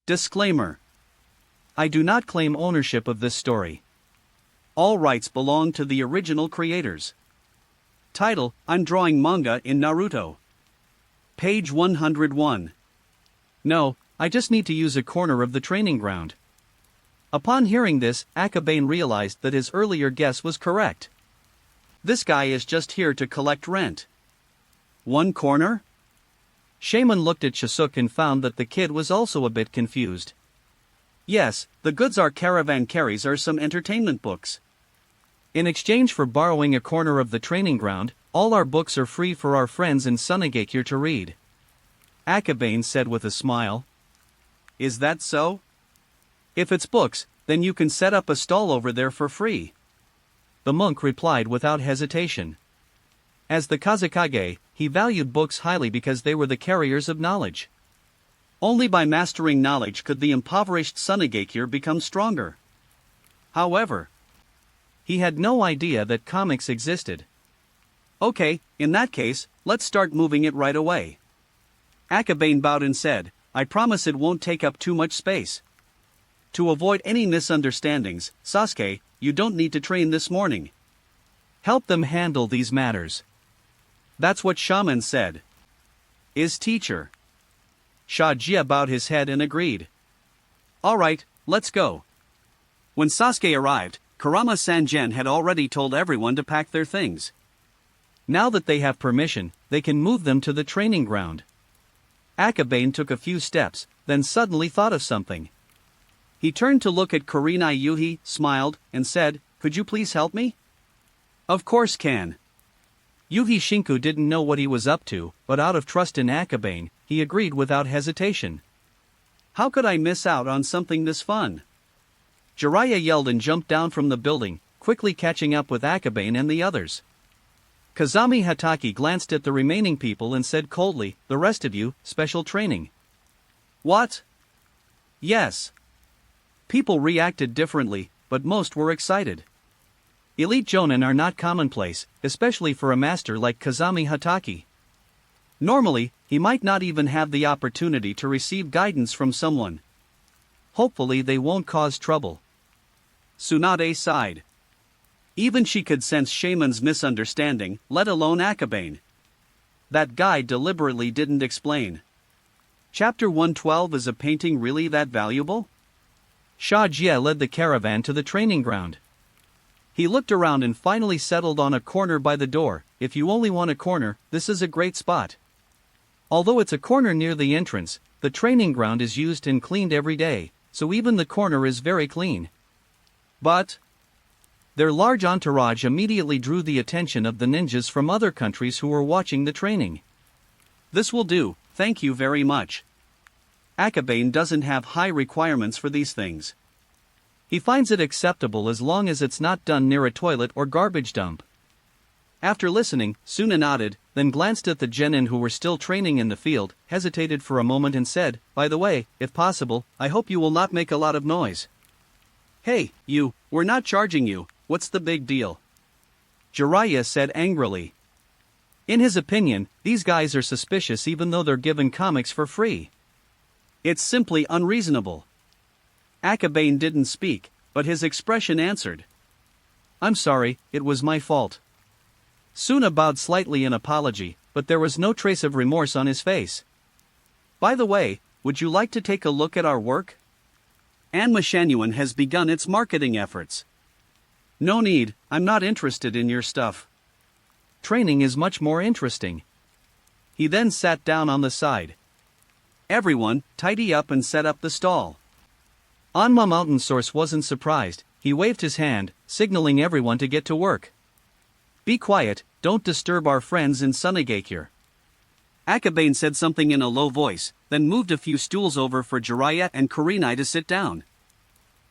Disclaimer. I do not claim ownership of this story. All rights belong to the original creators. Title: I'm drawing manga in Naruto. Page 101. No, I just need to use a corner of the training ground. Upon hearing this, Akabane realized that his earlier guess was correct. This guy is just here to collect rent. One corner? Shaman looked at Shisuke and found that the kid was also a bit confused. Yes, the goods our caravan carries are some entertainment books. In exchange for borrowing a corner of the training ground, all our books are free for our friends in Sunagakure to read. Akabane said with a smile. Is that so? If it's books, then you can set up a stall over there for free. The monk replied without hesitation. As the Kazekage, he valued books highly because they were the carriers of knowledge. Only by mastering knowledge could the impoverished Sunagakure become stronger. However, he had no idea that comics existed. Okay, in that case, let's start moving it right away. Akabane bowed and said, I promise it won't take up too much space. To avoid any misunderstandings, Sasuke, you don't need to train this morning. Help them handle these matters. That's what Shaman said. Is teacher. Shajia bowed his head and agreed. Alright, let's go. When Sasuke arrived, Kurama Sanjen had already told everyone to pack their things. Now that they have permission, they can move them to the training ground. Akabane took a few steps, then suddenly thought of something. He turned to look at Kurenai Yuhi, smiled, and said, Could you please help me? Of course can. Yuhi Shinku didn't know what he was up to, but out of trust in Akabane, he agreed without hesitation. How could I miss out on something this fun? Jiraiya yelled and jumped down from the building, quickly catching up with Akabane and the others. Kazami Hatake glanced at the remaining people and said coldly, The rest of you, special training. What? Yes. People reacted differently, but most were excited. Elite Jonin are not commonplace, especially for a master like Kazami Hatake. Normally, he might not even have the opportunity to receive guidance from someone. Hopefully they won't cause trouble. Tsunade sighed. Even she could sense Shaman's misunderstanding, let alone Akabane. That guy deliberately didn't explain. Chapter 112. Is a painting really that valuable? Shajie led the caravan to the training ground. He looked around and finally settled on a corner by the door. If you only want a corner, this is a great spot. Although it's a corner near the entrance, the training ground is used and cleaned every day, so even the corner is very clean. But their large entourage immediately drew the attention of the ninjas from other countries who were watching the training. This will do, thank you very much. Akabane doesn't have high requirements for these things. He finds it acceptable as long as it's not done near a toilet or garbage dump. After listening, Suna nodded, then glanced at the genin who were still training in the field, hesitated for a moment and said, By the way, if possible, I hope you will not make a lot of noise. Hey, you, we're not charging you, what's the big deal? Jiraiya said angrily. In his opinion, these guys are suspicious even though they're given comics for free. It's simply unreasonable. Akabane didn't speak, but his expression answered. I'm sorry, it was my fault. Suna bowed slightly in apology, but there was no trace of remorse on his face. By the way, would you like to take a look at our work? Anma Shanyuan has begun its marketing efforts. No need, I'm not interested in your stuff. Training is much more interesting. He then sat down on the side. Everyone, tidy up and set up the stall. Anma Mountain Source wasn't surprised, he waved his hand, signaling everyone to get to work. Be quiet, don't disturb our friends in Sunagakure. Akabane said something in a low voice, then moved a few stools over for Jiraiya and Kurenai to sit down.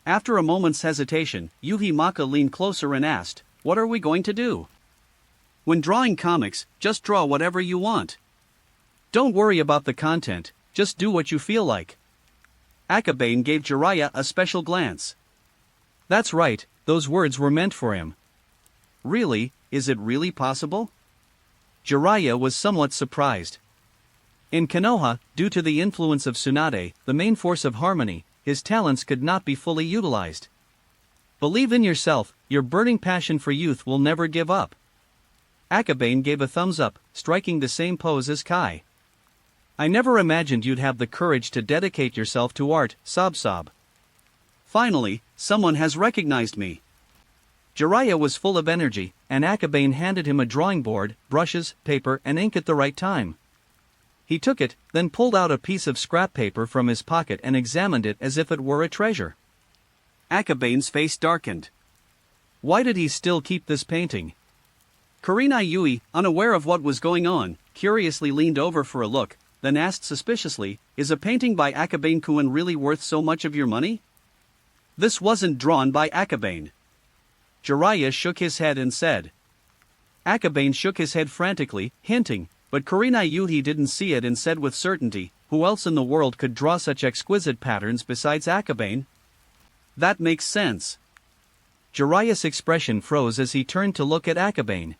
After a moment's hesitation, Yuhi Maka leaned closer and asked, What are we going to do? When drawing comics, just draw whatever you want. Don't worry about the content, just do what you feel like. Akabane gave Jiraiya a special glance. That's right, those words were meant for him. Really, is it really possible? Jiraiya was somewhat surprised. In Konoha, due to the influence of Tsunade, the main force of harmony, his talents could not be fully utilized. Believe in yourself, your burning passion for youth will never give up. Akabane gave a thumbs up, striking the same pose as Kai. I never imagined you'd have the courage to dedicate yourself to art, sob sob. Finally, someone has recognized me. Jiraiya was full of energy, and Akabane handed him a drawing board, brushes, paper and ink at the right time. He took it, then pulled out a piece of scrap paper from his pocket and examined it as if it were a treasure. Akabane's face darkened. Why did he still keep this painting? Kurenai Yui, unaware of what was going on, curiously leaned over for a look, then asked suspiciously, "Is a painting by Akabane-kun really worth so much of your money?" This wasn't drawn by Akabane. Jiraiya shook his head and said. Akabane shook his head frantically, hinting, but Kurenai Yui didn't see it and said with certainty, "Who else in the world could draw such exquisite patterns besides Akabane?" That makes sense. Jiraiya's expression froze as he turned to look at Akabane.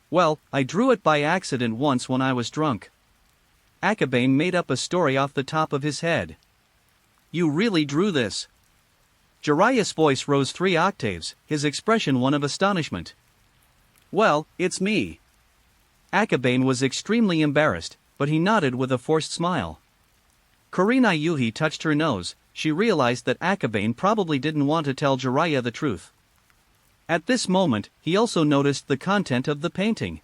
Well, I drew it by accident once when I was drunk. Akabane made up a story off the top of his head. You really drew this? Jiraiya's voice rose 3 octaves, his expression one of astonishment. Well, it's me. Akabane was extremely embarrassed, but he nodded with a forced smile. Kurenai Yui touched her nose. She realized that Akabane probably didn't want to tell Jiraiya the truth. At this moment, he also noticed the content of the painting.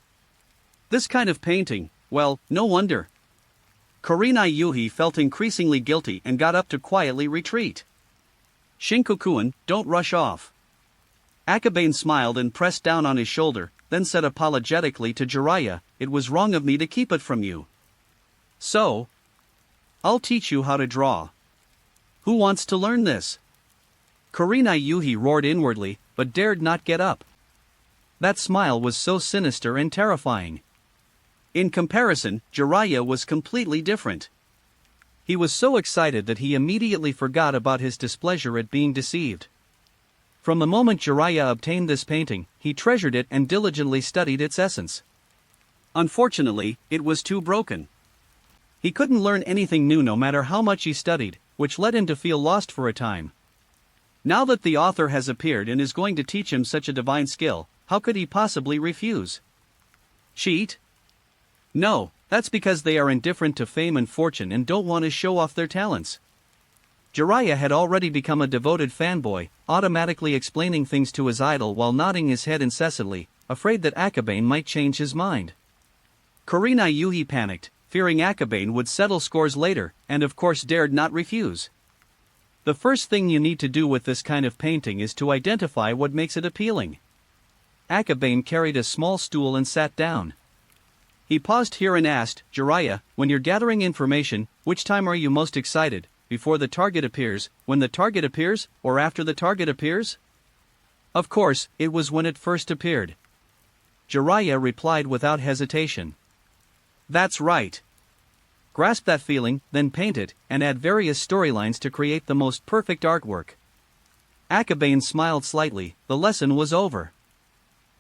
This kind of painting, well, no wonder. Kurenai Yui felt increasingly guilty and got up to quietly retreat. Shinkoku-kun, don't rush off. Akabane smiled and pressed down on his shoulder, then said apologetically to Jiraiya, "It was wrong of me to keep it from you. So, I'll teach you how to draw. Who wants to learn this?" Kurenai Yui roared inwardly, but dared not get up. That smile was so sinister and terrifying. In comparison, Jiraiya was completely different. He was so excited that he immediately forgot about his displeasure at being deceived. From the moment Jiraiya obtained this painting, he treasured it and diligently studied its essence. Unfortunately, it was too broken. He couldn't learn anything new no matter how much he studied, which led him to feel lost for a time. Now that the author has appeared and is going to teach him such a divine skill, how could he possibly refuse? Cheat? No, that's because they are indifferent to fame and fortune and don't want to show off their talents. Jiraiya had already become a devoted fanboy, automatically explaining things to his idol while nodding his head incessantly, afraid that Akabane might change his mind. Kurenai Yui panicked, fearing Akabane would settle scores later, and of course dared not refuse. The first thing you need to do with this kind of painting is to identify what makes it appealing. Akabane carried a small stool and sat down. He paused here and asked, "Jiraiya, when you're gathering information, which time are you most excited? Before the target appears, when the target appears, or after the target appears?" Of course, it was when it first appeared. Jiraiya replied without hesitation. That's right. Grasp that feeling, then paint it, and add various storylines to create the most perfect artwork. Akabane smiled slightly. The lesson was over.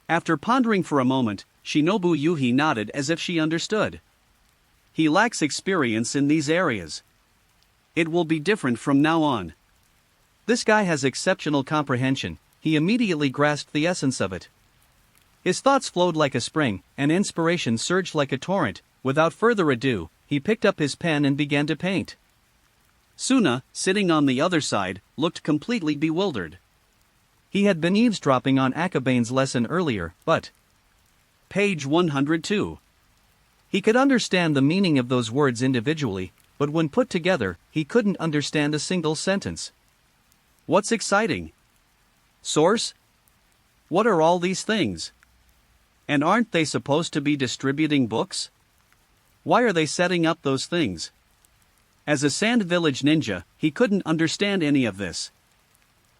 After pondering for a moment, Shinobu Yui nodded as if she understood. He lacks experience in these areas. It will be different from now on. This guy has exceptional comprehension. He immediately grasped the essence of it. His thoughts flowed like a spring, and inspiration surged like a torrent. Without further ado, he picked up his pen and began to paint. Suna, sitting on the other side, looked completely bewildered. He had been eavesdropping on Akabane's lesson earlier, but... Page 102. He could understand the meaning of those words individually, but when put together, he couldn't understand a single sentence. What's exciting? Source? What are all these things? And aren't they supposed to be distributing books? Why are they setting up those things? As a Sand Village ninja, he couldn't understand any of this.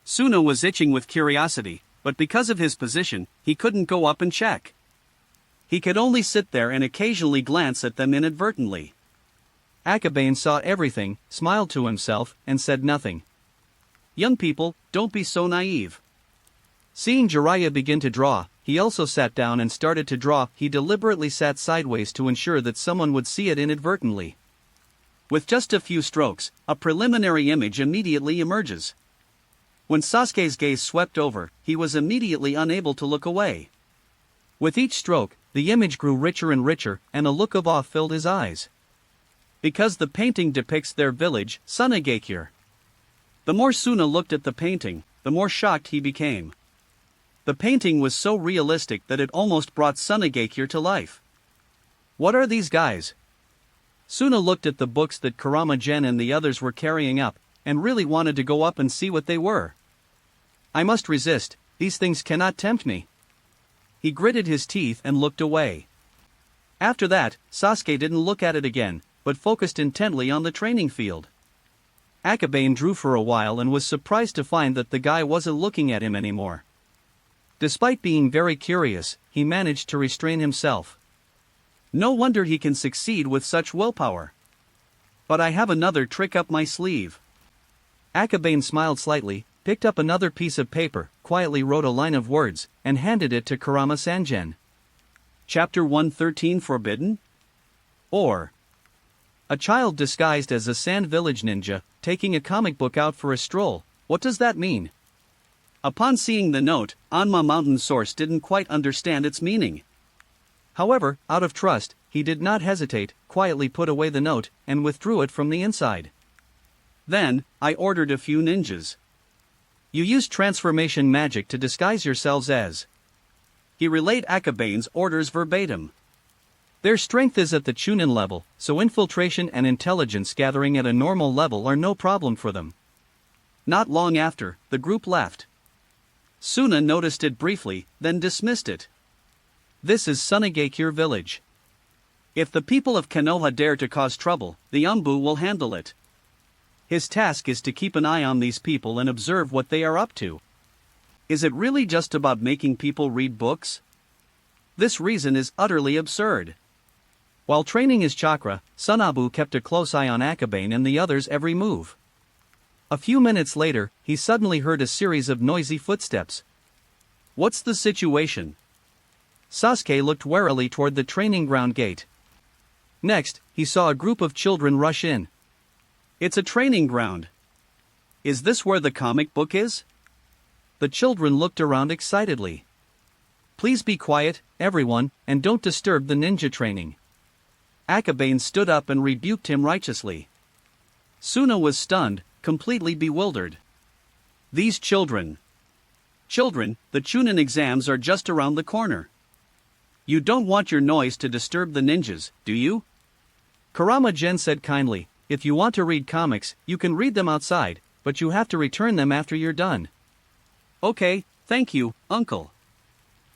Suna was itching with curiosity, but because of his position, he couldn't go up and check. He could only sit there and occasionally glance at them inadvertently. Akabane saw everything, smiled to himself, and said nothing. Young people, don't be so naive. Seeing Jiraiya begin to draw, he he also sat down and started to draw. He deliberately sat sideways to ensure that someone would see it inadvertently. With just a few strokes, a preliminary image immediately emerges. When Sasuke's gaze swept over, he was immediately unable to look away. With each stroke, the image grew richer and richer, and a look of awe filled his eyes. Because the painting depicts their village, Sunagakure. The more Suna looked at the painting, the more shocked he became. The painting was so realistic that it almost brought Sunagakure to life. What are these guys? Suna looked at the books that Kurama-gen and the others were carrying up, and really wanted to go up and see what they were. I must resist, these things cannot tempt me. He gritted his teeth and looked away. After that, Sasuke didn't look at it again, but focused intently on the training field. Akabane drew for a while and was surprised to find that the guy wasn't looking at him anymore. Despite being very curious, he managed to restrain himself. No wonder he can succeed with such willpower. But I have another trick up my sleeve. Akabane smiled slightly, picked up another piece of paper, quietly wrote a line of words, and handed it to Kurama-sanjen. Chapter 113 Forbidden? Or a child disguised as a sand village ninja, taking a comic book out for a stroll. What does that mean? Upon seeing the note, Anma Mountain Source didn't quite understand its meaning. However, out of trust, he did not hesitate, quietly put away the note, and withdrew it from the inside. Then, I ordered a few ninjas. You use transformation magic to disguise yourselves as. He relayed Akabane's orders verbatim. Their strength is at the Chunin level, so infiltration and intelligence gathering at a normal level are no problem for them. Not long after, the group left. Suna noticed it briefly, then dismissed it. This is Sunagakure village. If the people of Konoha dare to cause trouble, the Umbu will handle it. His task is to keep an eye on these people and observe what they are up to. Is it really just about making people read books? This reason is utterly absurd. While training his chakra, Sunabu kept a close eye on Akabane and the others' every move. A few minutes later, he suddenly heard a series of noisy footsteps. What's the situation? Sasuke looked warily toward the training ground gate. Next, he saw a group of children rush in. It's a training ground. Is this where the comic book is? The children looked around excitedly. Please be quiet, everyone, and don't disturb the ninja training. Akabane stood up and rebuked him righteously. Suna was stunned, completely bewildered. These children. Children, the Chunin exams are just around the corner. You don't want your noise to disturb the ninjas, do you? Kurama-gen said kindly, if you want to read comics, you can read them outside, but you have to return them after you're done. Okay, thank you, uncle.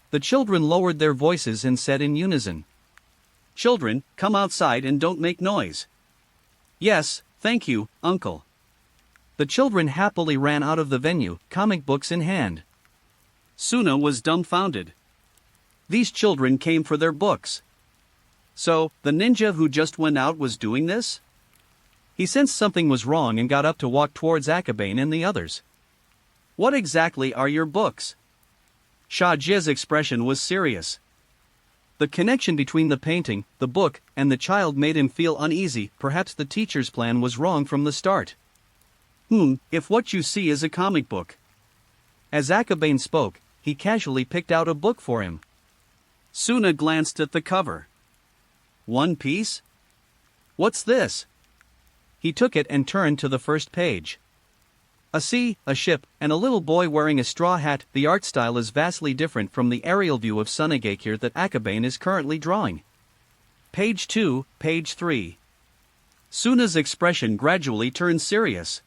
The children lowered their voices and said in unison. Children, come outside and don't make noise. Yes, thank you, uncle. The children happily ran out of the venue, comic books in hand. Suna was dumbfounded. These children came for their books. So, the ninja who just went out was doing this? He sensed something was wrong and got up to walk towards Akabane and the others. What exactly are your books? Shaji's expression was serious. The connection between the painting, the book, and the child made him feel uneasy. Perhaps the teacher's plan was wrong from the start. If what you see is a comic book. As Akabane spoke, he casually picked out a book for him. Suna glanced at the cover. One Piece? What's this? He took it and turned to the first page. A sea, a ship, and a little boy wearing a straw hat. The art style is vastly different from the aerial view of Sunagakure that Akabane is currently drawing. Page 2, page 3. Suna's expression gradually turned serious.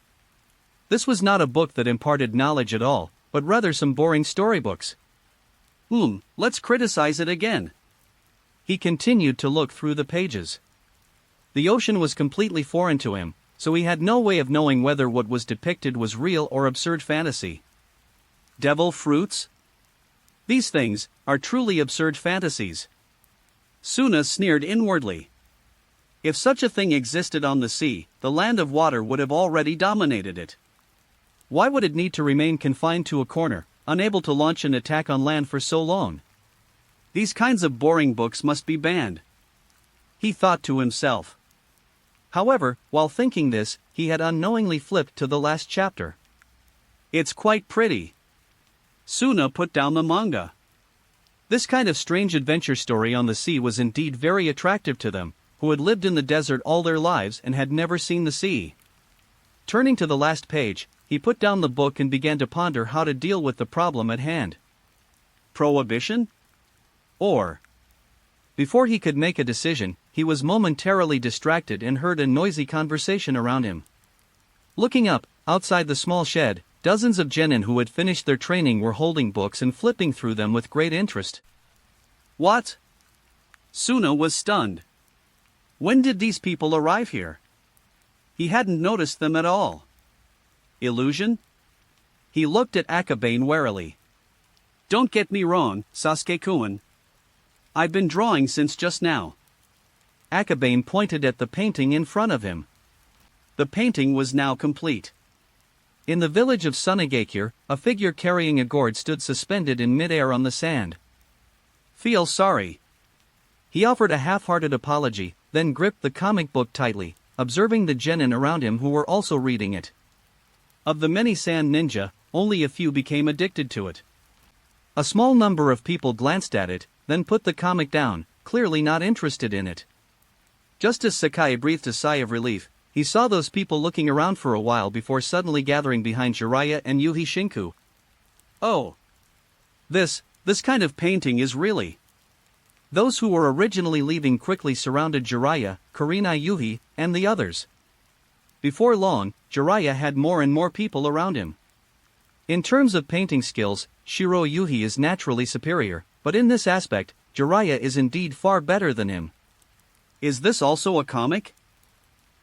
This was not a book that imparted knowledge at all, but rather some boring storybooks. Let's criticize it again. He continued to look through the pages. The ocean was completely foreign to him, so he had no way of knowing whether what was depicted was real or absurd fantasy. Devil fruits? These things are truly absurd fantasies. Suna sneered inwardly. If such a thing existed on the sea, the land of water would have already dominated it. Why would it need to remain confined to a corner, unable to launch an attack on land for so long? These kinds of boring books must be banned, he thought to himself. However, while thinking this, he had unknowingly flipped to the last chapter. It's quite pretty. Suna put down the manga. This kind of strange adventure story on the sea was indeed very attractive to them, who had lived in the desert all their lives and had never seen the sea. Turning to the last page, he put down the book and began to ponder how to deal with the problem at hand. Prohibition? Or? Before he could make a decision, he was momentarily distracted and heard a noisy conversation around him. Looking up, outside the small shed, dozens of genin who had finished their training were holding books and flipping through them with great interest. What? Suna was stunned. When did these people arrive here? He hadn't noticed them at all. Illusion? He looked at Akabane warily. Don't get me wrong, Sasuke-kun. I've been drawing since just now. Akabane pointed at the painting in front of him. The painting was now complete. In the village of Sunagakure, a figure carrying a gourd stood suspended in midair on the sand. Feel sorry. He offered a half-hearted apology, then gripped the comic book tightly, observing the genin around him who were also reading it. Of the many sand ninja, only a few became addicted to it. A small number of people glanced at it, then put the comic down, clearly not interested in it. Just as Sakai breathed a sigh of relief, he saw those people looking around for a while before suddenly gathering behind Jiraiya and Yuhi Shinku. Oh! This kind of painting is really... Those who were originally leaving quickly surrounded Jiraiya, Kurenai Yuhi, and the others. Before long, Jiraiya had more and more people around him. In terms of painting skills, Shiro Yuhi is naturally superior, but in this aspect, Jiraiya is indeed far better than him. Is this also a comic?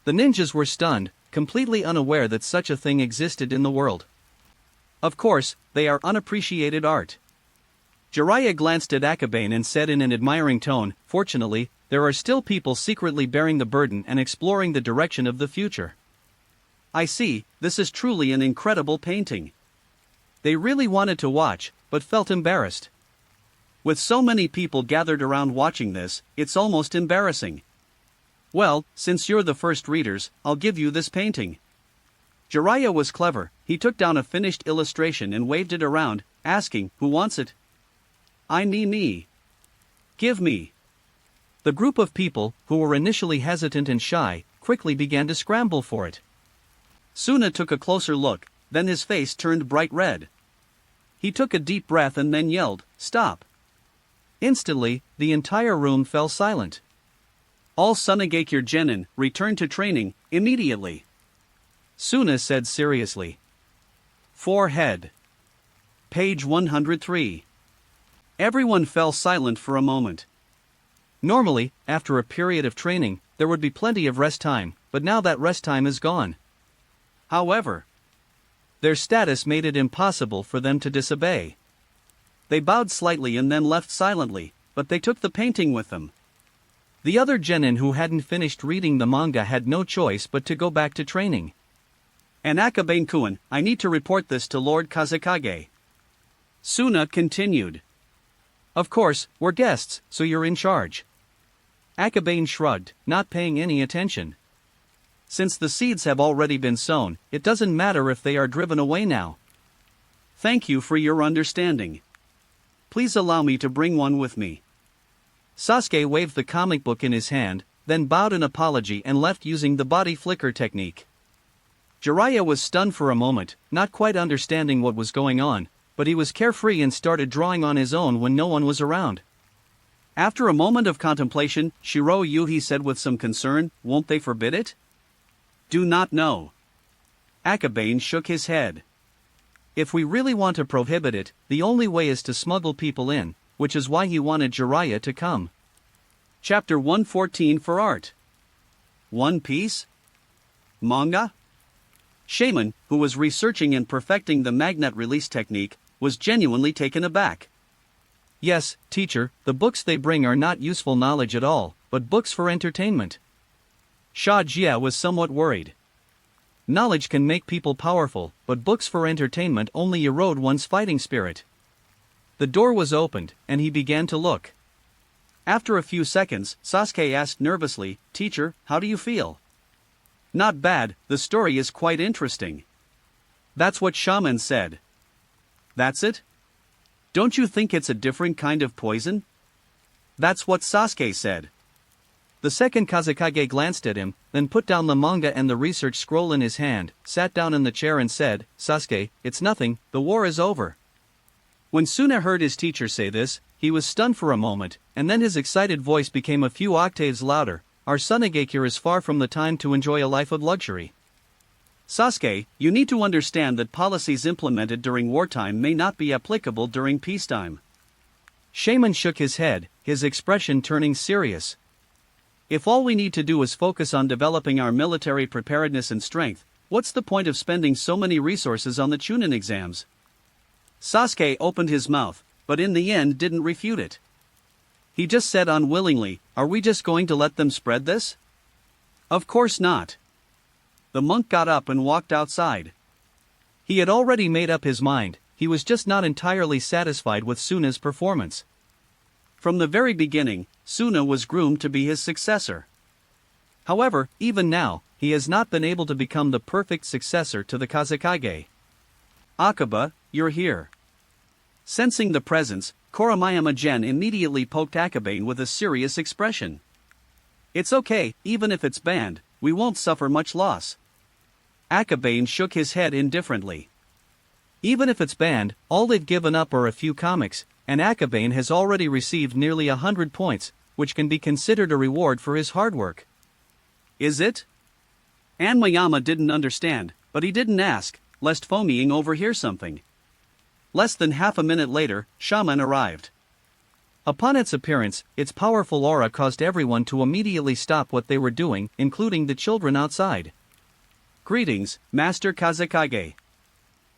The ninjas were stunned, completely unaware that such a thing existed in the world. Of course, they are unappreciated art. Jiraiya glanced at Akabane and said in an admiring tone, fortunately, there are still people secretly bearing the burden and exploring the direction of the future. I see, this is truly an incredible painting. They really wanted to watch, but felt embarrassed. With so many people gathered around watching this, it's almost embarrassing. Well, since you're the first readers, I'll give you this painting. Jiraiya was clever, he took down a finished illustration and waved it around, asking, who wants it? Me. Give me. The group of people, who were initially hesitant and shy, quickly began to scramble for it. Suna took a closer look, then his face turned bright red. He took a deep breath and then yelled, "Stop!" Instantly, the entire room fell silent. All Sunagakure genin returned to training immediately. Suna said seriously. Forehead. Page 103. Everyone fell silent for a moment. Normally, after a period of training, there would be plenty of rest time, but now that rest time is gone. However, their status made it impossible for them to disobey. They bowed slightly and then left silently, but they took the painting with them. The other genin who hadn't finished reading the manga had no choice but to go back to training. And Akabane-kun, I need to report this to Lord Kazekage. Suna continued. Of course, we're guests, so you're in charge. Akabane shrugged, not paying any attention. Since the seeds have already been sown, it doesn't matter if they are driven away now. Thank you for your understanding. Please allow me to bring one with me. Sasuke waved the comic book in his hand, then bowed in apology and left using the body flicker technique. Jiraiya was stunned for a moment, not quite understanding what was going on, but he was carefree and started drawing on his own when no one was around. After a moment of contemplation, Shiro Yuhi said with some concern, won't they forbid it? Do not know. Akabane shook his head. If we really want to prohibit it, the only way is to smuggle people in, which is why he wanted Jiraiya to come. Chapter 114 for art. One Piece? Manga? Shaman, who was researching and perfecting the magnet release technique, was genuinely taken aback. Yes, teacher, the books they bring are not useful knowledge at all, but books for entertainment. Sha Jia was somewhat worried. Knowledge can make people powerful, but books for entertainment only erode one's fighting spirit. The door was opened, and he began to look. After a few seconds, Sasuke asked nervously, "Teacher, how do you feel?" "Not bad, the story is quite interesting." That's what Shaman said. That's it? Don't you think it's a different kind of poison? That's what Sasuke said. The second Kazekage glanced at him, then put down the manga and the research scroll in his hand, sat down in the chair and said, "Sasuke, it's nothing, the war is over." When Suna heard his teacher say this, he was stunned for a moment, and then his excited voice became a few octaves louder. "Our Sunagakure is far from the time to enjoy a life of luxury. Sasuke, you need to understand that policies implemented during wartime may not be applicable during peacetime." Shaman shook his head, his expression turning serious. "If all we need to do is focus on developing our military preparedness and strength, what's the point of spending so many resources on the Chunin exams?" Sasuke opened his mouth, but in the end didn't refute it. He just said unwillingly, "Are we just going to let them spread this?" "Of course not." The monk got up and walked outside. He had already made up his mind, he was just not entirely satisfied with Suna's performance. From the very beginning, Suna was groomed to be his successor. However, even now, he has not been able to become the perfect successor to the Kazekage. "Akaba, you're here." Sensing the presence, Kurama-Gen immediately poked Akabane with a serious expression. "It's okay, even if it's banned, we won't suffer much loss." Akabane shook his head indifferently. Even if it's banned, all they've given up are a few comics, and Akabane has already received nearly 100 points, which can be considered a reward for his hard work. "Is it?" Anmayama didn't understand, but he didn't ask, lest Fomiying overhear something. Less than half a minute later, Shaman arrived. Upon its appearance, its powerful aura caused everyone to immediately stop what they were doing, including the children outside. "Greetings, Master Kazekage."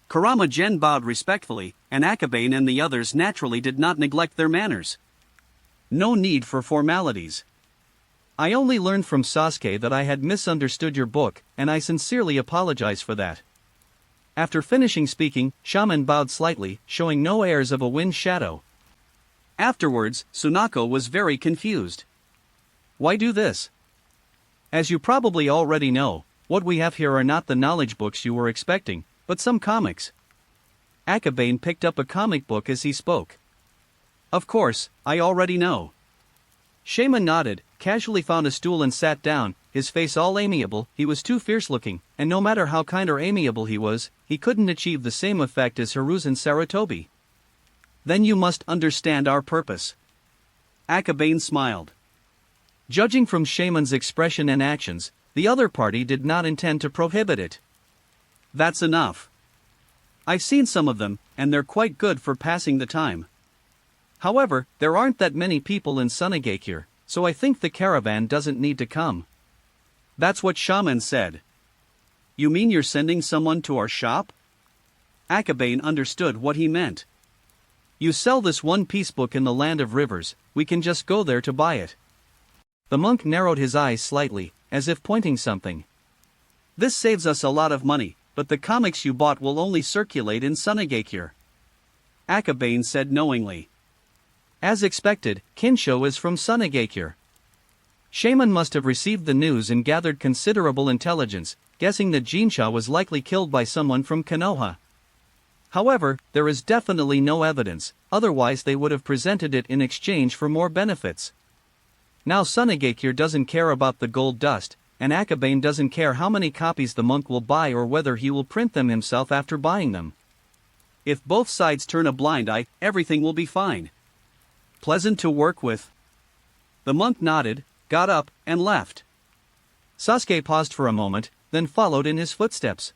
Kurama-Gen bowed respectfully, and Akabane and the others naturally did not neglect their manners. No need for formalities. "I only learned from Sasuke that I had misunderstood your book, and I sincerely apologize for that." After finishing speaking, Shaman bowed slightly, showing no airs of a wind shadow. Afterwards, Tsunako was very confused. "Why do this?" "As you probably already know, what we have here are not the knowledge books you were expecting, but some comics." Akabane picked up a comic book as he spoke. "Of course, I already know." Shaman nodded, casually found a stool and sat down, his face all amiable. He was too fierce-looking, and no matter how kind or amiable he was, he couldn't achieve the same effect as Hiruzen Sarutobi. "Then you must understand our purpose." Akabane smiled. Judging from Shaman's expression and actions, the other party did not intend to prohibit it. "That's enough. I've seen some of them, and they're quite good for passing the time. However, there aren't that many people in Sunagakure, so I think the caravan doesn't need to come." That's what Shaman said. "You mean you're sending someone to our shop?" Akabane understood what he meant. "You sell this one-piece book in the Land of Rivers, we can just go there to buy it." The monk narrowed his eyes slightly, as if pointing something. "This saves us a lot of money, but the comics you bought will only circulate in Sunagakure." Akabane said knowingly. As expected, Kinsho is from Sunagakure. Shaman must have received the news and gathered considerable intelligence, guessing that Jinsha was likely killed by someone from Konoha. However, there is definitely no evidence, otherwise they would have presented it in exchange for more benefits. Now Sunagakure doesn't care about the gold dust, and Akabane doesn't care how many copies the monk will buy or whether he will print them himself after buying them. If both sides turn a blind eye, everything will be fine. Pleasant to work with. The monk nodded, got up, and left. Sasuke paused for a moment, then followed in his footsteps.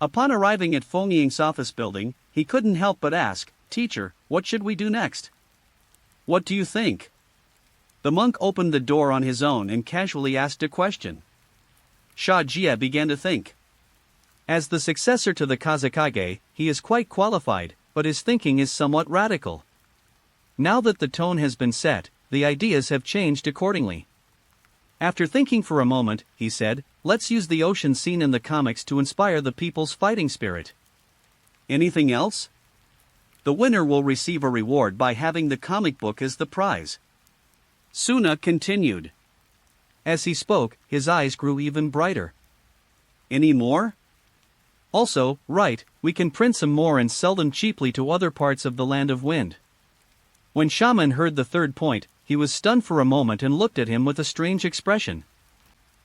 Upon arriving at Fomiying's office building, he couldn't help but ask, "Teacher, what should we do next?" "What do you think?" The monk opened the door on his own and casually asked a question. Shajie began to think. As the successor to the Kazekage, he is quite qualified, but his thinking is somewhat radical. Now that the tone has been set, the ideas have changed accordingly. After thinking for a moment, he said, "Let's use the ocean scene in the comics to inspire the people's fighting spirit." "Anything else?" "The winner will receive a reward by having the comic book as the prize." Suna continued. As he spoke, his eyes grew even brighter. Any more? Also, right, we can print some more and sell them cheaply to other parts of the Land of Wind. When Shaman heard the third point, he was stunned for a moment and looked at him with a strange expression.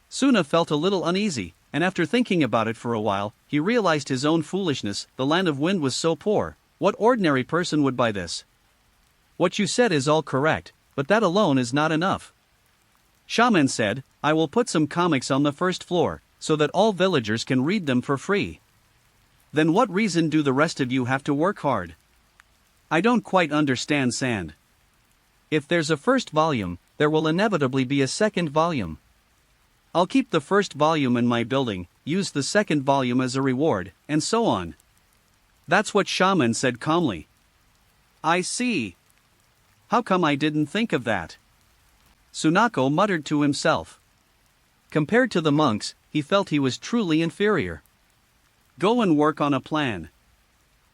Suna felt a little uneasy, and after thinking about it for a while, he realized his own foolishness. The Land of Wind was so poor, what ordinary person would buy this? What you said is all correct, but that alone is not enough. Shaman said, I will put some comics on the first floor, so that all villagers can read them for free. Then what reason do the rest of you have to work hard? I don't quite understand, Sand. If there's a first volume, there will inevitably be a second volume. I'll keep the first volume in my building, use the second volume as a reward, and so on. That's what Shaman said calmly. I see. How come I didn't think of that? Sunako muttered to himself. Compared to the monks, he felt he was truly inferior. Go and work on a plan.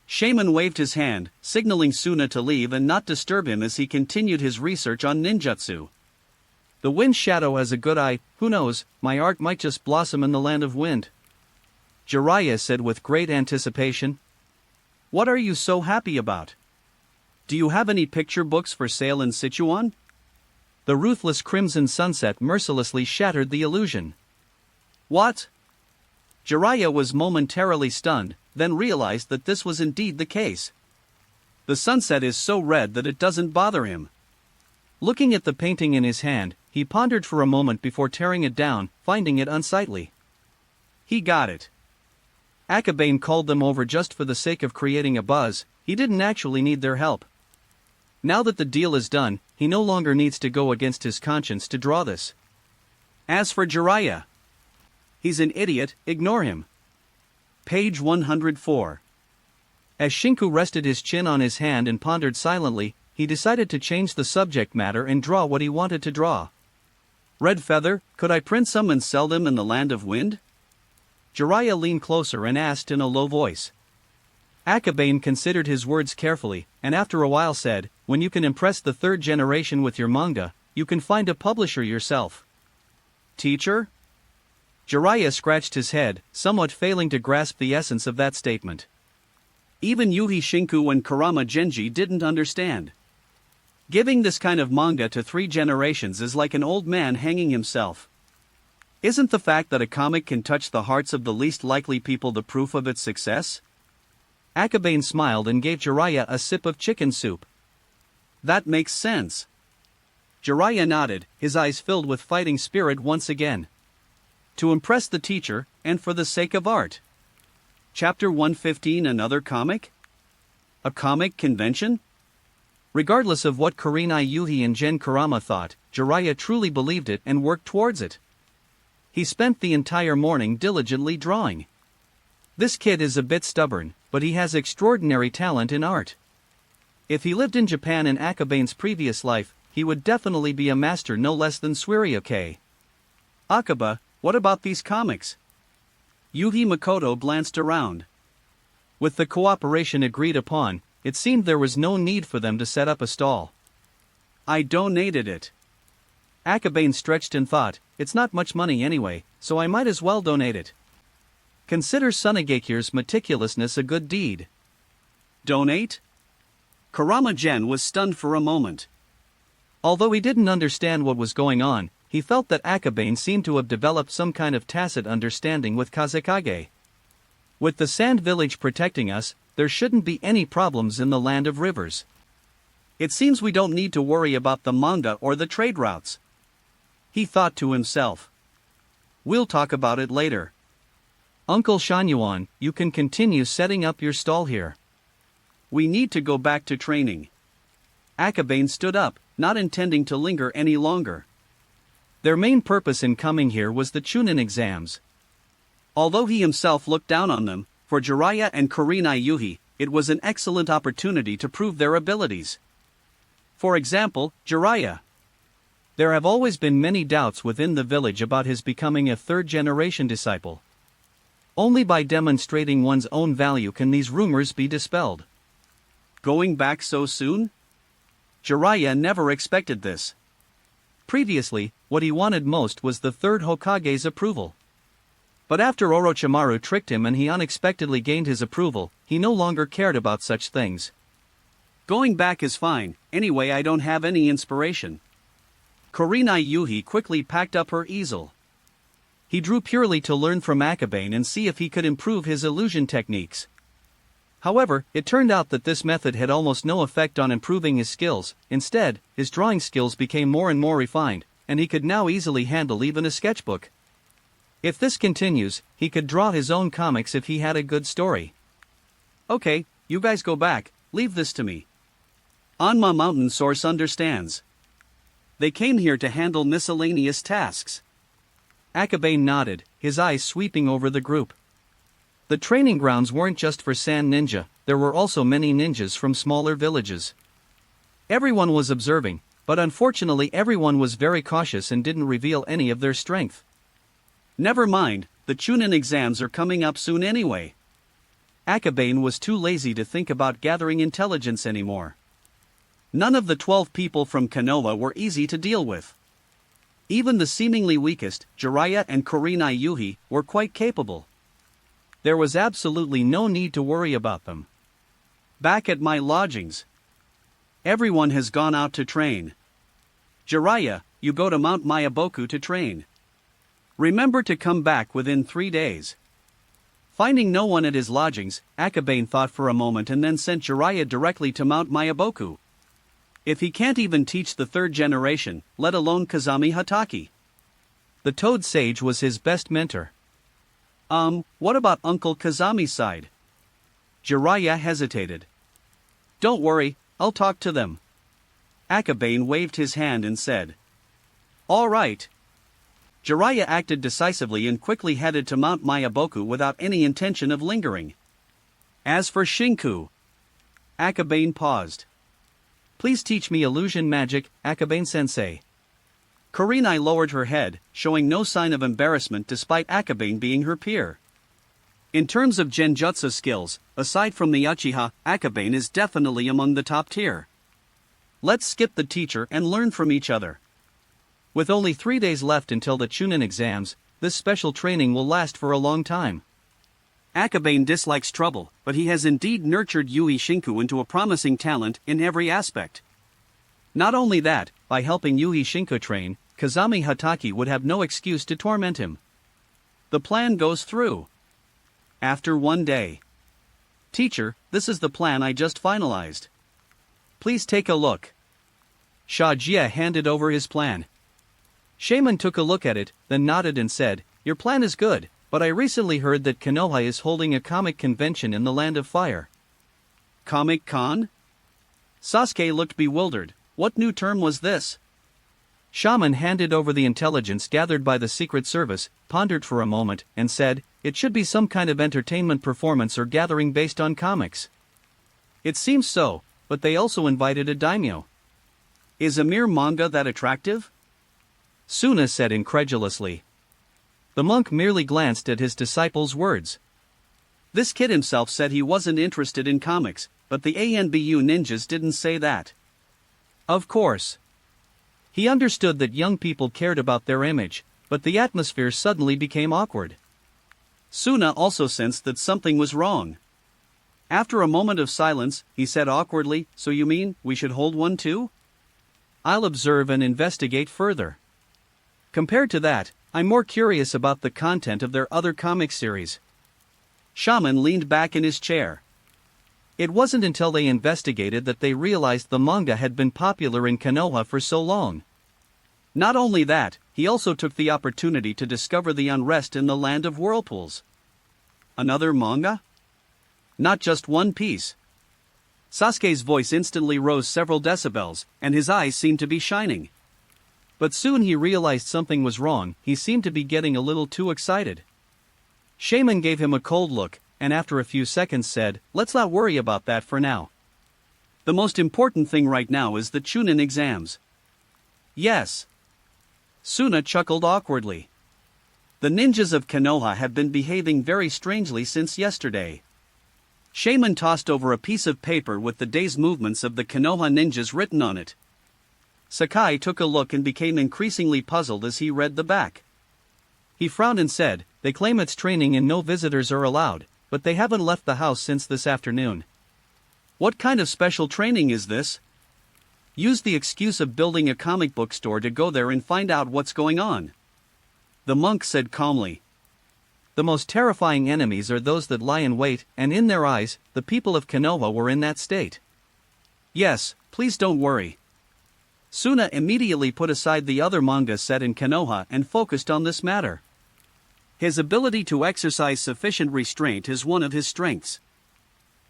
Shaman waved his hand, signaling Suna to leave and not disturb him as he continued his research on ninjutsu. The Wind Shadow has a good eye. Who knows, my art might just blossom in the Land of Wind. Jiraiya said with great anticipation. What are you so happy about? Do you have any picture books for sale in Sichuan? The ruthless crimson sunset mercilessly shattered the illusion. What? Jiraiya was momentarily stunned, then realized that this was indeed the case. The sunset is so red that it doesn't bother him. Looking at the painting in his hand, he pondered for a moment before tearing it down, finding it unsightly. He got it. Akabane called them over just for the sake of creating a buzz. He didn't actually need their help. Now that the deal is done, he no longer needs to go against his conscience to draw this. As for Jiraiya, he's an idiot, ignore him. Page 104. As Shinku rested his chin on his hand and pondered silently, he decided to change the subject matter and draw what he wanted to draw. Red Feather, could I print some and sell them in the Land of Wind? Jiraiya leaned closer and asked in a low voice. Akabane considered his words carefully, and after a while said, when you can impress the third generation with your manga, you can find a publisher yourself. Teacher? Jiraiya scratched his head, somewhat failing to grasp the essence of that statement. Even Yuhi Shinku and Kurama Genji didn't understand. Giving this kind of manga to 3 generations is like an old man hanging himself. Isn't the fact that a comic can touch the hearts of the least likely people the proof of its success? Akabane smiled and gave Jiraiya a sip of chicken soup. That makes sense. Jiraiya nodded, his eyes filled with fighting spirit once again. To impress the teacher, and for the sake of art. Chapter 115. Another comic? A comic convention? Regardless of what Kurenai Yuhi and Gen Kurama thought, Jiraiya truly believed it and worked towards it. He spent the entire morning diligently drawing. This kid is a bit stubborn, but he has extraordinary talent in art. If he lived in Japan in Akabane's previous life, he would definitely be a master no less than Suiryoke. Akaba, what about these comics? Yuhi Makoto glanced around. With the cooperation agreed upon, it seemed there was no need for them to set up a stall. I donated it. Akabane stretched and thought, it's not much money anyway, so I might as well donate it. Consider Sunegakure's meticulousness a good deed. Donate? Kurama Gen was stunned for a moment. Although he didn't understand what was going on, he felt that Akabane seemed to have developed some kind of tacit understanding with Kazekage. With the Sand Village protecting us, there shouldn't be any problems in the Land of Rivers. It seems we don't need to worry about the manga or the trade routes. He thought to himself. We'll talk about it later. Uncle Shanyuan, you can continue setting up your stall here. We need to go back to training. Akabane stood up, not intending to linger any longer. Their main purpose in coming here was the Chunin exams. Although he himself looked down on them, for Jiraiya and Kurenai Yuhi, it was an excellent opportunity to prove their abilities. For example, Jiraiya. There have always been many doubts within the village about his becoming a third-generation disciple. Only by demonstrating one's own value can these rumors be dispelled. Going back so soon? Jiraiya never expected this. Previously, what he wanted most was the third Hokage's approval. But after Orochimaru tricked him and he unexpectedly gained his approval, he no longer cared about such things. Going back is fine, anyway I don't have any inspiration. Kurenai Yuhi quickly packed up her easel. He drew purely to learn from Akabane and see if he could improve his illusion techniques. However, it turned out that this method had almost no effect on improving his skills. Instead, his drawing skills became more and more refined, and he could now easily handle even a sketchbook. If this continues, he could draw his own comics if he had a good story. Okay, you guys go back, leave this to me. Anma Mountain Source understands. They came here to handle miscellaneous tasks. Akabane nodded, his eyes sweeping over the group. The training grounds weren't just for sand ninja, there were also many ninjas from smaller villages. Everyone was observing, but unfortunately everyone was very cautious and didn't reveal any of their strength. Never mind, the Chunin exams are coming up soon anyway. Akabane was too lazy to think about gathering intelligence anymore. None of the 12 people from Konoha were easy to deal with. Even the seemingly weakest, Jiraiya and Kurenai Yuhi, were quite capable. There was absolutely no need to worry about them. Back at my lodgings. Everyone has gone out to train. Jiraiya, you go to Mount Mayaboku to train. Remember to come back within 3 days. Finding no one at his lodgings, Akabane thought for a moment and then sent Jiraiya directly to Mount Mayaboku. If he can't even teach the third generation, let alone Kazami Hatake. The Toad Sage was his best mentor. What about Uncle Kazami's side? Jiraiya hesitated. Don't worry, I'll talk to them. Akabane waved his hand and said. All right. Jiraiya acted decisively and quickly headed to Mount Mayaboku without any intention of lingering. As for Shinku. Akabane paused. Please teach me illusion magic, Akabane-sensei. Kurenai lowered her head, showing no sign of embarrassment despite Akabane being her peer. In terms of genjutsu skills, aside from the Uchiha, Akabane is definitely among the top tier. Let's skip the teacher and learn from each other. With only 3 days left until the Chunin exams, this special training will last for a long time. Akabane dislikes trouble, but he has indeed nurtured Yui Shinku into a promising talent in every aspect. Not only that, by helping Yui Shinku train, Kazami Hatake would have no excuse to torment him. The plan goes through. After 1 day. Teacher, this is the plan I just finalized. Please take a look. Shajia handed over his plan. Shaman took a look at it, then nodded and said, Your plan is good, but I recently heard that Konoha is holding a comic convention in the Land of Fire. Comic Con? Sasuke looked bewildered. What new term was this? Shaman handed over the intelligence gathered by the Secret Service, pondered for a moment, and said, It should be some kind of entertainment performance or gathering based on comics. It seems so, but they also invited a daimyo. Is a mere manga that attractive? Suna said incredulously. The monk merely glanced at his disciple's words. This kid himself said he wasn't interested in comics, but the ANBU ninjas didn't say that. Of course. He understood that young people cared about their image, but the atmosphere suddenly became awkward. Suna also sensed that something was wrong. After a moment of silence, he said awkwardly, So you mean, we should hold one too? I'll observe and investigate further. Compared to that, I'm more curious about the content of their other comic series. Shaman leaned back in his chair. It wasn't until they investigated that they realized the manga had been popular in Konoha for so long. Not only that, he also took the opportunity to discover the unrest in the Land of Whirlpools. Another manga? Not just one piece. Sasuke's voice instantly rose several decibels, and his eyes seemed to be shining. But soon he realized something was wrong. He seemed to be getting a little too excited. Shaman gave him a cold look, and after a few seconds said, Let's not worry about that for now. The most important thing right now is the Chunin exams. Yes. Suna chuckled awkwardly. The ninjas of Konoha have been behaving very strangely since yesterday. Shaman tossed over a piece of paper with the day's movements of the Konoha ninjas written on it. Sakai took a look and became increasingly puzzled as he read the back. He frowned and said, "They claim it's training and no visitors are allowed, but they haven't left the house since this afternoon. What kind of special training is this? Use the excuse of building a comic book store to go there and find out what's going on," the monk said calmly. "The most terrifying enemies are those that lie in wait, and in their eyes, the people of Konoha were in that state." "Yes, please don't worry." Suna immediately put aside the other manga set in Konoha and focused on this matter. His ability to exercise sufficient restraint is one of his strengths.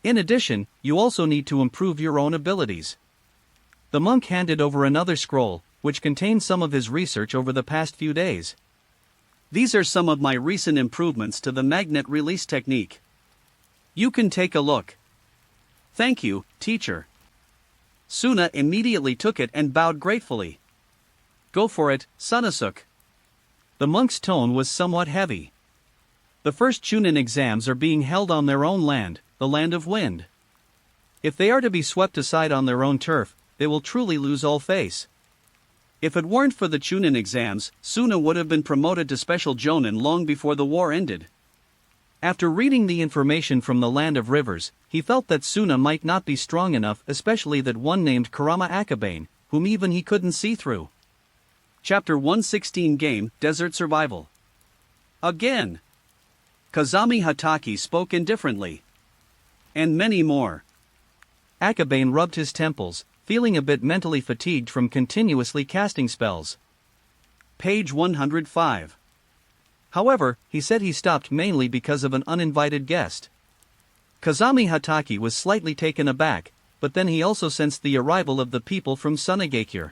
In addition, you also need to improve your own abilities. The monk handed over another scroll, which contained some of his research over the past few days. "These are some of my recent improvements to the magnet release technique. You can take a look." "Thank you, teacher." Suna immediately took it and bowed gratefully. "Go for it, Sunasuke." The monk's tone was somewhat heavy. The first Chunin exams are being held on their own land, the land of wind. If they are to be swept aside on their own turf, they will truly lose all face. If it weren't for the Chunin exams, Suna would have been promoted to Special Jonin long before the war ended. After reading the information from the Land of Rivers, he felt that Suna might not be strong enough, especially that one named Kurama Akabane, whom even he couldn't see through. Chapter 116 Game, Desert Survival. Again. Kazami Hatake spoke indifferently. And many more. Akabane rubbed his temples, feeling a bit mentally fatigued from continuously casting spells. Page 105. However, he said he stopped mainly because of an uninvited guest. Kazami Hatake was slightly taken aback, but then he also sensed the arrival of the people from Sunagakure.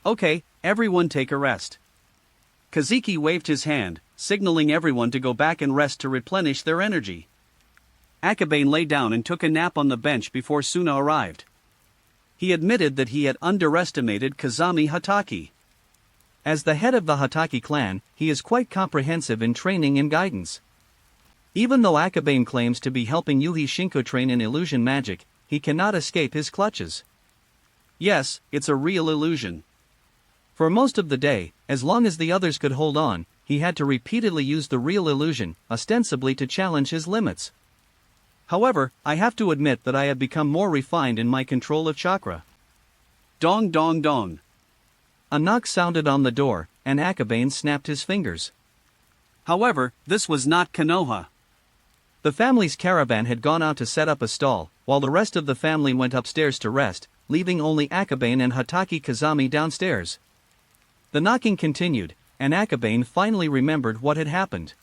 "Okay, everyone take a rest." Kazuki waved his hand, signaling everyone to go back and rest to replenish their energy. Akabane lay down and took a nap on the bench before Suna arrived. He admitted that he had underestimated Kazami Hatake. As the head of the Hatake clan, he is quite comprehensive in training and guidance. Even though Akabane claims to be helping Yuhi Shinko train in illusion magic, he cannot escape his clutches. Yes, it's a real illusion. For most of the day, as long as the others could hold on, he had to repeatedly use the real illusion, ostensibly to challenge his limits. However, I have to admit that I have become more refined in my control of chakra. Dong dong dong. A knock sounded on the door, and Akabane snapped his fingers. However, this was not Konoha. The family's caravan had gone out to set up a stall, while the rest of the family went upstairs to rest, leaving only Akabane and Hatake Kazami downstairs. The knocking continued, and Akabane finally remembered what had happened.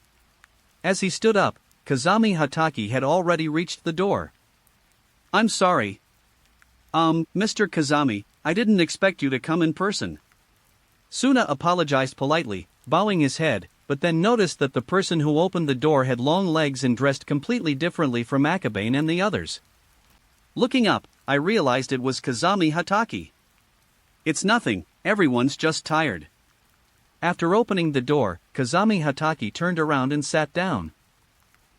As he stood up, Kazami Hatake had already reached the door. "I'm sorry. Mr. Kazami, I didn't expect you to come in person." Suna apologized politely, bowing his head, but then noticed that the person who opened the door had long legs and dressed completely differently from Akabane and the others. Looking up, I realized it was Kazami Hatake. "It's nothing, everyone's just tired." After opening the door, Kazami Hatake turned around and sat down.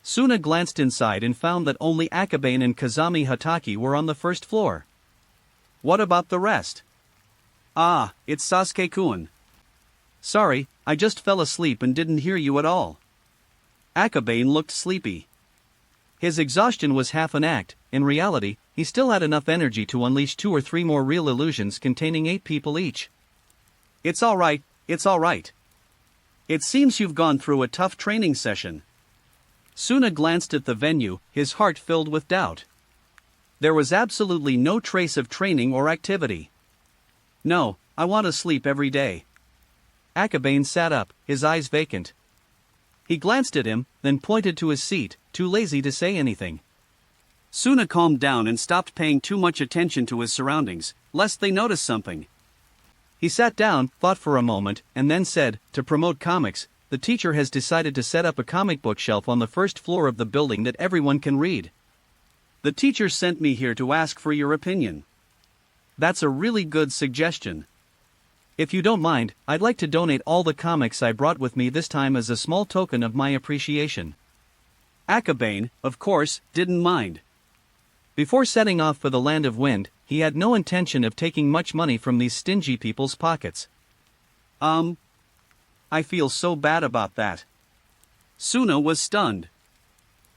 Suna glanced inside and found that only Akabane and Kazami Hatake were on the first floor. "What about the rest?" "Ah, it's Sasuke-kun." "Sorry, I just fell asleep and didn't hear you at all." Akabane looked sleepy. His exhaustion was half an act. In reality, he still had enough energy to unleash 2 or 3 more real illusions containing 8 people each. It's all right. It seems you've gone through a tough training session." Suna glanced at the venue, his heart filled with doubt. There was absolutely no trace of training or activity. "No, I want to sleep every day." Akabane sat up, his eyes vacant. He glanced at him, then pointed to his seat, too lazy to say anything. Suna calmed down and stopped paying too much attention to his surroundings, lest they notice something. He sat down, thought for a moment, and then said, "To promote comics, the teacher has decided to set up a comic book shelf on the first floor of the building that everyone can read. The teacher sent me here to ask for your opinion." "That's a really good suggestion. If you don't mind, I'd like to donate all the comics I brought with me this time as a small token of my appreciation." Akabane, of course, didn't mind. Before setting off for the Land of Wind, he he had no intention of taking much money from these stingy people's pockets. I feel so bad about that. Suna was stunned.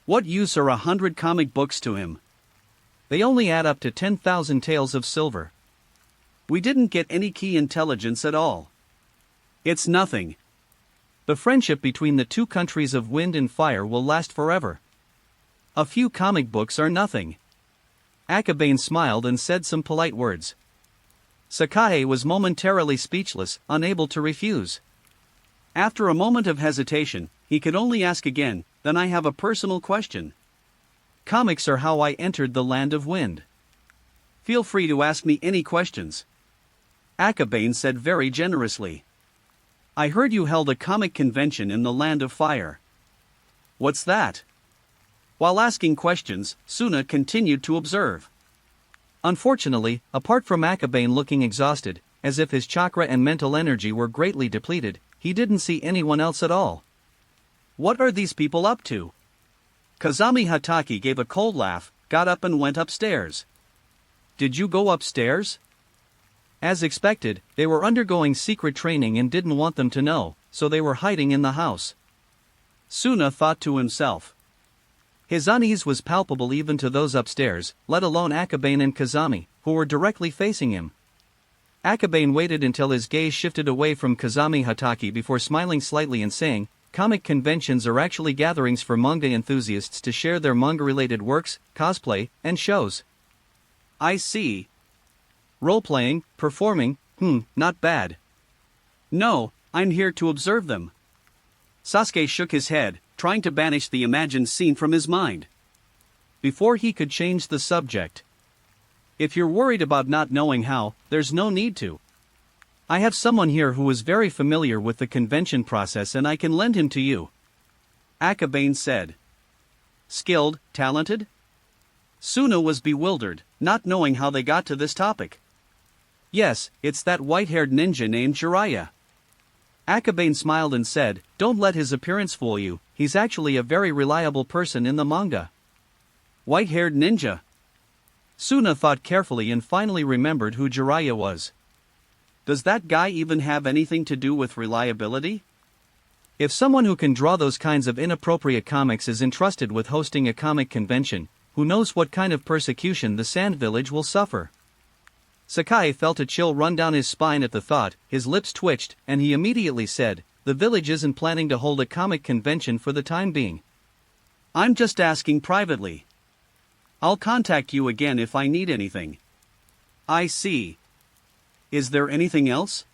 What use are 100 comic books to him? They only add up to 10,000 taels of silver. We didn't get any key intelligence at all. It's nothing. The friendship between the two countries of wind and fire will last forever. A few comic books are nothing. Akabane smiled and said some polite words. Sakae was momentarily speechless, unable to refuse. After a moment of hesitation, he could only ask again, "Then I have a personal question. Comics are how I entered the land of wind. Feel free to ask me any questions." Akabane said very generously. "I heard you held a comic convention in the land of fire. What's that?" While asking questions, Suna continued to observe. Unfortunately, apart from Akabane looking exhausted, as if his chakra and mental energy were greatly depleted, he didn't see anyone else at all. What are these people up to? Kazami Hatake gave a cold laugh, got up and went upstairs. Did you go upstairs? As expected, they were undergoing secret training and didn't want them to know, so they were hiding in the house. Suna thought to himself. His unease was palpable even to those upstairs, let alone Akabane and Kazami, who were directly facing him. Akabane waited until his gaze shifted away from Kazami Hatake before smiling slightly and saying, "Comic conventions are actually gatherings for manga enthusiasts to share their manga-related works, cosplay, and shows." I see. Role-playing, performing, not bad. No, I'm here to observe them. Sasuke shook his head, trying to banish the imagined scene from his mind. Before he could change the subject. If you're worried about not knowing how, there's no need to. I have someone here who is very familiar with the convention process and I can lend him to you. Akabane said. Skilled, talented? Suna was bewildered, not knowing how they got to this topic. Yes, it's that white-haired ninja named Jiraiya. Akabane smiled and said, "Don't let his appearance fool you, he's actually a very reliable person in the manga." White-haired ninja. Suna thought carefully and finally remembered who Jiraiya was. Does that guy even have anything to do with reliability? If someone who can draw those kinds of inappropriate comics is entrusted with hosting a comic convention, who knows what kind of persecution the Sand Village will suffer? Sakai felt a chill run down his spine at the thought, his lips twitched, and he immediately said, "The village isn't planning to hold a comic convention for the time being. I'm just asking privately. I'll contact you again if I need anything." I see. Is there anything else?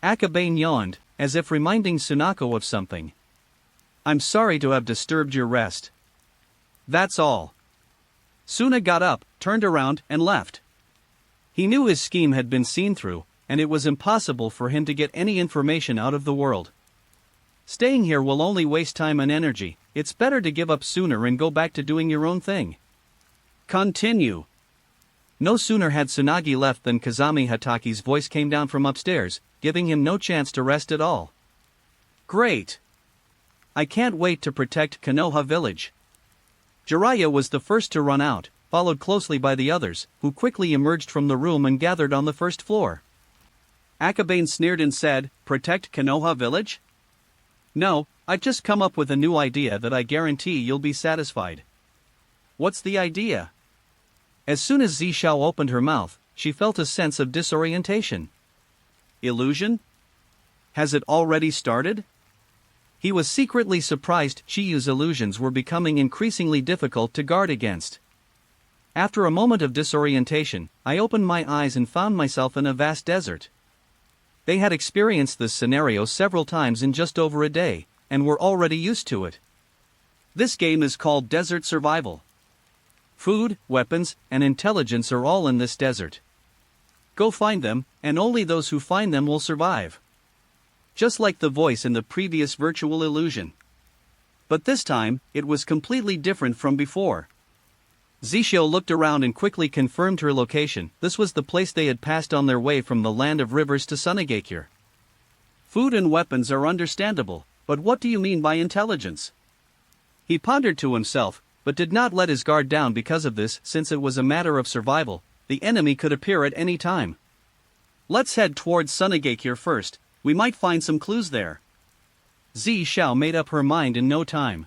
Akabane yawned, as if reminding Sunako of something. I'm sorry to have disturbed your rest. That's all. Suna got up, turned around, and left. He knew his scheme had been seen through, and it was impossible for him to get any information out of the world. Staying here will only waste time and energy, it's better to give up sooner and go back to doing your own thing. Continue. No sooner had Tsunagi left than Kazami Hatake's voice came down from upstairs, giving him no chance to rest at all. Great. I can't wait to protect Konoha village. Jiraiya was the first to run out, followed closely by the others, who quickly emerged from the room and gathered on the first floor. Akabane sneered and said, "Protect Konoha village?" "No, I've just come up with a new idea that I guarantee you'll be satisfied." "What's the idea?" As soon as Zishao opened her mouth, she felt a sense of disorientation. Illusion? Has it already started? He was secretly surprised Chiyu's illusions were becoming increasingly difficult to guard against. After a moment of disorientation, I opened my eyes and found myself in a vast desert. They had experienced this scenario several times in just over a day, and were already used to it. This game is called Desert Survival. Food, weapons, and intelligence are all in this desert. Go find them, and only those who find them will survive. Just like the voice in the previous virtual illusion. But this time, it was completely different from before. Zishio looked around and quickly confirmed her location. This was the place they had passed on their way from the land of rivers to Sunagakure. Food and weapons are understandable, but what do you mean by intelligence? He pondered to himself, but did not let his guard down because of this, since it was a matter of survival. the enemy could appear at any time. Let's head towards Sunagakure first, we might find some clues there. Zi Xiao made up her mind in no time.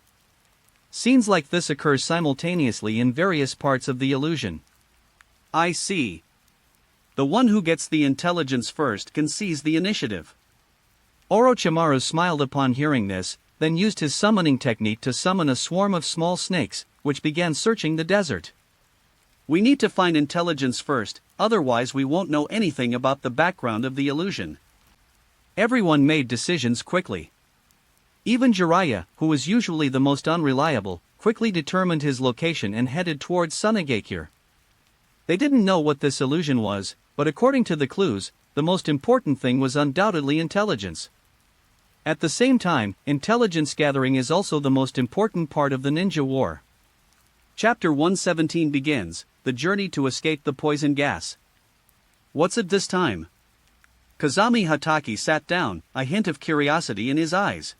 Scenes like this occur simultaneously in various parts of the illusion. I see. The one who gets the intelligence first can seize the initiative. Orochimaru smiled upon hearing this, then used his summoning technique to summon a swarm of small snakes, which began searching the desert. We need to find intelligence first, otherwise we won't know anything about the background of the illusion. Everyone made decisions quickly. Even Jiraiya, who was usually the most unreliable, quickly determined his location and headed towards Sunagakure. They didn't know what this illusion was, but according to the clues, the most important thing was undoubtedly intelligence. At the same time, intelligence gathering is also the most important part of the ninja war. Chapter 117 begins, the journey to escape the poison gas. What's it this time? Kazami Hatake sat down, a hint of curiosity in his eyes.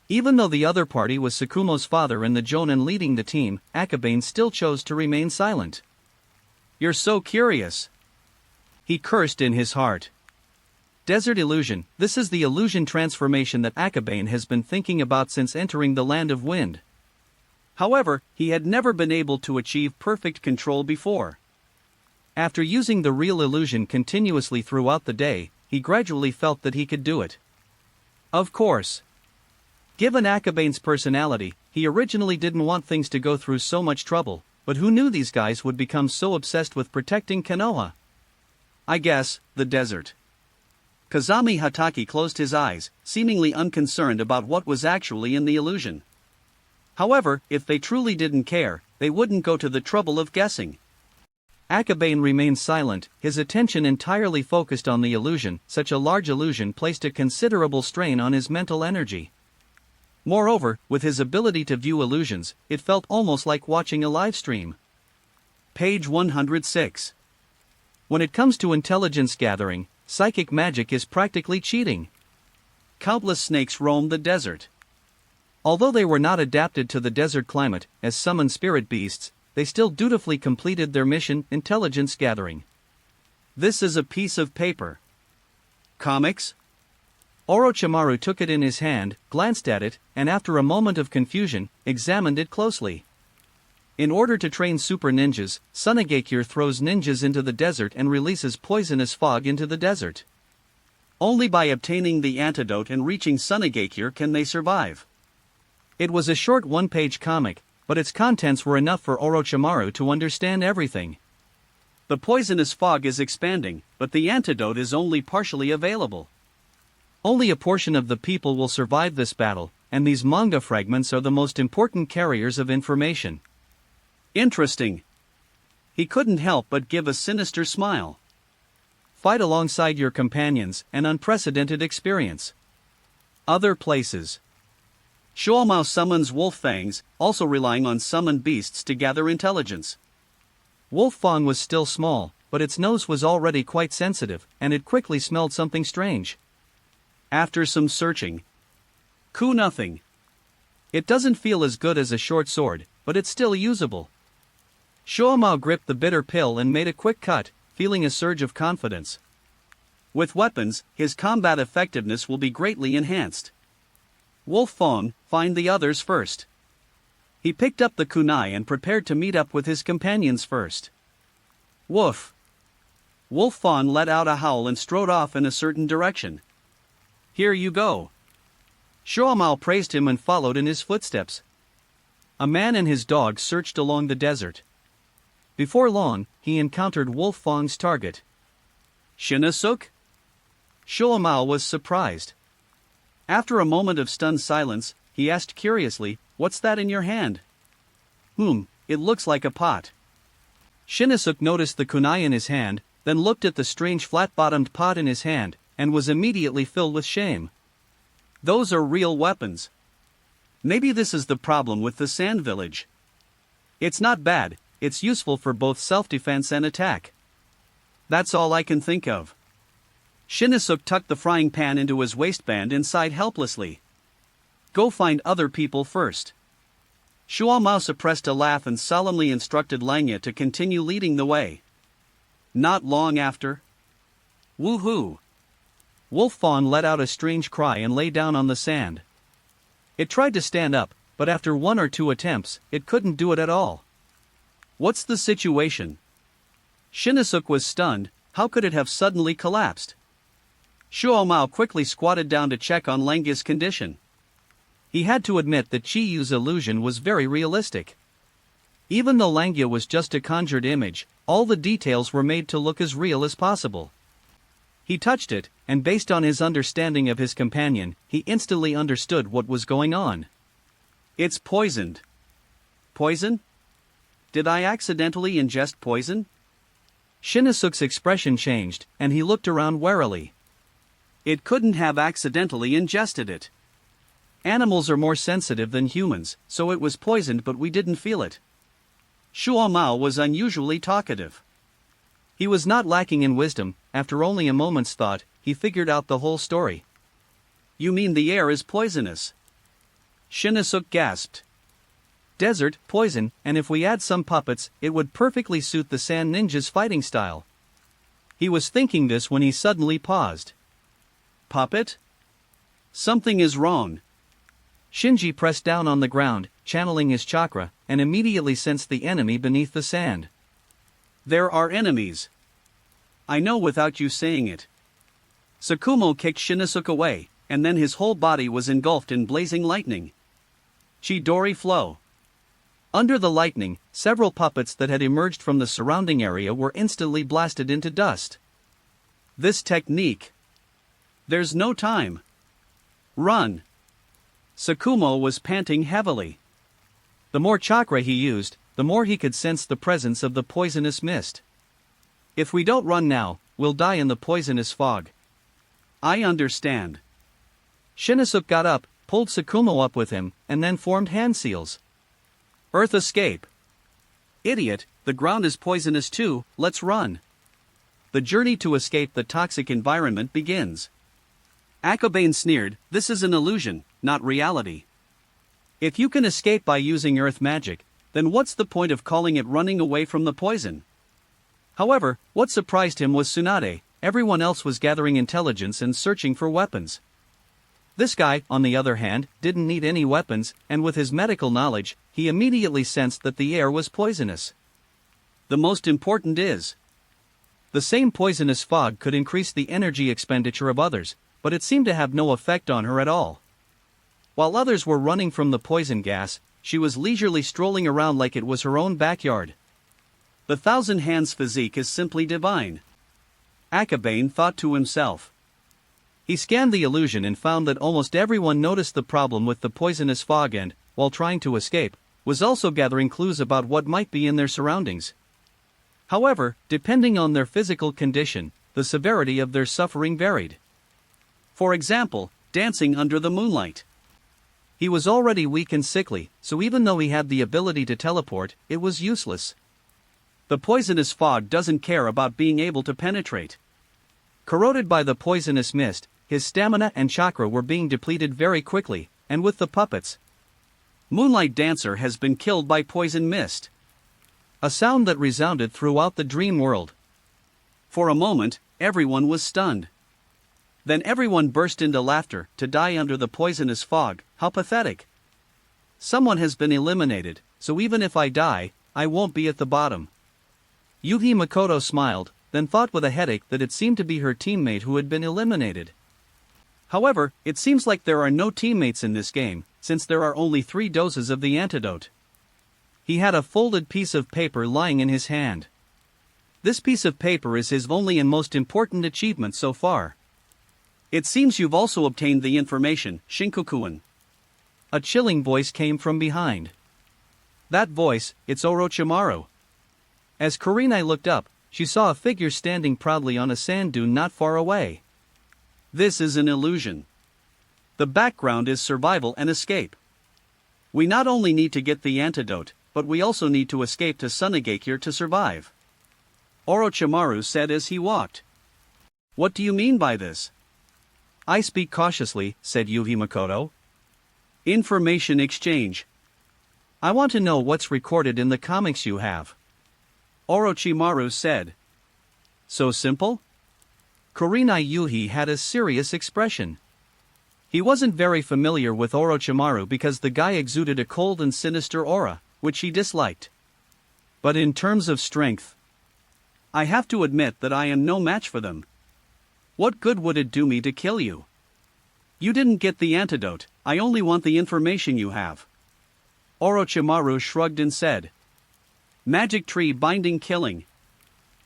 Even though the other party was Tsukumo's father and the Jonin leading the team, Akabane still chose to remain silent. You're so curious. He cursed in his heart. Desert illusion, this is the illusion transformation that Akabane has been thinking about since entering the Land of Wind. However, he had never been able to achieve perfect control before. After using the real illusion continuously throughout the day, he gradually felt that he could do it. Of course. Given Akabane's personality, he originally didn't want things to go through so much trouble, but who knew these guys would become so obsessed with protecting Konoha? I guess, the desert. Kazami Hatake closed his eyes, seemingly unconcerned about what was actually in the illusion. However, if they truly didn't care, they wouldn't go to the trouble of guessing. Akabane remained silent, his attention entirely focused on the illusion. Such a large illusion placed a considerable strain on his mental energy. Moreover, with his ability to view illusions, it felt almost like watching a live stream. Page 106. When it comes to intelligence gathering, psychic magic is practically cheating. Countless snakes roam the desert. Although they were not adapted to the desert climate, as summoned spirit beasts, they still dutifully completed their mission, intelligence gathering. This is a piece of paper. Comics? Orochimaru took it in his hand, glanced at it, and after a moment of confusion, examined it closely. In order to train super ninjas, Sunagakure throws ninjas into the desert and releases poisonous fog into the desert. Only by obtaining the antidote and reaching Sunagakure can they survive. It was a short one-page comic, but its contents were enough for Orochimaru to understand everything. The poisonous fog is expanding, but the antidote is only partially available. Only a portion of the people will survive this battle, and these manga fragments are the most important carriers of information. Interesting. He couldn't help but give a sinister smile. Fight alongside your companions, an unprecedented experience. Other places. Shuomao summons wolf fangs, also relying on summoned beasts to gather intelligence. Wolf Fang was still small, but its nose was already quite sensitive, and it quickly smelled something strange. After some searching. Nothing. It doesn't feel as good as a short sword, but it's still usable. Shuomao gripped the bitter pill and made a quick cut, feeling a surge of confidence. With weapons, his combat effectiveness will be greatly enhanced. Wolf Fang, find the others first. He picked up the kunai and prepared to meet up with his companions first. Woof. Wolf Fang let out a howl and strode off in a certain direction. Here you go. Shuomao praised him and followed in his footsteps. A man and his dog searched along the desert. Before long, he encountered Wolf Fang's target. Shinosuke? Shuomao was surprised. After a moment of stunned silence, he asked curiously, "What's that in your hand?" It looks like a pot." Shinosuke noticed the kunai in his hand, then looked at the strange flat-bottomed pot in his hand, and was immediately filled with shame. Those are real weapons. Maybe this is the problem with the sand village. It's not bad, it's useful for both self-defense and attack. That's all I can think of. Shinosuke tucked the frying pan into his waistband and sighed helplessly. Go find other people first. Shuomao suppressed a laugh and solemnly instructed Langya to continue leading the way. Not long after. Woohoo! Wolf Fawn let out a strange cry and lay down on the sand. It tried to stand up, but after 1 or 2 attempts, it couldn't do it at all. What's the situation? Shinosuke was stunned. How could it have suddenly collapsed? Shuo Mao quickly squatted down to check on Langya's condition. He had to admit that Chiyu's illusion was very realistic. Even though Langya was just a conjured image, all the details were made to look as real as possible. He touched it, and based on his understanding of his companion, he instantly understood what was going on. It's poisoned. Poison? Did I accidentally ingest poison? Shinosuke's expression changed, and he looked around warily. It couldn't have accidentally ingested it. Animals are more sensitive than humans, so it was poisoned but we didn't feel it. Shuo Mao was unusually talkative. He was not lacking in wisdom. After only a moment's thought, he figured out the whole story. You mean the air is poisonous? Shinosuke gasped. Desert, poison, and if we add some puppets, it would perfectly suit the Sand Ninja's fighting style. He was thinking this when he suddenly paused. Puppet? Something is wrong. Shinji pressed down on the ground, channeling his chakra, and immediately sensed the enemy beneath the sand. There are enemies. I know without you saying it. Tsukumo kicked Shinosuke away, and then his whole body was engulfed in blazing lightning. Chidori flow. Under the lightning, several puppets that had emerged from the surrounding area were instantly blasted into dust. This technique. There's no time. Run. Tsukumo was panting heavily. The more chakra he used, the more he could sense the presence of the poisonous mist. If we don't run now, we'll die in the poisonous fog. I understand. Shinosuke got up, pulled Tsukumo up with him, and then formed hand seals. Earth escape. Idiot, the ground is poisonous too, let's run. The journey to escape the toxic environment begins. Akabane sneered, this is an illusion, not reality. If you can escape by using earth magic, then what's the point of calling it running away from the poison? However, what surprised him was Tsunade. Everyone else was gathering intelligence and searching for weapons. This guy, on the other hand, didn't need any weapons, and with his medical knowledge, he immediately sensed that the air was poisonous. The most important is, the same poisonous fog could increase the energy expenditure of others, but it seemed to have no effect on her at all. While others were running from the poison gas, she was leisurely strolling around like it was her own backyard. The Thousand Hands physique is simply divine. Akabane thought to himself. He scanned the illusion and found that almost everyone noticed the problem with the poisonous fog and, while trying to escape, was also gathering clues about what might be in their surroundings. However, depending on their physical condition, the severity of their suffering varied. For example, dancing under the moonlight. He was already weak and sickly, so even though he had the ability to teleport, it was useless. The poisonous fog doesn't care about being able to penetrate. Corroded by the poisonous mist, his stamina and chakra were being depleted very quickly, and with the puppets. Moonlight Dancer has been killed by poison mist. A sound that resounded throughout the dream world. For a moment, everyone was stunned. Then everyone burst into laughter. To die under the poisonous fog, how pathetic. Someone has been eliminated, so even if I die, I won't be at the bottom. Yuhi Makoto smiled, then thought with a headache that it seemed to be her teammate who had been eliminated. However, it seems like there are no teammates in this game, since there are only 3 doses of the antidote. He had a folded piece of paper lying in his hand. This piece of paper is his only and most important achievement so far. It seems you've also obtained the information, Shinkokuin. A chilling voice came from behind. That voice, it's Orochimaru. As Kurenai looked up, she saw a figure standing proudly on a sand dune not far away. This is an illusion. The background is survival and escape. We not only need to get the antidote, but we also need to escape to Sunagakure to survive. Orochimaru said as he walked. What do you mean by this? I speak cautiously, said Yuhi Makoto. Information exchange. I want to know what's recorded in the comics you have. Orochimaru said. So simple? Kurenai Yuhi had a serious expression. He wasn't very familiar with Orochimaru because the guy exuded a cold and sinister aura, which he disliked. But in terms of strength, I have to admit that I am no match for them. What good would it do me to kill you? You didn't get the antidote, I only want the information you have. Orochimaru shrugged and said. Magic tree binding killing.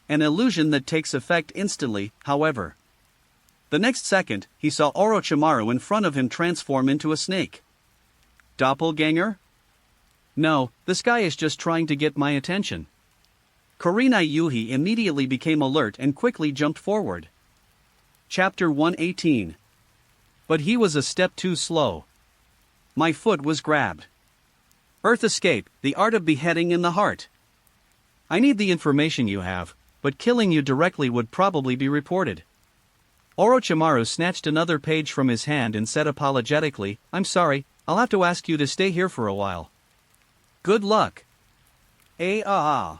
An illusion that takes effect instantly, however. The next second, he saw Orochimaru in front of him transform into a snake. Doppelganger? No, this guy is just trying to get my attention. Kurenai Yuhi immediately became alert and quickly jumped forward. Chapter 118. But he was a step too slow. My foot was grabbed. Earth escape, the art of beheading in the heart. I need the information you have, but killing you directly would probably be reported. Orochimaru snatched another page from his hand and said apologetically, I'm sorry, I'll have to ask you to stay here for a while. Good luck. That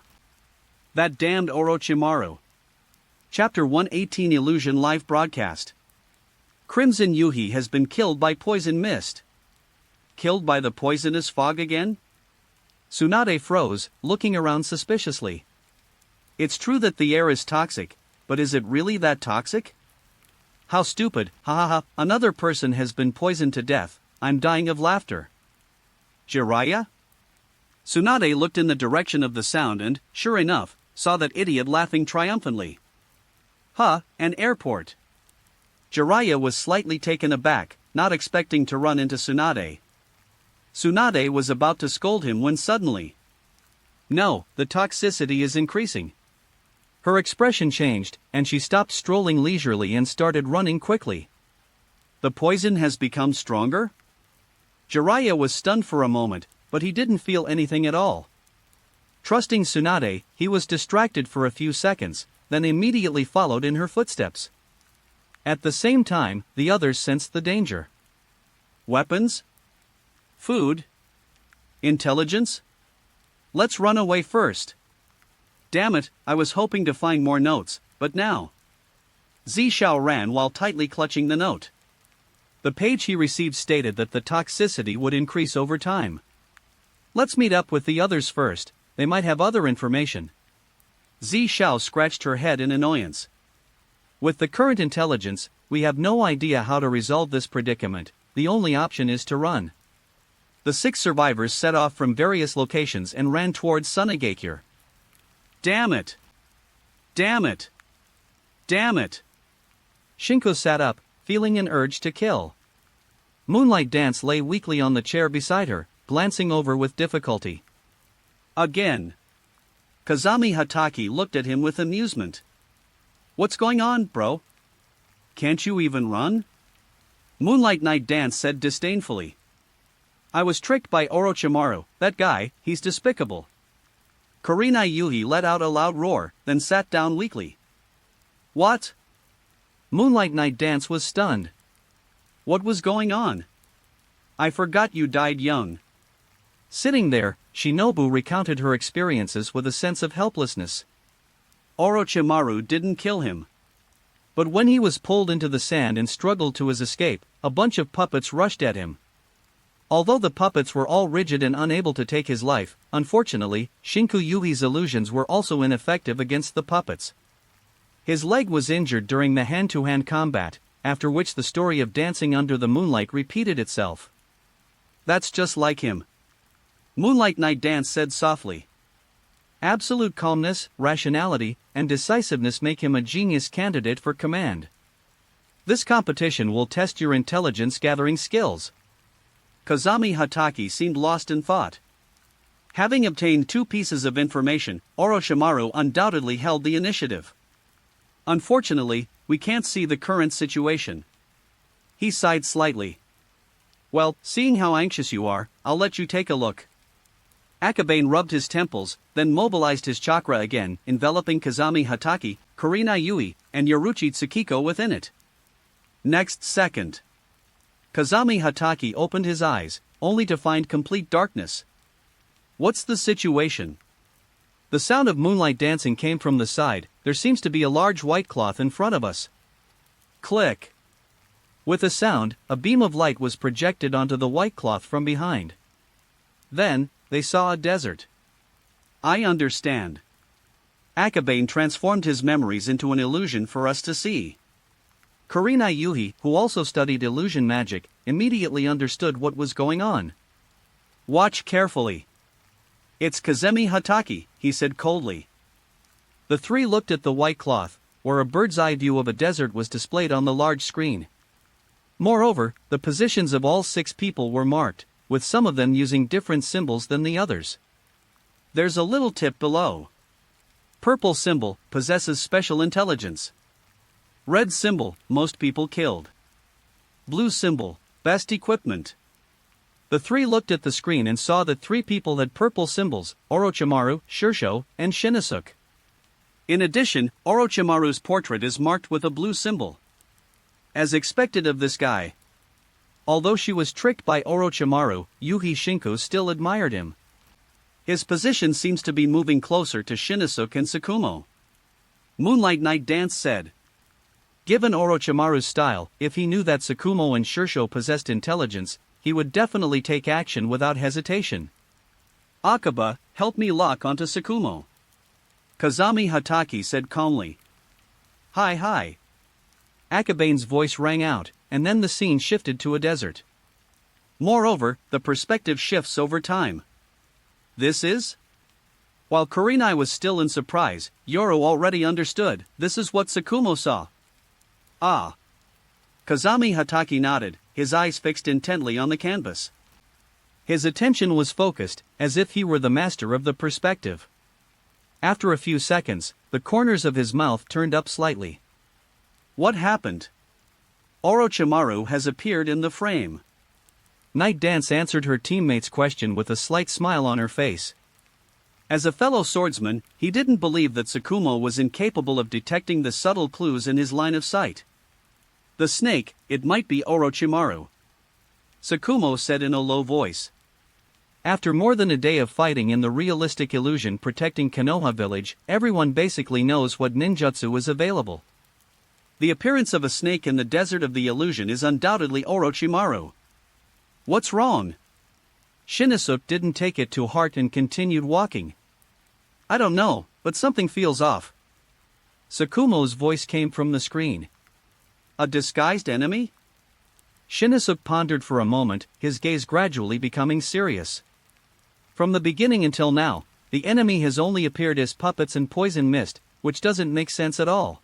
damned Orochimaru. Chapter 118 Illusion Live Broadcast. Crimson Yuhi has been killed by poison mist. Killed by the poisonous fog again? Tsunade froze, looking around suspiciously. It's true that the air is toxic, but is it really that toxic? How stupid, another person has been poisoned to death, I'm dying of laughter. Jiraiya? Tsunade looked in the direction of the sound and, sure enough, saw that idiot laughing triumphantly. An airport. Jiraiya was slightly taken aback, not expecting to run into Tsunade. Tsunade was about to scold him when suddenly. No, the toxicity is increasing. Her expression changed, and she stopped strolling leisurely and started running quickly. The poison has become stronger? Jiraiya was stunned for a moment, but he didn't feel anything at all. Trusting Tsunade, he was distracted for a few seconds, then immediately followed in her footsteps. At the same time, the others sensed the danger. Weapons? Food? Intelligence? Let's run away first. Damn it, I was hoping to find more notes, but now. Zishao ran while tightly clutching the note. The page he received stated that the toxicity would increase over time. Let's meet up with the others first, they might have other information. Zishao scratched her head in annoyance. With the current intelligence, we have no idea how to resolve this predicament, the only option is to run. The 6 survivors set off from various locations and ran towards Sunagakure. Damn it! Damn it! Damn it! Shinko sat up, feeling an urge to kill. Moonlight Dance lay weakly on the chair beside her, glancing over with difficulty. Again. Kazami Hatake looked at him with amusement. What's going on, bro? Can't you even run? Moonlight Night Dance said disdainfully. I was tricked by Orochimaru, that guy, he's despicable. Kurenai Yuhi let out a loud roar, then sat down weakly. What? Moonlight Night Dance was stunned. What was going on? I forgot you died young. Sitting there, Shinobu recounted her experiences with a sense of helplessness. Orochimaru didn't kill him. But when he was pulled into the sand and struggled to his escape, a bunch of puppets rushed at him. Although the puppets were all rigid and unable to take his life, unfortunately, Shinku Yuhi's illusions were also ineffective against the puppets. His leg was injured during the hand-to-hand combat, after which the story of dancing under the moonlight repeated itself. That's just like him. Moonlight Night Dance said softly. Absolute calmness, rationality, and decisiveness make him a genius candidate for command. This competition will test your intelligence-gathering skills. Kazami Hatake seemed lost in thought. Having obtained 2 pieces of information, Orochimaru undoubtedly held the initiative. Unfortunately, we can't see the current situation. He sighed slightly. Well, seeing how anxious you are, I'll let you take a look. Akabane rubbed his temples, then mobilized his chakra again, enveloping Kazami Hatake, Kurenai Yuhi, and Yoruichi Tsukiko within it. Next second. Kazami Hatake opened his eyes, only to find complete darkness. What's the situation? The sound of moonlight dancing came from the side, there seems to be a large white cloth in front of us. Click. With a sound, a beam of light was projected onto the white cloth from behind. Then, they saw a desert. I understand. Akabane transformed his memories into an illusion for us to see. Kurenai Yuhi, who also studied illusion magic, immediately understood what was going on. Watch carefully. It's Kazemi Hatake, he said coldly. The three looked at the white cloth, where a bird's-eye view of a desert was displayed on the large screen. Moreover, the positions of all 6 people were marked, with some of them using different symbols than the others. There's a little tip below. Purple symbol, possesses special intelligence. Red symbol, most people killed. Blue symbol, best equipment. The three looked at the screen and saw that 3 people had purple symbols, Orochimaru, Shursho, and Shinosuke. In addition, Orochimaru's portrait is marked with a blue symbol. As expected of this guy. Although she was tricked by Orochimaru, Yuhi Shinku still admired him. His position seems to be moving closer to Shinosuke and Tsukumo. Moonlight Night Dance said. Given Orochimaru's style, if he knew that Tsukumo and Shursho possessed intelligence, he would definitely take action without hesitation. Akaba, help me lock onto Tsukumo. Kazami Hatake said calmly. Hi. Akabane's voice rang out, and then the scene shifted to a desert. Moreover, the perspective shifts over time. This is? While Kurenai was still in surprise, Yoro already understood, this is what Tsukumo saw. Ah. Kazami Hatake nodded, his eyes fixed intently on the canvas. His attention was focused, as if he were the master of the perspective. After a few seconds, the corners of his mouth turned up slightly. What happened? Orochimaru has appeared in the frame. Night Dance answered her teammate's question with a slight smile on her face. As a fellow swordsman, he didn't believe that Tsukumo was incapable of detecting the subtle clues in his line of sight. The snake, it might be Orochimaru. Tsukumo said in a low voice. After more than a day of fighting in the realistic illusion protecting Konoha village, everyone basically knows what ninjutsu is available. The appearance of a snake in the desert of the illusion is undoubtedly Orochimaru. What's wrong? Shinosuke didn't take it to heart and continued walking. I don't know, but something feels off. Tsukumo's voice came from the screen. A disguised enemy? Shinosuke pondered for a moment, his gaze gradually becoming serious. From the beginning until now, the enemy has only appeared as puppets and poison mist, which doesn't make sense at all.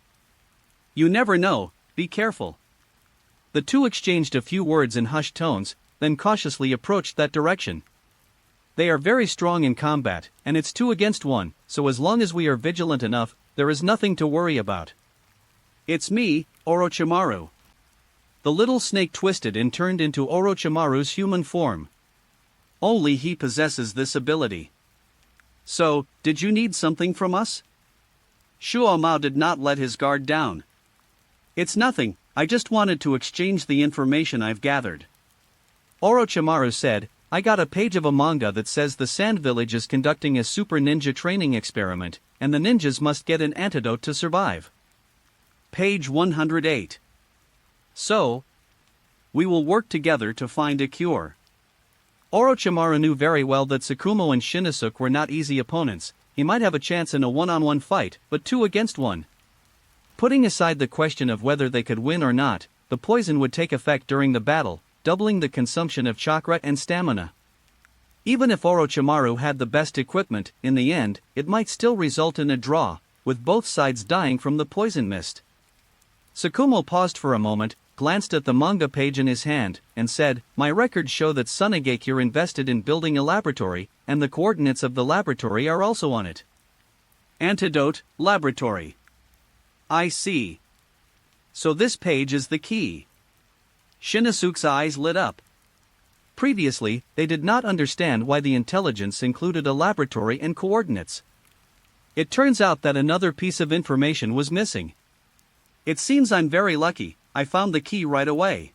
You never know, be careful. The two exchanged a few words in hushed tones, then cautiously approached that direction. They are very strong in combat, and it's 2 against 1, so as long as we are vigilant enough, there is nothing to worry about. It's me, Orochimaru. The little snake twisted and turned into Orochimaru's human form. Only he possesses this ability. So, did you need something from us? Shuomao did not let his guard down. It's nothing, I just wanted to exchange the information I've gathered. Orochimaru said, I got a page of a manga that says the Sand Village is conducting a super ninja training experiment, and the ninjas must get an antidote to survive. Page 108. So, we will work together to find a cure. Orochimaru knew very well that Tsukumo and Shinosuke were not easy opponents. He might have a chance in a one-on-one fight, but 2 against 1. Putting aside the question of whether they could win or not, the poison would take effect during the battle, doubling the consumption of chakra and stamina. Even if Orochimaru had the best equipment, in the end, it might still result in a draw, with both sides dying from the poison mist. Tsukumo paused for a moment, glanced at the manga page in his hand, and said, My records show that Sunagakure invested in building a laboratory, and the coordinates of the laboratory are also on it. Antidote, laboratory. I see. So this page is the key. Shinosuke's eyes lit up. Previously, they did not understand why the intelligence included a laboratory and coordinates. It turns out that another piece of information was missing. It seems I'm very lucky, I found the key right away.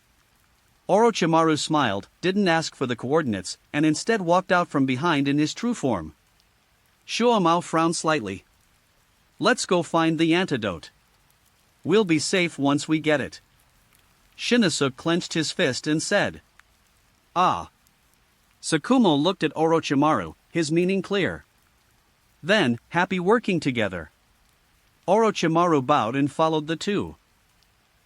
Orochimaru smiled, didn't ask for the coordinates, and instead walked out from behind in his true form. Shuomao frowned slightly. Let's go find the antidote. We'll be safe once we get it. Shinosuke clenched his fist and said. Ah. Sakumo looked at Orochimaru, his meaning clear. Then, happy working together. Orochimaru bowed and followed the two.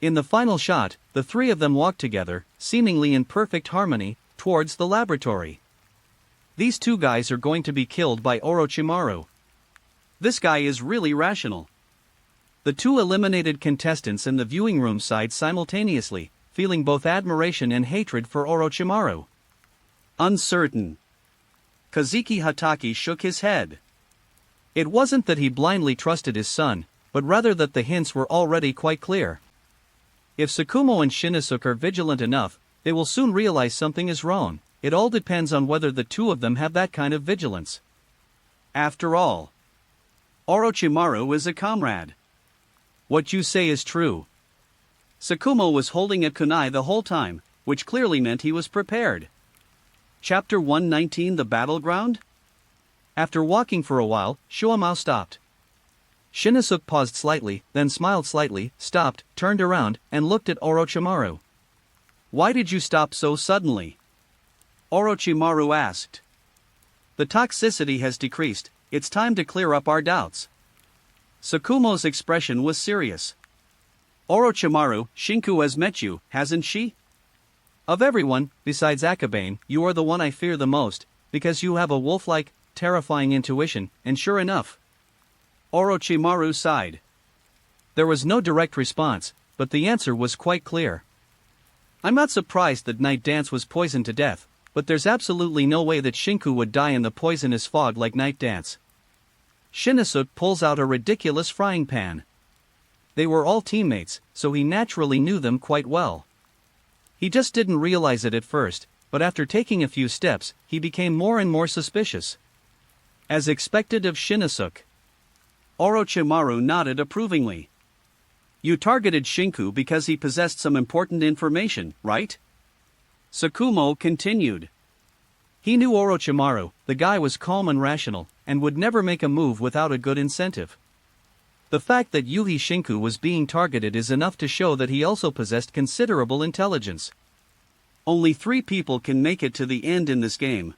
In the final shot, the three of them walked together, seemingly in perfect harmony, towards the laboratory. These two guys are going to be killed by Orochimaru. This guy is really rational. The two eliminated contestants in the viewing room sighed simultaneously, feeling both admiration and hatred for Orochimaru. Uncertain. Kazuki Hatake shook his head. It wasn't that he blindly trusted his son, but rather that the hints were already quite clear. If Sakumo and Shinosuke are vigilant enough, they will soon realize something is wrong. It all depends on whether the two of them have that kind of vigilance. After all, Orochimaru is a comrade. What you say is true. Sakumo was holding a kunai the whole time, which clearly meant he was prepared. Chapter 119 The Battleground? After walking for a while, Shuamao stopped. Shinosuke paused slightly, then smiled slightly, stopped, turned around, and looked at Orochimaru. Why did you stop so suddenly? Orochimaru asked. The toxicity has decreased, it's time to clear up our doubts. Sakumo's expression was serious. Orochimaru, Shinku has met you, hasn't she? Of everyone, besides Akabane, you are the one I fear the most, because you have a wolf-like, terrifying intuition, and sure enough. Orochimaru sighed. There was no direct response, but the answer was quite clear. I'm not surprised that Night Dance was poisoned to death, but there's absolutely no way that Shinku would die in the poisonous fog like Night Dance. Shinosuke pulls out a ridiculous frying pan. They were all teammates, so he naturally knew them quite well. He just didn't realize it at first, but after taking a few steps, he became more and more suspicious. As expected of Shinosuke. Orochimaru nodded approvingly. You targeted Shinku because he possessed some important information, right? Sakumo continued. He knew Orochimaru, the guy was calm and rational, and would never make a move without a good incentive. The fact that Yuhi Shinku was being targeted is enough to show that he also possessed considerable intelligence. Only 3 people can make it to the end in this game.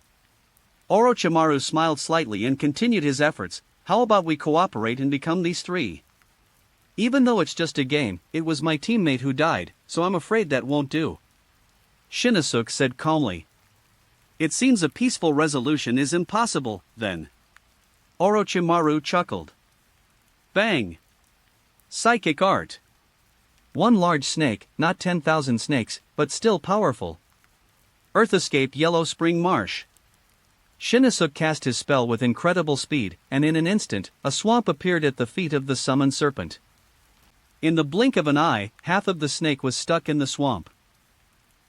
Orochimaru smiled slightly and continued his efforts. How about we cooperate and become these 3? Even though it's just a game, it was my teammate who died, so I'm afraid that won't do. Shinosuke said calmly. It seems a peaceful resolution is impossible, then. Orochimaru chuckled. Bang! Psychic art. One large snake, not 10,000 snakes, but still powerful. Earth escape Yellow Spring Marsh. Shinosuke cast his spell with incredible speed, and in an instant, a swamp appeared at the feet of the summoned serpent. In the blink of an eye, half of the snake was stuck in the swamp.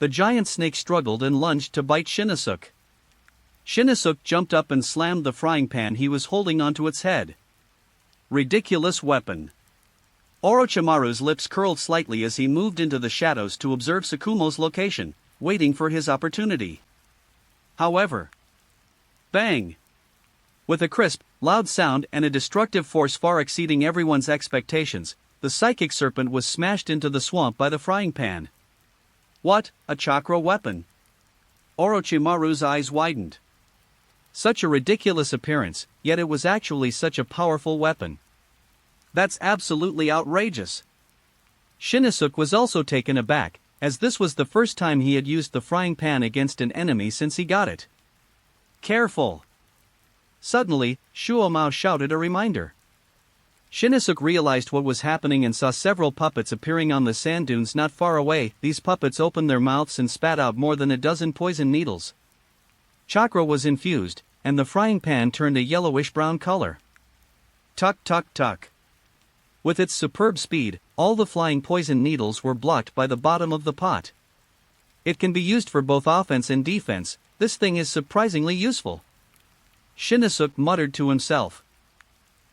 The giant snake struggled and lunged to bite Shinosuke. Shinosuke jumped up and slammed the frying pan he was holding onto its head. Ridiculous weapon. Orochimaru's lips curled slightly as he moved into the shadows to observe Sakumo's location, waiting for his opportunity. However, bang! With a crisp, loud sound and a destructive force far exceeding everyone's expectations, the psychic serpent was smashed into the swamp by the frying pan. What, a chakra weapon? Orochimaru's eyes widened. Such a ridiculous appearance, yet it was actually such a powerful weapon. That's absolutely outrageous. Shinosuke was also taken aback, as this was the first time he had used the frying pan against an enemy since he got it. Careful! Suddenly, Shuomao shouted a reminder. Shinosuke realized what was happening and saw several puppets appearing on the sand dunes not far away. These puppets opened their mouths and spat out more than a dozen poison needles. Chakra was infused, and the frying pan turned a yellowish-brown color. Tuck tuck tuck. With its superb speed, all the flying poison needles were blocked by the bottom of the pot. It can be used for both offense and defense. This thing is surprisingly useful. Shinosuke muttered to himself.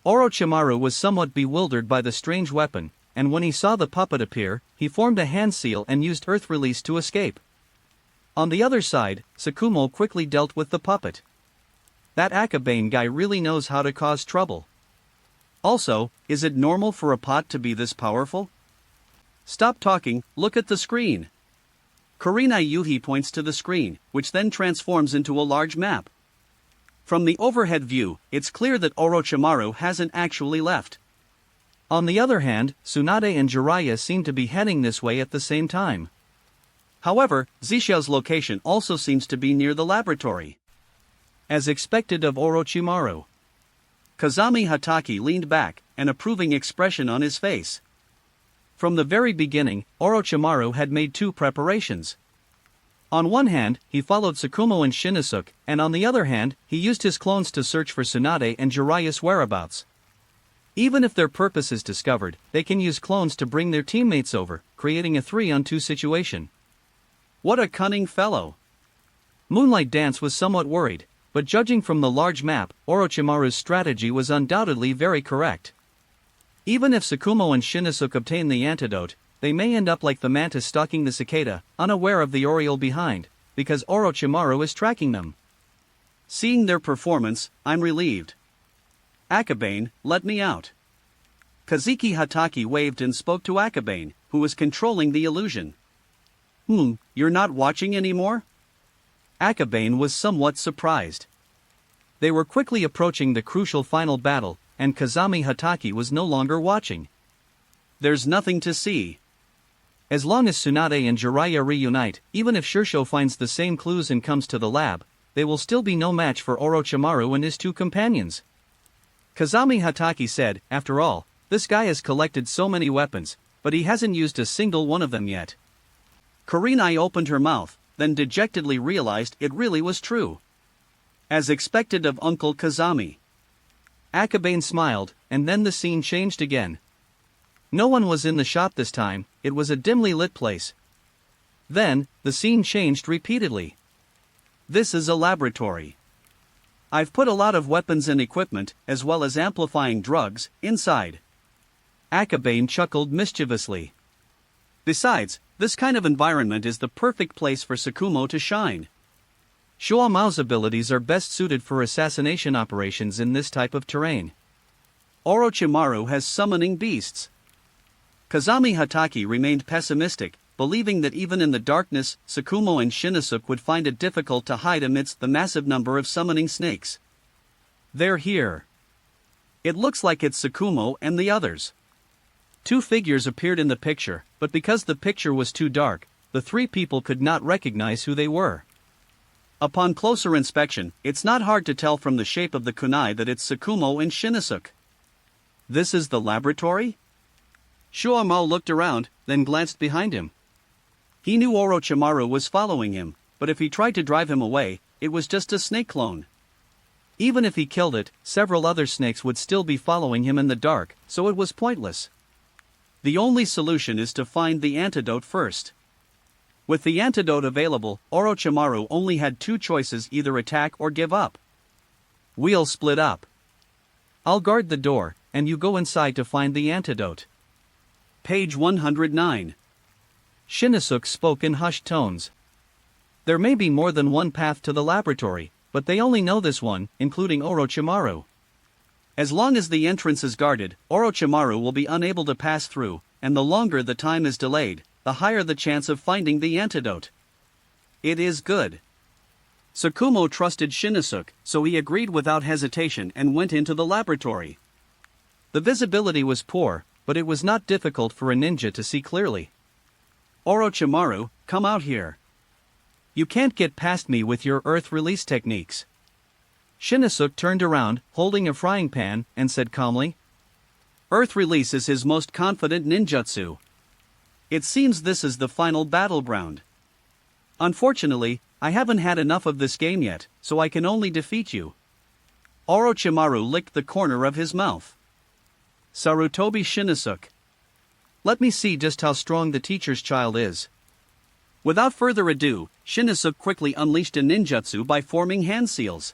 Orochimaru was somewhat bewildered by the strange weapon, and when he saw the puppet appear, he formed a hand seal and used earth release to escape. On the other side, Sakumo quickly dealt with the puppet. That Akabane guy really knows how to cause trouble. Also, is it normal for a pot to be this powerful? Stop talking, look at the screen. Kurenai Yuhi points to the screen, which then transforms into a large map. From the overhead view, it's clear that Orochimaru hasn't actually left. On the other hand, Tsunade and Jiraiya seem to be heading this way at the same time. However, Zishiao's location also seems to be near the laboratory. As expected of Orochimaru. Kazami Hatake leaned back, an approving expression on his face. From the very beginning, Orochimaru had made two preparations. On one hand, he followed Tsukumo and Shinosuke, and on the other hand, he used his clones to search for Tsunade and Jiraiya's whereabouts. Even if their purpose is discovered, they can use clones to bring their teammates over, creating a 3-on-2 situation. What a cunning fellow! Moonlight Dance was somewhat worried, but judging from the large map, Orochimaru's strategy was undoubtedly very correct. Even if Tsukumo and Shinosuke obtain the antidote, they may end up like the mantis stalking the cicada, unaware of the oriole behind, because Orochimaru is tracking them. Seeing their performance, I'm relieved. Akabane, let me out. Kazuki Hatake waved and spoke to Akabane, who was controlling the illusion. You're not watching anymore? Akabane was somewhat surprised. They were quickly approaching the crucial final battle, and Kazami Hatake was no longer watching. There's nothing to see. As long as Tsunade and Jiraiya reunite, even if Shursho finds the same clues and comes to the lab, they will still be no match for Orochimaru and his two companions. Kazami Hatake said, after all, this guy has collected so many weapons, but he hasn't used a single one of them yet. Kurenai opened her mouth, then dejectedly realized it really was true. As expected of Uncle Kazami. Akabane smiled, and then the scene changed again. No one was in the shop this time, it was a dimly lit place. Then, the scene changed repeatedly. This is a laboratory. I've put a lot of weapons and equipment, as well as amplifying drugs, inside. Akabane chuckled mischievously. Besides, this kind of environment is the perfect place for Tsukumo to shine. Shuamao's abilities are best suited for assassination operations in this type of terrain. Orochimaru has summoning beasts. Kazami Hatake remained pessimistic, believing that even in the darkness, Tsukumo and Shinosuke would find it difficult to hide amidst the massive number of summoning snakes. They're here. It looks like it's Tsukumo and the others. Two figures appeared in the picture, but because the picture was too dark, the three people could not recognize who they were. Upon closer inspection, it's not hard to tell from the shape of the kunai that it's Tsukumo and Shinosuke. This is the laboratory? Shuamao looked around, then glanced behind him. He knew Orochimaru was following him, but if he tried to drive him away, it was just a snake clone. Even if he killed it, several other snakes would still be following him in the dark, so it was pointless. The only solution is to find the antidote first. With the antidote available, Orochimaru only had two choices: either attack or give up. We'll split up. I'll guard the door, and you go inside to find the antidote. Page 109. Shinosuke spoke in hushed tones. There may be more than one path to the laboratory, but they only know this one, including Orochimaru. As long as the entrance is guarded, Orochimaru will be unable to pass through, and the longer the time is delayed, the higher the chance of finding the antidote. It is good. Tsukumo trusted Shinosuke, so he agreed without hesitation and went into the laboratory. The visibility was poor, but it was not difficult for a ninja to see clearly. Orochimaru, come out here. You can't get past me with your earth release techniques. Shinosuke turned around, holding a frying pan, and said calmly. Earth release is his most confident ninjutsu. It seems this is the final battleground. Unfortunately, I haven't had enough of this game yet, so I can only defeat you. Orochimaru licked the corner of his mouth. Sarutobi Shinosuke. Let me see just how strong the teacher's child is. Without further ado, Shinosuke quickly unleashed a ninjutsu by forming hand seals.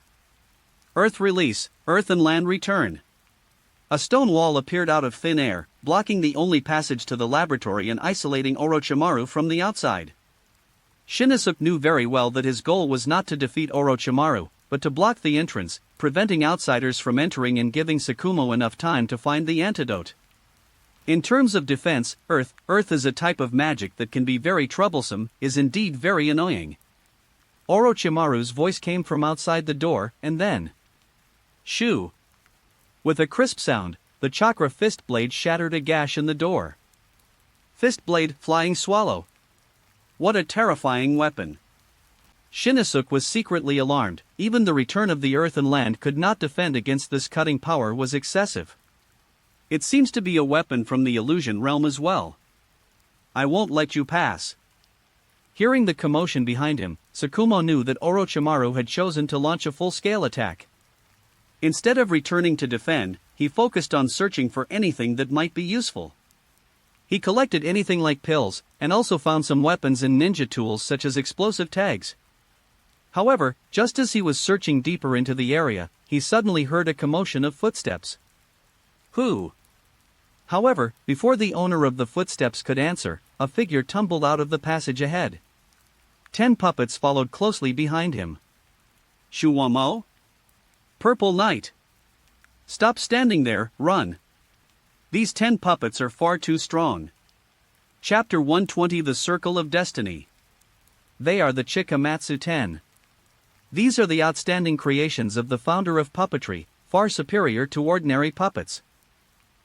Earth release, earth and land return. A stone wall appeared out of thin air, blocking the only passage to the laboratory and isolating Orochimaru from the outside. Shinosuke knew very well that his goal was not to defeat Orochimaru, but to block the entrance, preventing outsiders from entering and giving Tsukumo enough time to find the antidote. In terms of defense, Earth is a type of magic that can be very troublesome, is indeed very annoying. Orochimaru's voice came from outside the door, and then shoo! With a crisp sound, the chakra fist blade shattered a gash in the door. Fist blade, flying swallow. What a terrifying weapon. Shinosuke was secretly alarmed. Even the return of the earth and land could not defend against this cutting power was excessive. It seems to be a weapon from the illusion realm as well. I won't let you pass. Hearing the commotion behind him, Tsukumo knew that Orochimaru had chosen to launch a full-scale attack. Instead of returning to defend, he focused on searching for anything that might be useful. He collected anything like pills, and also found some weapons and ninja tools such as explosive tags. However, just as he was searching deeper into the area, he suddenly heard a commotion of footsteps. Who? However, before the owner of the footsteps could answer, a figure tumbled out of the passage ahead. 10 puppets followed closely behind him. Shuwamo? Purple Knight. Stop standing there, run. These 10 puppets are far too strong. Chapter 120 The Circle of Destiny. They are the Chikamatsu 10. These are the outstanding creations of the founder of puppetry, far superior to ordinary puppets.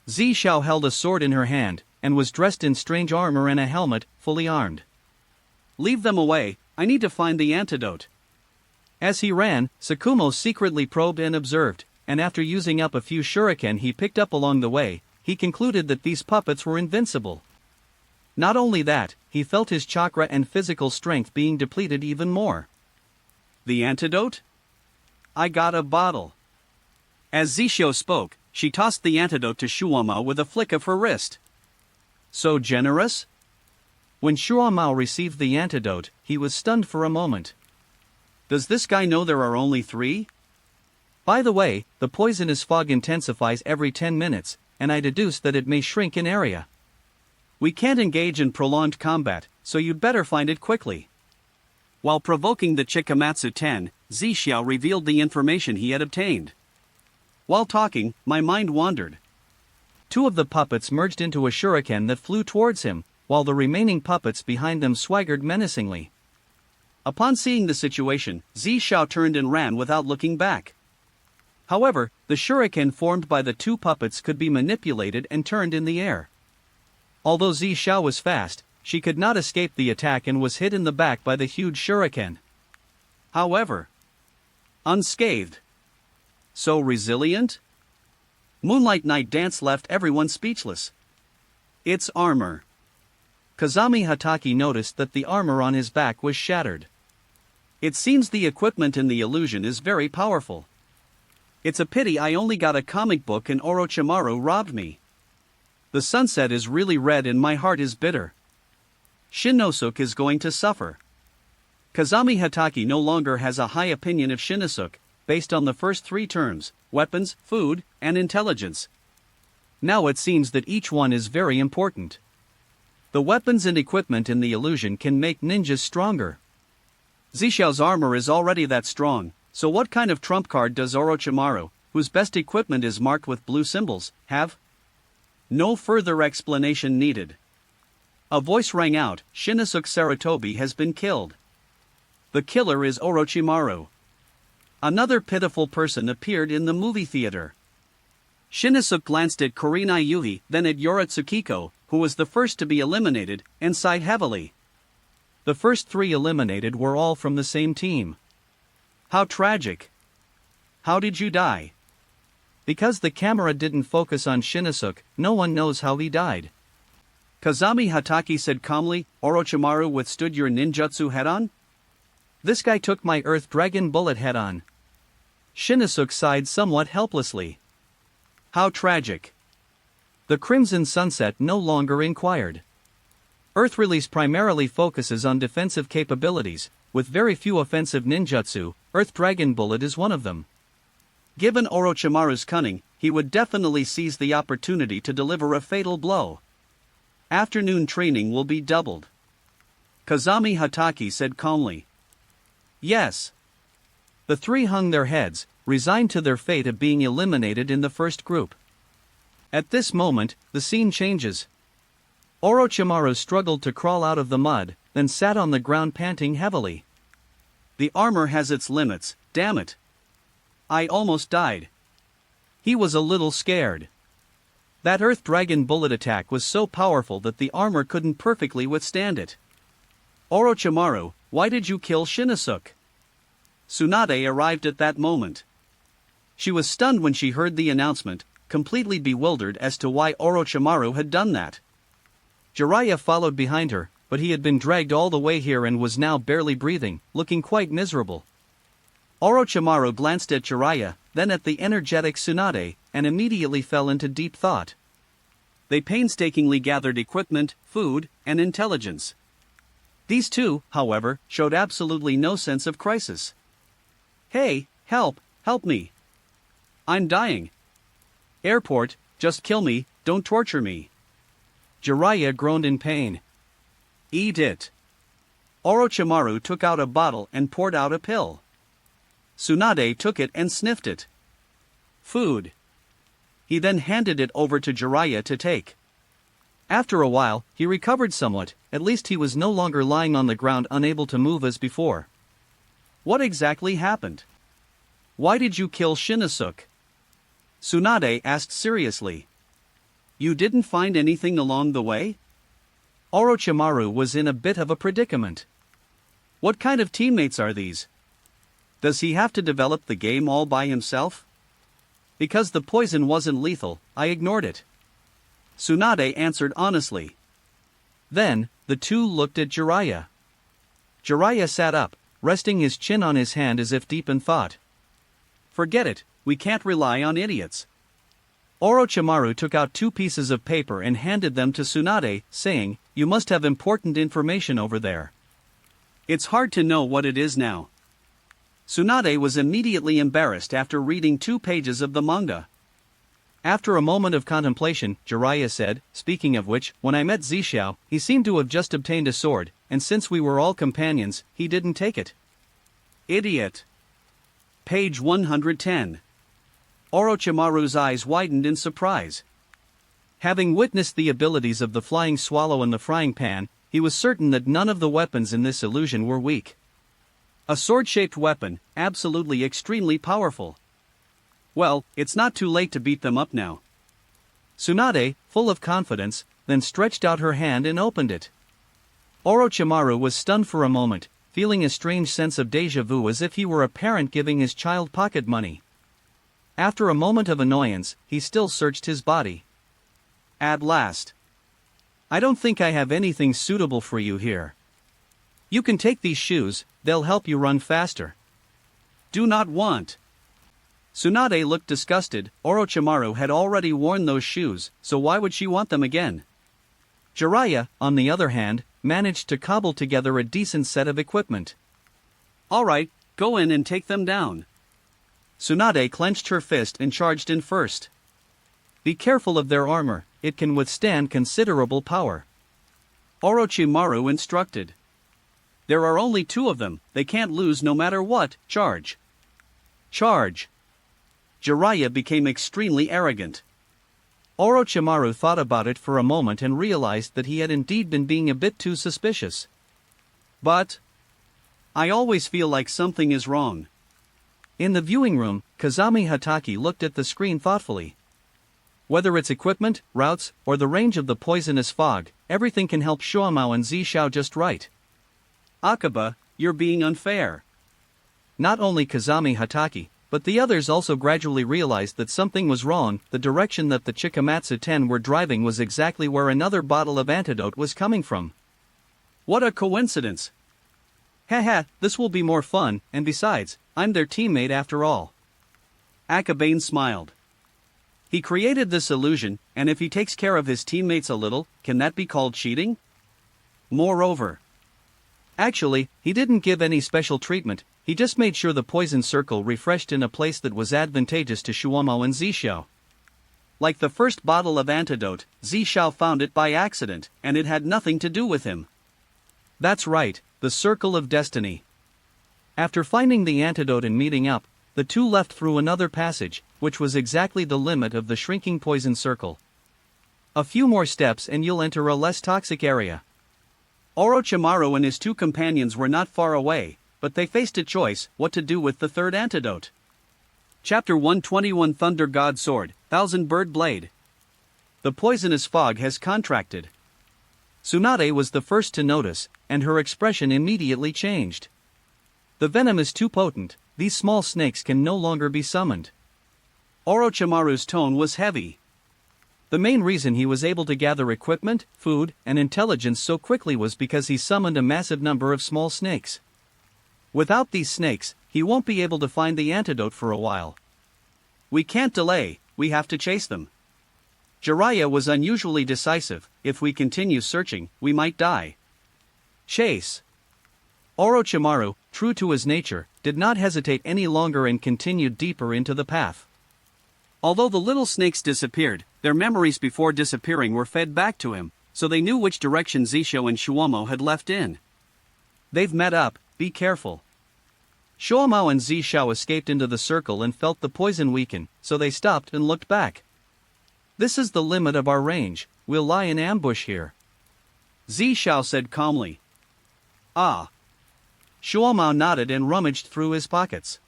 Zi Xiao held a sword in her hand, and was dressed in strange armor and a helmet, fully armed. Leave them away, I need to find the antidote. As he ran, Tsukumo secretly probed and observed, and after using up a few shuriken he picked up along the way, he concluded that these puppets were invincible. Not only that, he felt his chakra and physical strength being depleted even more. The antidote? I got a bottle. As Zishio spoke, she tossed the antidote to Shuamao with a flick of her wrist. So generous? When Shuamao received the antidote, he was stunned for a moment. Does this guy know there are only 3? By the way, the poisonous fog intensifies every 10 minutes, and I deduce that it may shrink in area. We can't engage in prolonged combat, so you'd better find it quickly. While provoking the Chikamatsu 10, Zixiao revealed the information he had obtained. While talking, my mind wandered. 2 of the puppets merged into a shuriken that flew towards him, while the remaining puppets behind them swaggered menacingly. Upon seeing the situation, Zixiao turned and ran without looking back. However, the shuriken formed by the 2 puppets could be manipulated and turned in the air. Although Zixiao was fast, she could not escape the attack and was hit in the back by the huge shuriken. However, unscathed. So resilient? Moonlight Night Dance left everyone speechless. It's armor. Kazami Hatake noticed that the armor on his back was shattered. It seems the equipment in the illusion is very powerful. It's a pity I only got a comic book and Orochimaru robbed me. The sunset is really red and my heart is bitter. Shinosuke is going to suffer. Kazami Hatake no longer has a high opinion of Shinosuke, based on the first 3 terms, weapons, food, and intelligence. Now it seems that each one is very important. The weapons and equipment in the illusion can make ninjas stronger. Zixiao's armor is already that strong, so what kind of trump card does Orochimaru, whose best equipment is marked with blue symbols, have? No further explanation needed. A voice rang out, Shinosuke Sarutobi has been killed. The killer is Orochimaru. Another pitiful person appeared in the movie theater. Shinosuke glanced at Kurenai Yuhi, then at Yora Tsukiko, who was the first to be eliminated, and sighed heavily. The first 3 eliminated were all from the same team. How tragic. How did you die? Because the camera didn't focus on Shinosuke, no one knows how he died. Kazami Hatake said calmly, Orochimaru withstood your ninjutsu head-on? This guy took my Earth Dragon bullet head-on. Shinosuke sighed somewhat helplessly. How tragic. The Crimson Sunset no longer inquired. Earth Release primarily focuses on defensive capabilities, with very few offensive ninjutsu. Earth Dragon Bullet is one of them. Given Orochimaru's cunning, he would definitely seize the opportunity to deliver a fatal blow. Afternoon training will be doubled. Kazami Hatake said calmly. Yes. The three hung their heads, resigned to their fate of being eliminated in the first group. At this moment, the scene changes. Orochimaru struggled to crawl out of the mud, then sat on the ground panting heavily. The armor has its limits, damn it. I almost died. He was a little scared. That Earth Dragon bullet attack was so powerful that the armor couldn't perfectly withstand it. Orochimaru, why did you kill Shinosuke? Tsunade arrived at that moment. She was stunned when she heard the announcement, completely bewildered as to why Orochimaru had done that. Jiraiya followed behind her, but he had been dragged all the way here and was now barely breathing, looking quite miserable. Orochimaru glanced at Jiraiya, then at the energetic Tsunade, and immediately fell into deep thought. They painstakingly gathered equipment, food, and intelligence. These two, however, showed absolutely no sense of crisis. Hey, help me. I'm dying. Airport, just kill me, don't torture me. Jiraiya groaned in pain. Eat it. Orochimaru took out a bottle and poured out a pill. Tsunade took it and sniffed it. Food. He then handed it over to Jiraiya to take. After a while, he recovered somewhat, at least he was no longer lying on the ground unable to move as before. What exactly happened? Why did you kill Shinosuke? Tsunade asked seriously. You didn't find anything along the way? Orochimaru was in a bit of a predicament. What kind of teammates are these? Does he have to develop the game all by himself? Because the poison wasn't lethal, I ignored it. Tsunade answered honestly. Then, the two looked at Jiraiya. Jiraiya sat up, resting his chin on his hand as if deep in thought. Forget it, we can't rely on idiots. Orochimaru took out 2 pieces of paper and handed them to Tsunade, saying, You must have important information over there. It's hard to know what it is now. Tsunade was immediately embarrassed after reading 2 pages of the manga. After a moment of contemplation, Jiraiya said, Speaking of which, when I met Zishao, he seemed to have just obtained a sword, and since we were all companions, he didn't take it. Idiot. Page 110. Orochimaru's eyes widened in surprise. Having witnessed the abilities of the flying swallow and the frying pan, he was certain that none of the weapons in this illusion were weak. A sword-shaped weapon, absolutely extremely powerful. Well, it's not too late to beat them up now. Tsunade, full of confidence, then stretched out her hand and opened it. Orochimaru was stunned for a moment, feeling a strange sense of déjà vu as if he were a parent giving his child pocket money. After a moment of annoyance, he still searched his body. At last. I don't think I have anything suitable for you here. You can take these shoes, they'll help you run faster. Do not want. Tsunade looked disgusted. Orochimaru had already worn those shoes, so why would she want them again? Jiraiya, on the other hand, managed to cobble together a decent set of equipment. Alright, go in and take them down. Tsunade clenched her fist and charged in first. Be careful of their armor, it can withstand considerable power. Orochimaru instructed. There are only 2 of them, they can't lose no matter what, charge. Charge. Jiraiya became extremely arrogant. Orochimaru thought about it for a moment and realized that he had indeed been being a bit too suspicious. But I always feel like something is wrong. In the viewing room, Kazami Hatake looked at the screen thoughtfully. Whether it's equipment, routes, or the range of the poisonous fog, everything can help Shuamao and Zishao just right. Akaba, you're being unfair. Not only Kazami Hatake, but the others also gradually realized that something was wrong. The direction that the Chikamatsu 10 were driving was exactly where another bottle of antidote was coming from. What a coincidence! Haha, this will be more fun, and besides, I'm their teammate after all. Akabane smiled. He created this illusion, and if he takes care of his teammates a little, can that be called cheating? Moreover. Actually, he didn't give any special treatment, he just made sure the poison circle refreshed in a place that was advantageous to Shuamao and Zishao. Like the first bottle of antidote, Zishao found it by accident, and it had nothing to do with him. That's right, the circle of destiny. After finding the antidote and meeting up, the two left through another passage, which was exactly the limit of the shrinking poison circle. A few more steps and you'll enter a less toxic area. Orochimaru and his two companions were not far away, but they faced a choice: what to do with the third antidote. Chapter 121 Thunder God Sword, Thousand Bird Blade. The poisonous fog has contracted. Tsunade was the first to notice, and her expression immediately changed. The venom is too potent, these small snakes can no longer be summoned. Orochimaru's tone was heavy. The main reason he was able to gather equipment, food, and intelligence so quickly was because he summoned a massive number of small snakes. Without these snakes, he won't be able to find the antidote for a while. We can't delay, we have to chase them. Jiraiya was unusually decisive: if we continue searching, we might die. Chase. Orochimaru, true to his nature, did not hesitate any longer and continued deeper into the path. Although the little snakes disappeared, their memories before disappearing were fed back to him, so they knew which direction Zisho and Shuomo had left in. They've met up, be careful. Shuomo and Zisho escaped into the circle and felt the poison weaken, so they stopped and looked back. This is the limit of our range, we'll lie in ambush here. Zisho said calmly. Ah. Shuomo nodded and rummaged through his pockets.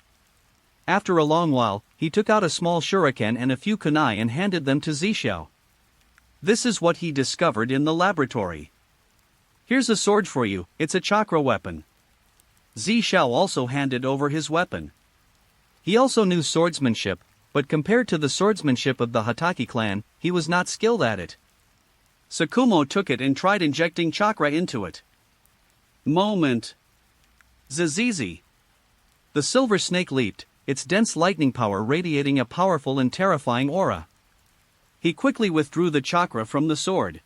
After a long while, he took out a small shuriken and a few kunai and handed them to Zisho. This is what he discovered in the laboratory. Here's a sword for you, it's a chakra weapon. Zisho also handed over his weapon. He also knew swordsmanship, but compared to the swordsmanship of the Hatake clan, he was not skilled at it. Tsukumo took it and tried injecting chakra into it. Moment. Zizizi. The silver snake leaped, its dense lightning power radiating a powerful and terrifying aura. He quickly withdrew the chakra from the sword.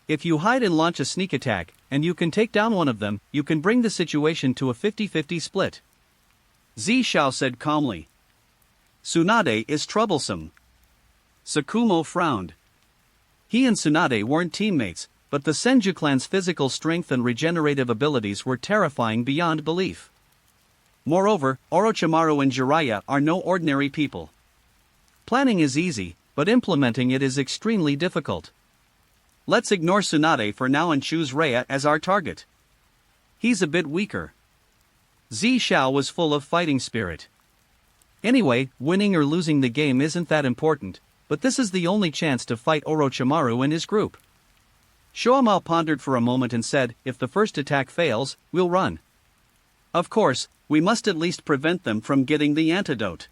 If you hide and launch a sneak attack, and you can take down one of them, you can bring the situation to a 50-50 split. Zisho said calmly. Tsunade is troublesome. Tsukumo frowned. He and Tsunade weren't teammates, but the Senju clan's physical strength and regenerative abilities were terrifying beyond belief. Moreover, Orochimaru and Jiraiya are no ordinary people. Planning is easy, but implementing it is extremely difficult. Let's ignore Tsunade for now and choose Rhea as our target. He's a bit weaker. Zisho was full of fighting spirit. Anyway, winning or losing the game isn't that important, but this is the only chance to fight Orochimaru and his group. Shuomo pondered for a moment and said, if the first attack fails, we'll run. Of course, we must at least prevent them from getting the antidote.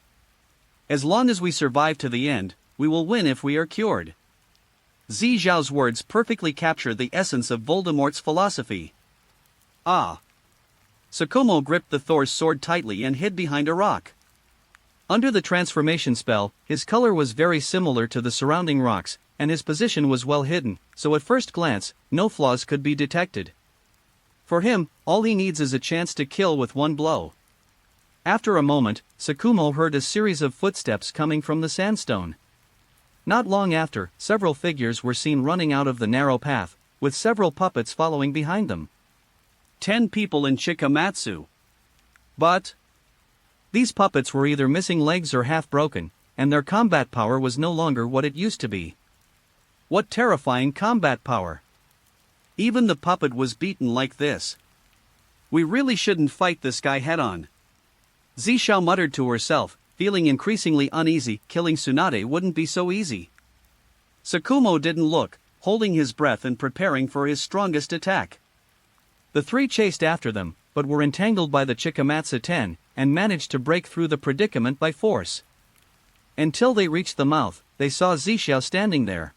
As long as we survive to the end, we will win if we are cured. Zisho's words perfectly capture the essence of Voldemort's philosophy. Ah. Tsukumo gripped the Thor's sword tightly and hid behind a rock. Under the transformation spell, his color was very similar to the surrounding rocks, and his position was well hidden, so at first glance, no flaws could be detected. For him, all he needs is a chance to kill with one blow. After a moment, Tsukumo heard a series of footsteps coming from the sandstone. Not long after, several figures were seen running out of the narrow path, with several puppets following behind them. 10 people in Chikamatsu. But these puppets were either missing legs or half broken, and their combat power was no longer what it used to be. What terrifying combat power! Even the puppet was beaten like this. We really shouldn't fight this guy head-on. Zisho muttered to herself, feeling increasingly uneasy. Killing Tsunade wouldn't be so easy. Tsukumo didn't look, holding his breath and preparing for his strongest attack. The three chased after them, but were entangled by the Chikamatsu 10, and managed to break through the predicament by force. Until they reached the mouth, they saw Zisho standing there.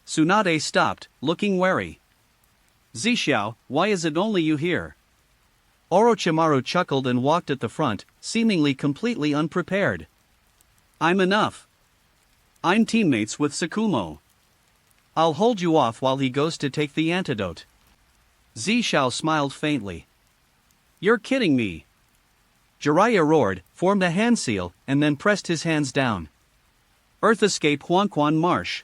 Tsunade stopped, looking wary. Zisho, why is it only you here? Orochimaru chuckled and walked at the front, seemingly completely unprepared. I'm enough. I'm teammates with Tsukumo. I'll hold you off while he goes to take the antidote. Zisho smiled faintly. You're kidding me. Jiraiya roared, formed a hand seal, and then pressed his hands down. Earth Escape Huanquan Marsh.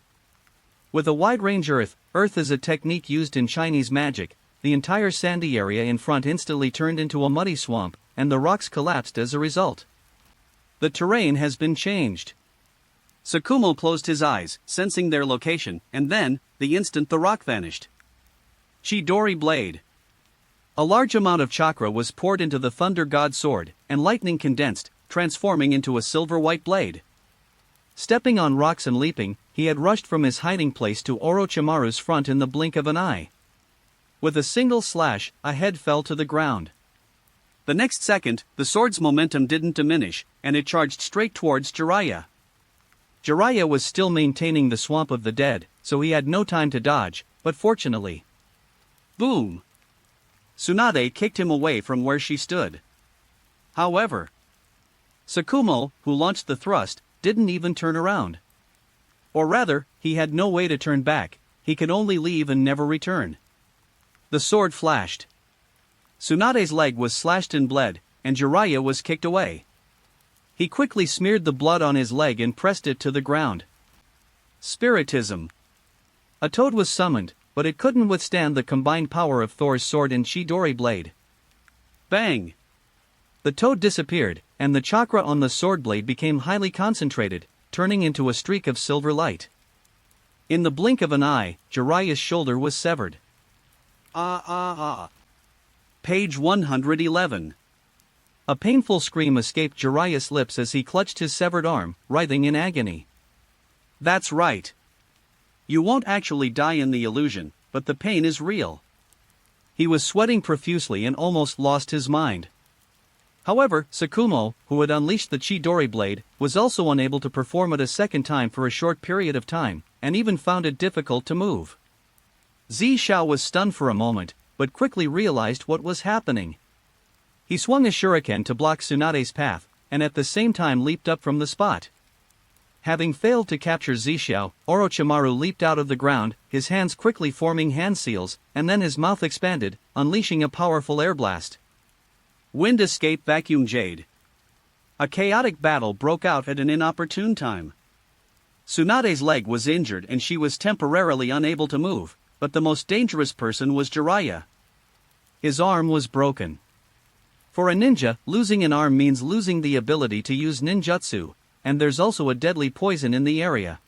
With a wide-range earth is a technique used in Chinese magic. The entire sandy area in front instantly turned into a muddy swamp, and the rocks collapsed as a result. The terrain has been changed. Tsukumo closed his eyes, sensing their location, and then, the instant the rock vanished. Chidori Blade. A large amount of chakra was poured into the Thunder God sword, and lightning condensed, transforming into a silver-white blade. Stepping on rocks and leaping, he had rushed from his hiding place to Orochimaru's front in the blink of an eye. With a single slash, a head fell to the ground. The next second, the sword's momentum didn't diminish, and it charged straight towards Jiraiya. Jiraiya was still maintaining the swamp of the dead, so he had no time to dodge, but fortunately. Boom! Tsunade kicked him away from where she stood. However, Tsukumo, who launched the thrust, didn't even turn around. Or rather, he had no way to turn back, he could only leave and never return. The sword flashed. Tsunade's leg was slashed and bled, and Jiraiya was kicked away. He quickly smeared the blood on his leg and pressed it to the ground. Spiritism. A toad was summoned, but it couldn't withstand the combined power of Thor's sword and Chidori blade. Bang! The toad disappeared, and the chakra on the sword blade became highly concentrated, turning into a streak of silver light. In the blink of an eye, Jiraiya's shoulder was severed. Page 111. A painful scream escaped Jiraiya's lips as he clutched his severed arm, writhing in agony. That's right. You won't actually die in the illusion, but the pain is real. He was sweating profusely and almost lost his mind. However, Tsukumo, who had unleashed the Chidori blade, was also unable to perform it a second time for a short period of time, and even found it difficult to move. Zishao was stunned for a moment, but quickly realized what was happening. He swung a shuriken to block Tsunade's path, and at the same time leaped up from the spot. Having failed to capture Zishao, Orochimaru leaped out of the ground, his hands quickly forming hand seals, and then his mouth expanded, unleashing a powerful air blast. Wind Escape Vacuum Jade. A chaotic battle broke out at an inopportune time. Tsunade's leg was injured and she was temporarily unable to move, but the most dangerous person was Jiraiya. His arm was broken. For a ninja, losing an arm means losing the ability to use ninjutsu, and there's also a deadly poison in the area.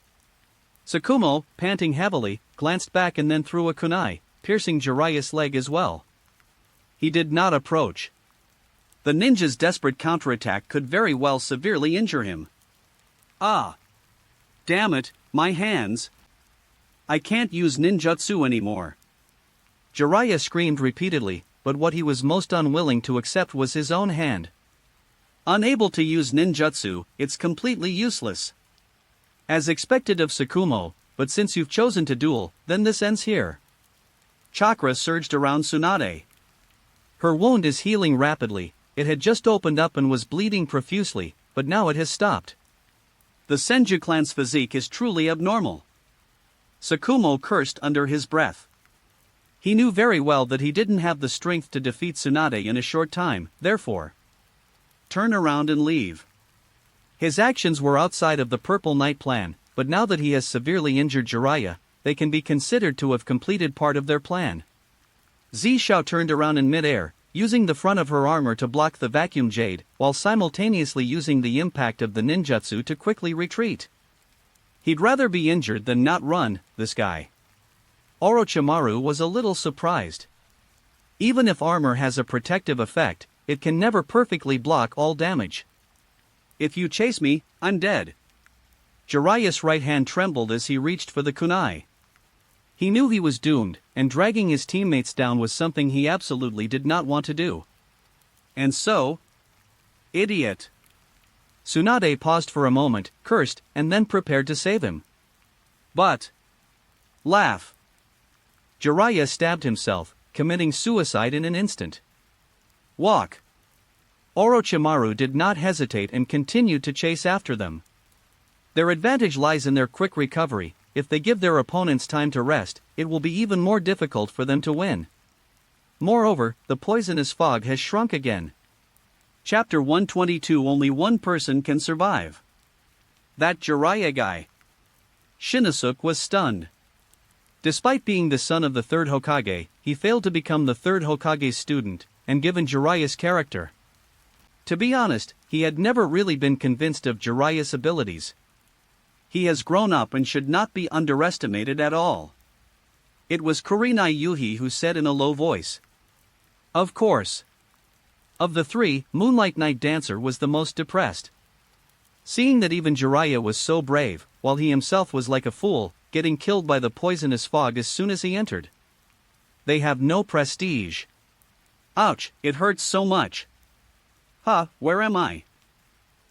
Tsukumo, panting heavily, glanced back and then threw a kunai, piercing Jiraiya's leg as well. He did not approach. The ninja's desperate counterattack could very well severely injure him. Ah! Damn it, my hands! I can't use ninjutsu anymore. Jiraiya screamed repeatedly, but what he was most unwilling to accept was his own hand. Unable to use ninjutsu, it's completely useless. As expected of Tsukumo, but since you've chosen to duel, then this ends here. Chakra surged around Tsunade. Her wound is healing rapidly, it had just opened up and was bleeding profusely, but now it has stopped. The Senju clan's physique is truly abnormal. Tsukumo cursed under his breath. He knew very well that he didn't have the strength to defeat Tsunade in a short time, therefore. Turn around and leave. His actions were outside of the Purple Knight plan, but now that he has severely injured Jiraiya, they can be considered to have completed part of their plan. Zishao turned around in midair, using the front of her armor to block the vacuum jade, while simultaneously using the impact of the ninjutsu to quickly retreat. He'd rather be injured than not run, this guy. Orochimaru was a little surprised. Even if armor has a protective effect, it can never perfectly block all damage. If you chase me, I'm dead. Jiraiya's right hand trembled as he reached for the kunai. He knew he was doomed, and dragging his teammates down was something he absolutely did not want to do. And so... Idiot! Tsunade paused for a moment, cursed, and then prepared to save him. But... Laugh! Jiraiya stabbed himself, committing suicide in an instant. Walk! Orochimaru did not hesitate and continued to chase after them. Their advantage lies in their quick recovery. If they give their opponents time to rest, it will be even more difficult for them to win. Moreover, the poisonous fog has shrunk again. Chapter 122. Only one person can survive. That Jiraiya guy. Shinosuke was stunned. Despite being the son of the third Hokage, he failed to become the third Hokage's student, and given Jiraiya's character, To be honest, he had never really been convinced of Jiraiya's abilities. He has grown up and should not be underestimated at all. It was Kurenai Yuhi who said in a low voice. Of course. Of the three, Moonlight Night Dancer was the most depressed. Seeing that even Jiraiya was so brave, while he himself was like a fool, getting killed by the poisonous fog as soon as he entered. They have no prestige. Ouch, it hurts so much. Where am I?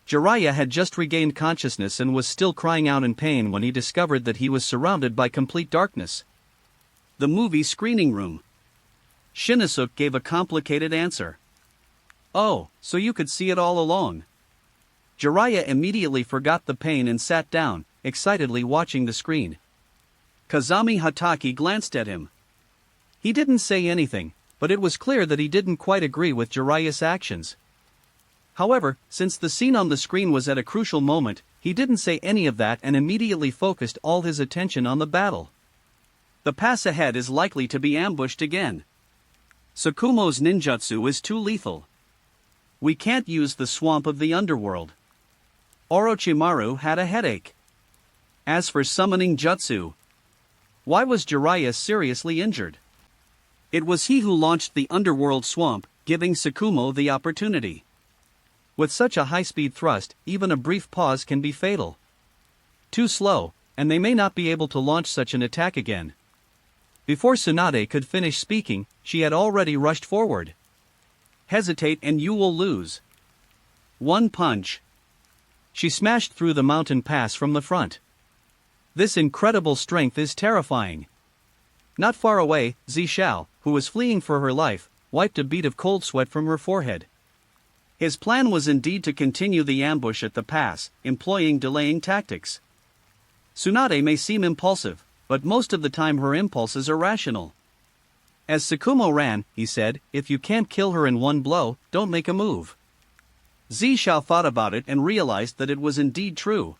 Jiraiya had just regained consciousness and was still crying out in pain when he discovered that he was surrounded by complete darkness. The movie screening room. Shinosuke gave a complicated answer. Oh, so you could see it all along. Jiraiya immediately forgot the pain and sat down, excitedly watching the screen. Kazami Hatake glanced at him. He didn't say anything, but it was clear that he didn't quite agree with Jiraiya's actions. However, since the scene on the screen was at a crucial moment, he didn't say any of that and immediately focused all his attention on the battle. The pass ahead is likely to be ambushed again. Tsukumo's ninjutsu is too lethal. We can't use the swamp of the underworld. Orochimaru had a headache. As for summoning jutsu, why was Jiraiya seriously injured? It was he who launched the underworld swamp, giving Tsukumo the opportunity. With such a high-speed thrust, even a brief pause can be fatal. Too slow, and they may not be able to launch such an attack again. Before Tsunade could finish speaking, she had already rushed forward. Hesitate and you will lose. One punch. She smashed through the mountain pass from the front. This incredible strength is terrifying. Not far away, Zishao, who was fleeing for her life, wiped a bead of cold sweat from her forehead. His plan was indeed to continue the ambush at the pass, employing delaying tactics. Tsunade may seem impulsive, but most of the time her impulses are rational. As Tsukumo ran, he said, if you can't kill her in one blow, don't make a move. Zishao thought about it and realized that it was indeed true.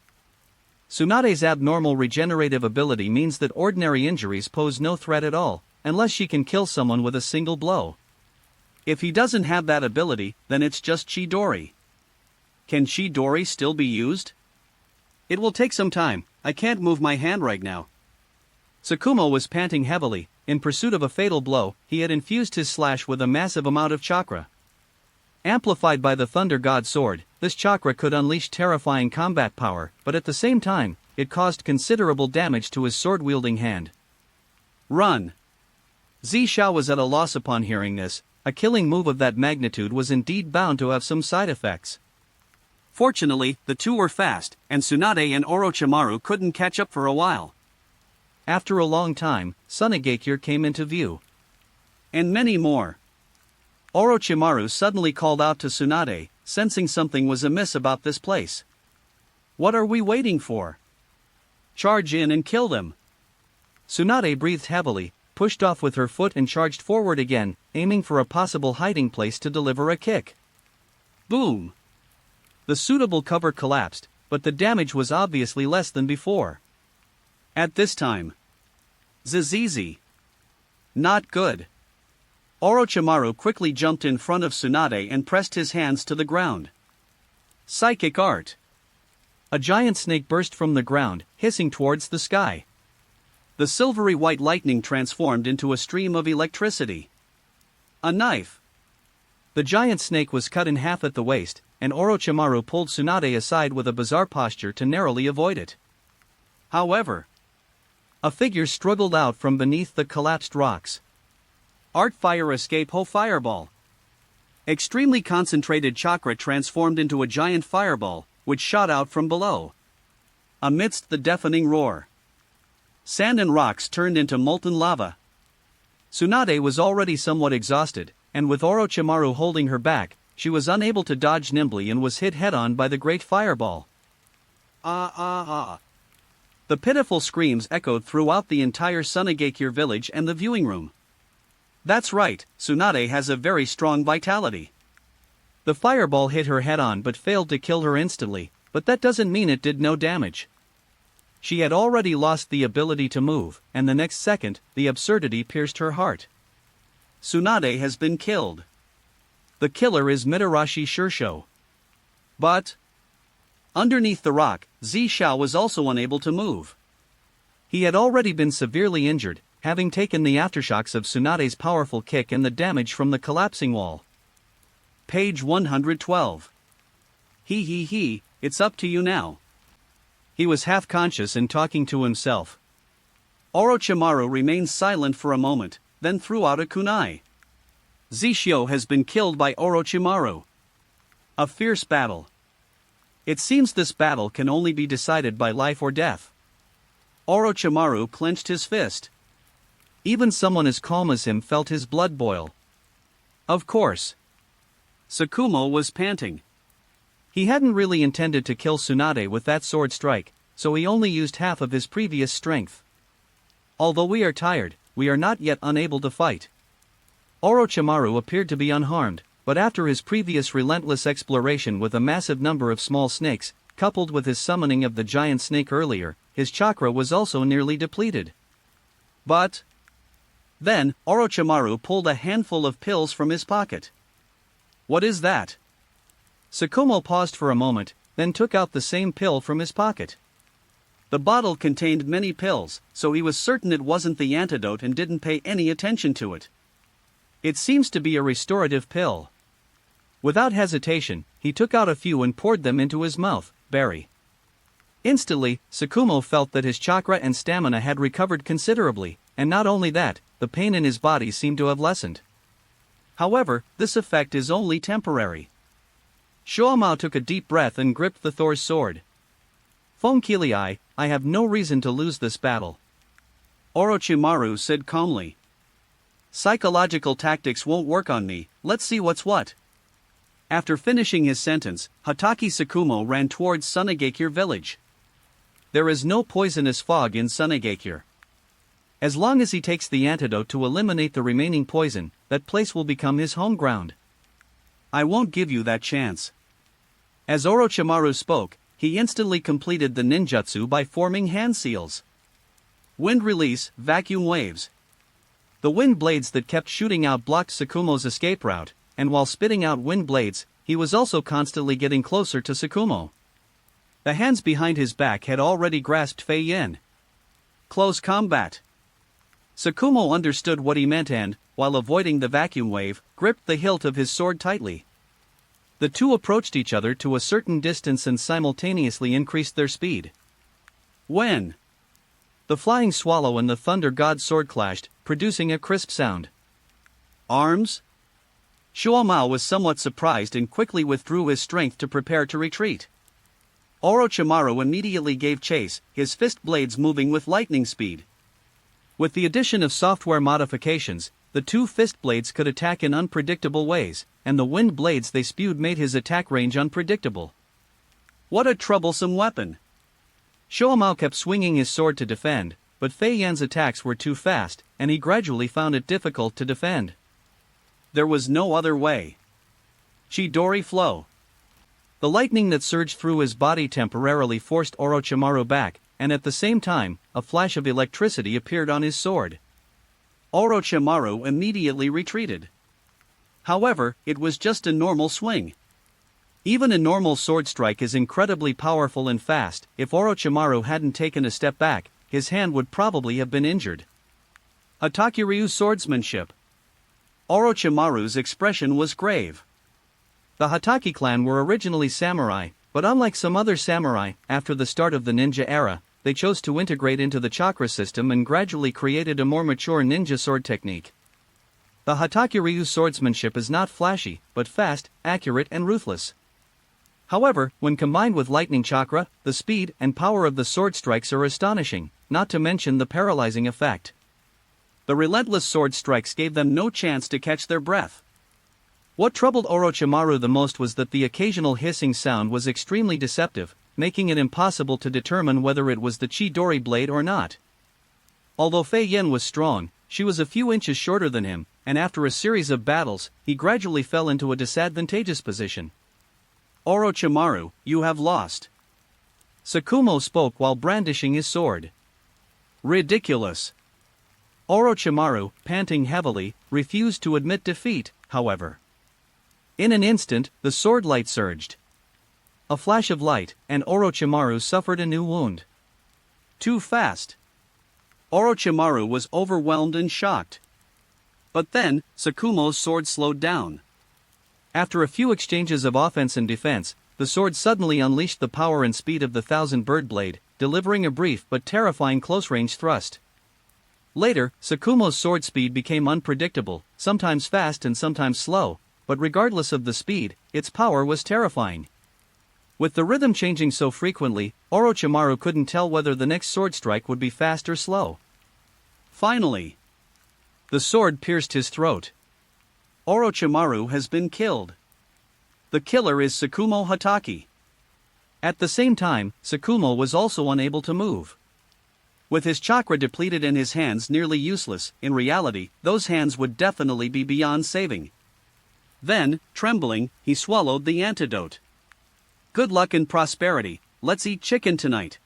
Tsunade's abnormal regenerative ability means that ordinary injuries pose no threat at all, unless she can kill someone with a single blow. If he doesn't have that ability, then it's just Chidori. Can Chidori still be used? It will take some time, I can't move my hand right now. Tsukumo was panting heavily. In pursuit of a fatal blow, he had infused his slash with a massive amount of chakra. Amplified by the Thunder God Sword, this chakra could unleash terrifying combat power, but at the same time, it caused considerable damage to his sword-wielding hand. Run! Zishao was at a loss upon hearing this. A killing move of that magnitude was indeed bound to have some side effects. Fortunately, the two were fast, and Tsunade and Orochimaru couldn't catch up for a while. After a long time, Sunagakure came into view. And many more. Orochimaru suddenly called out to Tsunade, sensing something was amiss about this place. What are we waiting for? Charge in and kill them. Tsunade breathed heavily, pushed off with her foot and charged forward again, aiming for a possible hiding place to deliver a kick. Boom! The suitable cover collapsed, but the damage was obviously less than before. At this time, Zizizi. Not good. Orochimaru quickly jumped in front of Tsunade and pressed his hands to the ground. Psychic art. A giant snake burst from the ground, hissing towards the sky. The silvery white lightning transformed into a stream of electricity. A knife. The giant snake was cut in half at the waist, and Orochimaru pulled Tsunade aside with a bizarre posture to narrowly avoid it. However, a figure struggled out from beneath the collapsed rocks. Art Fire Escape Ho Fireball. Extremely concentrated chakra transformed into a giant fireball, which shot out from below. Amidst the deafening roar, sand and rocks turned into molten lava. Tsunade was already somewhat exhausted, and with Orochimaru holding her back, she was unable to dodge nimbly and was hit head-on by the great fireball. The pitiful screams echoed throughout the entire Sunagakure village and the viewing room. That's right, Tsunade has a very strong vitality. The fireball hit her head-on but failed to kill her instantly, but that doesn't mean it did no damage. She had already lost the ability to move, and the next second, the absurdity pierced her heart. Tsunade has been killed. The killer is Mitarashi Shirsho. But underneath the rock, Zishao was also unable to move. He had already been severely injured, having taken the aftershocks of Tsunade's powerful kick and the damage from the collapsing wall. Page 112. He, it's up to you now. He was half-conscious and talking to himself. Orochimaru remained silent for a moment, then threw out a kunai. Zishio has been killed by Orochimaru. A fierce battle. It seems this battle can only be decided by life or death. Orochimaru clenched his fist. Even someone as calm as him felt his blood boil. Of course. Tsukumo was panting. He hadn't really intended to kill Tsunade with that sword strike, so he only used half of his previous strength. Although we are tired, we are not yet unable to fight. Orochimaru appeared to be unharmed, but after his previous relentless exploration with a massive number of small snakes, coupled with his summoning of the giant snake earlier, his chakra was also nearly depleted. But then, Orochimaru pulled a handful of pills from his pocket. What is that? Tsukumo paused for a moment, then took out the same pill from his pocket. The bottle contained many pills, so he was certain it wasn't the antidote and didn't pay any attention to it. It seems to be a restorative pill. Without hesitation, he took out a few and poured them into his mouth. Berry. Instantly, Tsukumo felt that his chakra and stamina had recovered considerably, and not only that, the pain in his body seemed to have lessened. However, this effect is only temporary. Shoamao took a deep breath and gripped the Thor's sword. Fonkilii, I have no reason to lose this battle. Orochimaru said calmly. Psychological tactics won't work on me, let's see what's what. After finishing his sentence, Hatake Tsukumo ran towards Sunagakure village. There is no poisonous fog in Sunagakure. As long as he takes the antidote to eliminate the remaining poison, that place will become his home ground. I won't give you that chance. As Orochimaru spoke, he instantly completed the ninjutsu by forming hand seals. Wind release, vacuum waves. The wind blades that kept shooting out blocked Tsukumo's escape route, and while spitting out wind blades, he was also constantly getting closer to Tsukumo. The hands behind his back had already grasped Fei Yen. Close combat. Tsukumo understood what he meant and, while avoiding the vacuum wave, gripped the hilt of his sword tightly. The two approached each other to a certain distance and simultaneously increased their speed. When the flying swallow and the thunder god's sword clashed, producing a crisp sound. Arms? Shuomao was somewhat surprised and quickly withdrew his strength to prepare to retreat. Orochimaru immediately gave chase, his fist blades moving with lightning speed. With the addition of software modifications, the two fist blades could attack in unpredictable ways, and the wind blades they spewed made his attack range unpredictable. What a troublesome weapon! Shuomao kept swinging his sword to defend, but Fei Yan's attacks were too fast, and he gradually found it difficult to defend. There was no other way. Chidori flow. The lightning that surged through his body temporarily forced Orochimaru back, and at the same time, a flash of electricity appeared on his sword. Orochimaru immediately retreated. However, it was just a normal swing. Even a normal sword strike is incredibly powerful and fast. If Orochimaru hadn't taken a step back, his hand would probably have been injured. Hatakyuryu's swordsmanship. Orochimaru's expression was grave. The Hatake clan were originally samurai, but unlike some other samurai, after the start of the ninja era, they chose to integrate into the chakra system and gradually created a more mature ninja sword technique. The Hatakyuryu's swordsmanship is not flashy, but fast, accurate and ruthless. However, when combined with lightning chakra, the speed and power of the sword strikes are astonishing, not to mention the paralyzing effect. The relentless sword strikes gave them no chance to catch their breath. What troubled Orochimaru the most was that the occasional hissing sound was extremely deceptive, making it impossible to determine whether it was the Chidori blade or not. Although Fei Yen was strong, she was a few inches shorter than him, and after a series of battles, he gradually fell into a disadvantageous position. Orochimaru, you have lost. Tsukumo spoke while brandishing his sword. Ridiculous. Orochimaru, panting heavily, refused to admit defeat, however. In an instant, the sword light surged. A flash of light, and Orochimaru suffered a new wound. Too fast. Orochimaru was overwhelmed and shocked. But then, Tsukumo's sword slowed down. After a few exchanges of offense and defense, the sword suddenly unleashed the power and speed of the thousand-bird blade, delivering a brief but terrifying close-range thrust. Later, Tsukumo's sword speed became unpredictable, sometimes fast and sometimes slow, but regardless of the speed, its power was terrifying. With the rhythm changing so frequently, Orochimaru couldn't tell whether the next sword strike would be fast or slow. Finally, the sword pierced his throat. Orochimaru has been killed. The killer is Tsukumo Hatake. At the same time, Tsukumo was also unable to move. With his chakra depleted and his hands nearly useless, in reality, those hands would definitely be beyond saving. Then, trembling, he swallowed the antidote. Good luck and prosperity, let's eat chicken tonight.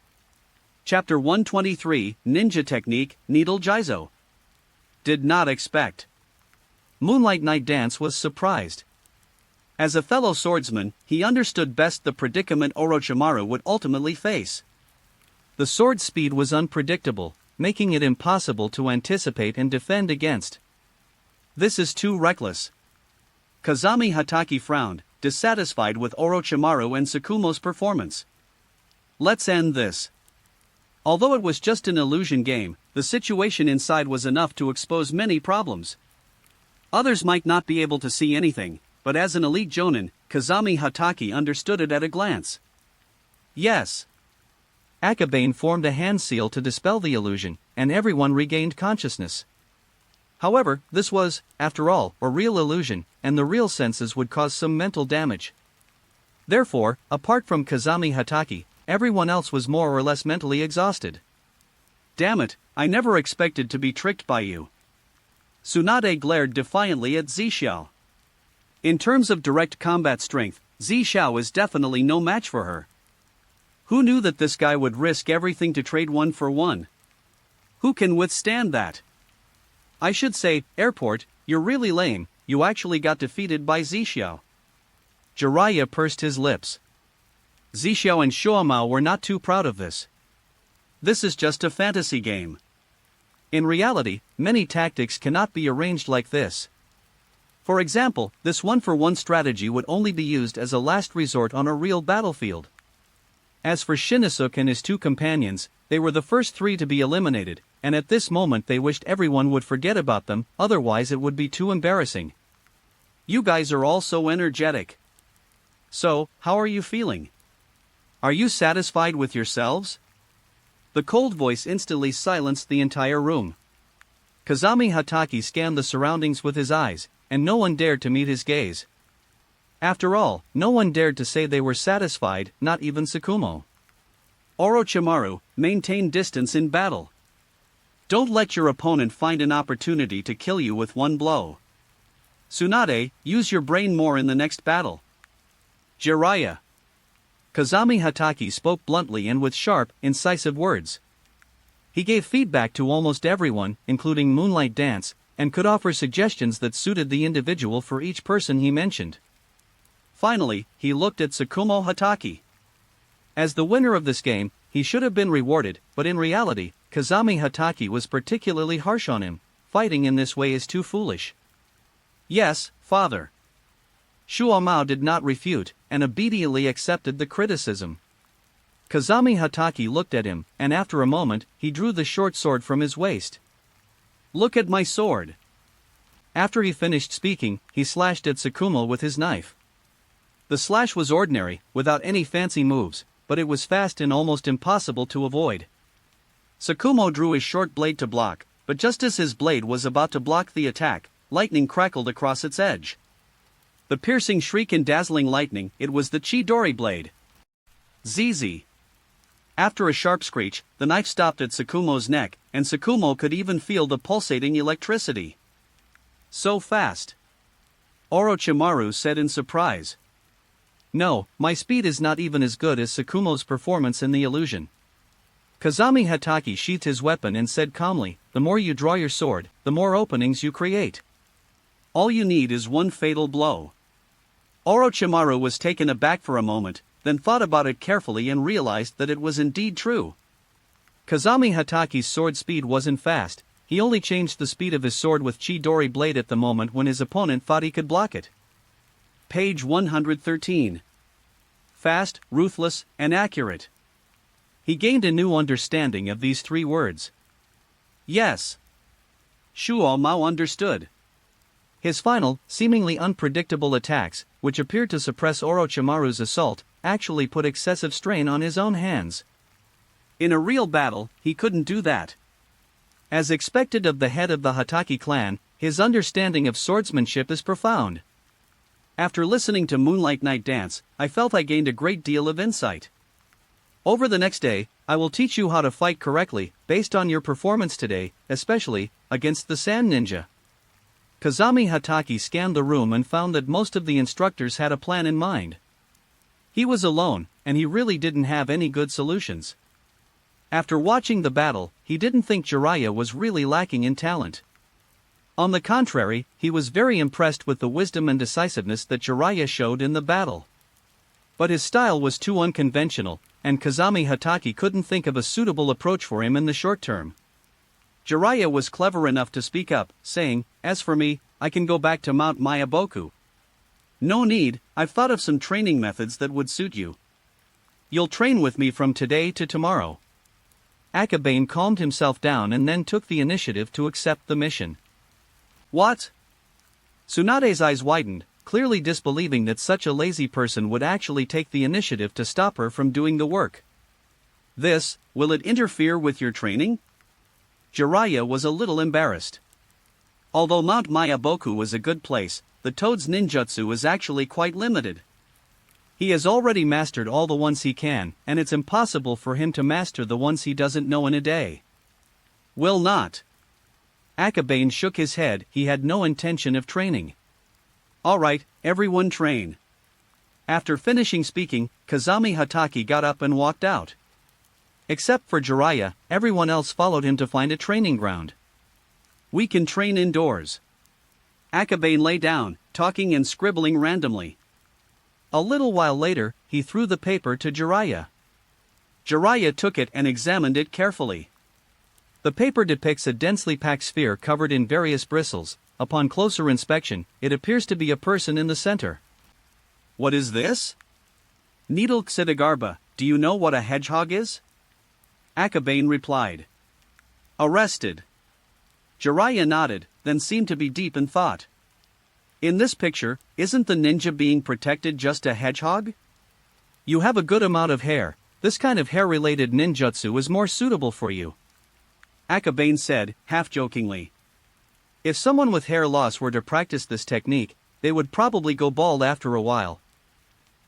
Chapter 123, Ninja Technique, Needle Jizo. Did not expect. Moonlight Night Dance was surprised. As a fellow swordsman, he understood best the predicament Orochimaru would ultimately face. The sword's speed was unpredictable, making it impossible to anticipate and defend against. This is too reckless. Kazami Hatake frowned, dissatisfied with Orochimaru and Tsukumo's performance. Let's end this. Although it was just an illusion game, the situation inside was enough to expose many problems. Others might not be able to see anything, but as an elite jonin, Kazami Hatake understood it at a glance. Yes. Akabane formed a hand seal to dispel the illusion, and everyone regained consciousness. However, this was, after all, a real illusion, and the real senses would cause some mental damage. Therefore, apart from Kazami Hatake, everyone else was more or less mentally exhausted. Damn it, I never expected to be tricked by you. Tsunade glared defiantly at Zixiao. In terms of direct combat strength, Zixiao is definitely no match for her. Who knew that this guy would risk everything to trade one for one? Who can withstand that? I should say, Airport, you're really lame, you actually got defeated by Zixiao. Jiraiya pursed his lips. Zixiao and Shuamao were not too proud of this. This is just a fantasy game. In reality, many tactics cannot be arranged like this. For example, this one-for-one strategy would only be used as a last resort on a real battlefield. As for Shinosuke and his two companions, they were the first three to be eliminated, and at this moment they wished everyone would forget about them, otherwise it would be too embarrassing. You guys are all so energetic. So, how are you feeling? Are you satisfied with yourselves? The cold voice instantly silenced the entire room. Kazami Hatake scanned the surroundings with his eyes, and no one dared to meet his gaze. After all, no one dared to say they were satisfied, not even Tsukumo. Orochimaru, maintain distance in battle. Don't let your opponent find an opportunity to kill you with one blow. Tsunade, use your brain more in the next battle. Jiraiya. Kazami Hatake spoke bluntly and with sharp, incisive words. He gave feedback to almost everyone, including Moonlight Dance, and could offer suggestions that suited the individual for each person he mentioned. Finally, he looked at Tsukumo Hatake. As the winner of this game, he should have been rewarded, but in reality, Kazami Hatake was particularly harsh on him. Fighting in this way is too foolish. Yes, father. Shuamao did not refute, and obediently accepted the criticism. Kazami Hatake looked at him, and after a moment, he drew the short sword from his waist. Look at my sword. After he finished speaking, he slashed at Tsukumo with his knife. The slash was ordinary, without any fancy moves, but it was fast and almost impossible to avoid. Tsukumo drew his short blade to block, but just as his blade was about to block the attack, lightning crackled across its edge. The piercing shriek and dazzling lightning, it was the Chidori blade. ZZ. After a sharp screech, the knife stopped at Tsukumo's neck, and Tsukumo could even feel the pulsating electricity. So fast. Orochimaru said in surprise. No, my speed is not even as good as Tsukumo's performance in the illusion. Kazami Hatake sheathed his weapon and said calmly, the more you draw your sword, the more openings you create. All you need is one fatal blow. Orochimaru was taken aback for a moment, then thought about it carefully and realized that it was indeed true. Kazami Hataki's sword speed wasn't fast, he only changed the speed of his sword with Chidori blade at the moment when his opponent thought he could block it. Page 113. Fast, ruthless, and accurate. He gained a new understanding of these three words. Yes. Shuo Mao understood. His final, seemingly unpredictable attacks, which appeared to suppress Orochimaru's assault, actually put excessive strain on his own hands. In a real battle, he couldn't do that. As expected of the head of the Hataki clan, his understanding of swordsmanship is profound. After listening to Moonlight Night Dance, I felt I gained a great deal of insight. Over the next day, I will teach you how to fight correctly, based on your performance today, especially against the Sand Ninja. Kazami Hataki scanned the room and found that most of the instructors had a plan in mind. He was alone, and he really didn't have any good solutions. After watching the battle, he didn't think Jiraiya was really lacking in talent. On the contrary, he was very impressed with the wisdom and decisiveness that Jiraiya showed in the battle. But his style was too unconventional, and Kazami Hataki couldn't think of a suitable approach for him in the short term. Jiraiya was clever enough to speak up, saying, "As for me, I can go back to Mount Mayaboku. No need, I've thought of some training methods that would suit you. You'll train with me from today to tomorrow." Akabane calmed himself down and then took the initiative to accept the mission. What? Tsunade's eyes widened, clearly disbelieving that such a lazy person would actually take the initiative to stop her from doing the work. Will it interfere with your training? Jiraiya was a little embarrassed. Although Mount Mayaboku was a good place, the Toad's ninjutsu is actually quite limited. He has already mastered all the ones he can, and it's impossible for him to master the ones he doesn't know in a day. Will not. Akabane shook his head, he had no intention of training. Alright, everyone train. After finishing speaking, Kazami Hataki got up and walked out. Except for Jiraiya, everyone else followed him to find a training ground. We can train indoors. Akabane lay down, talking and scribbling randomly. A little while later, he threw the paper to Jiraiya. Jiraiya took it and examined it carefully. The paper depicts a densely packed sphere covered in various bristles. Upon closer inspection, it appears to be a person in the center. What is this? Needle Xidagarba, do you know what a hedgehog is? Akabane replied. Arrested. Jiraiya nodded, then seemed to be deep in thought. In this picture, isn't the ninja being protected just a hedgehog? You have a good amount of hair, this kind of hair-related ninjutsu is more suitable for you. Akabane said, half-jokingly. If someone with hair loss were to practice this technique, they would probably go bald after a while.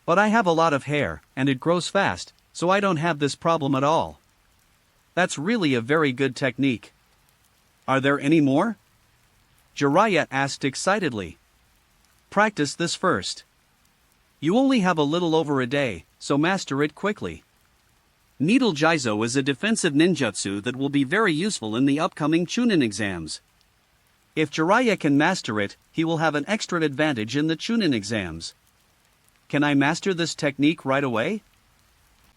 But I have a lot of hair, and it grows fast, so I don't have this problem at all. That's really a very good technique. Are there any more? Jiraiya asked excitedly. Practice this first. You only have a little over a day, so master it quickly. Needle Jizo is a defensive ninjutsu that will be very useful in the upcoming Chunin exams. If Jiraiya can master it, he will have an extra advantage in the Chunin exams. Can I master this technique right away?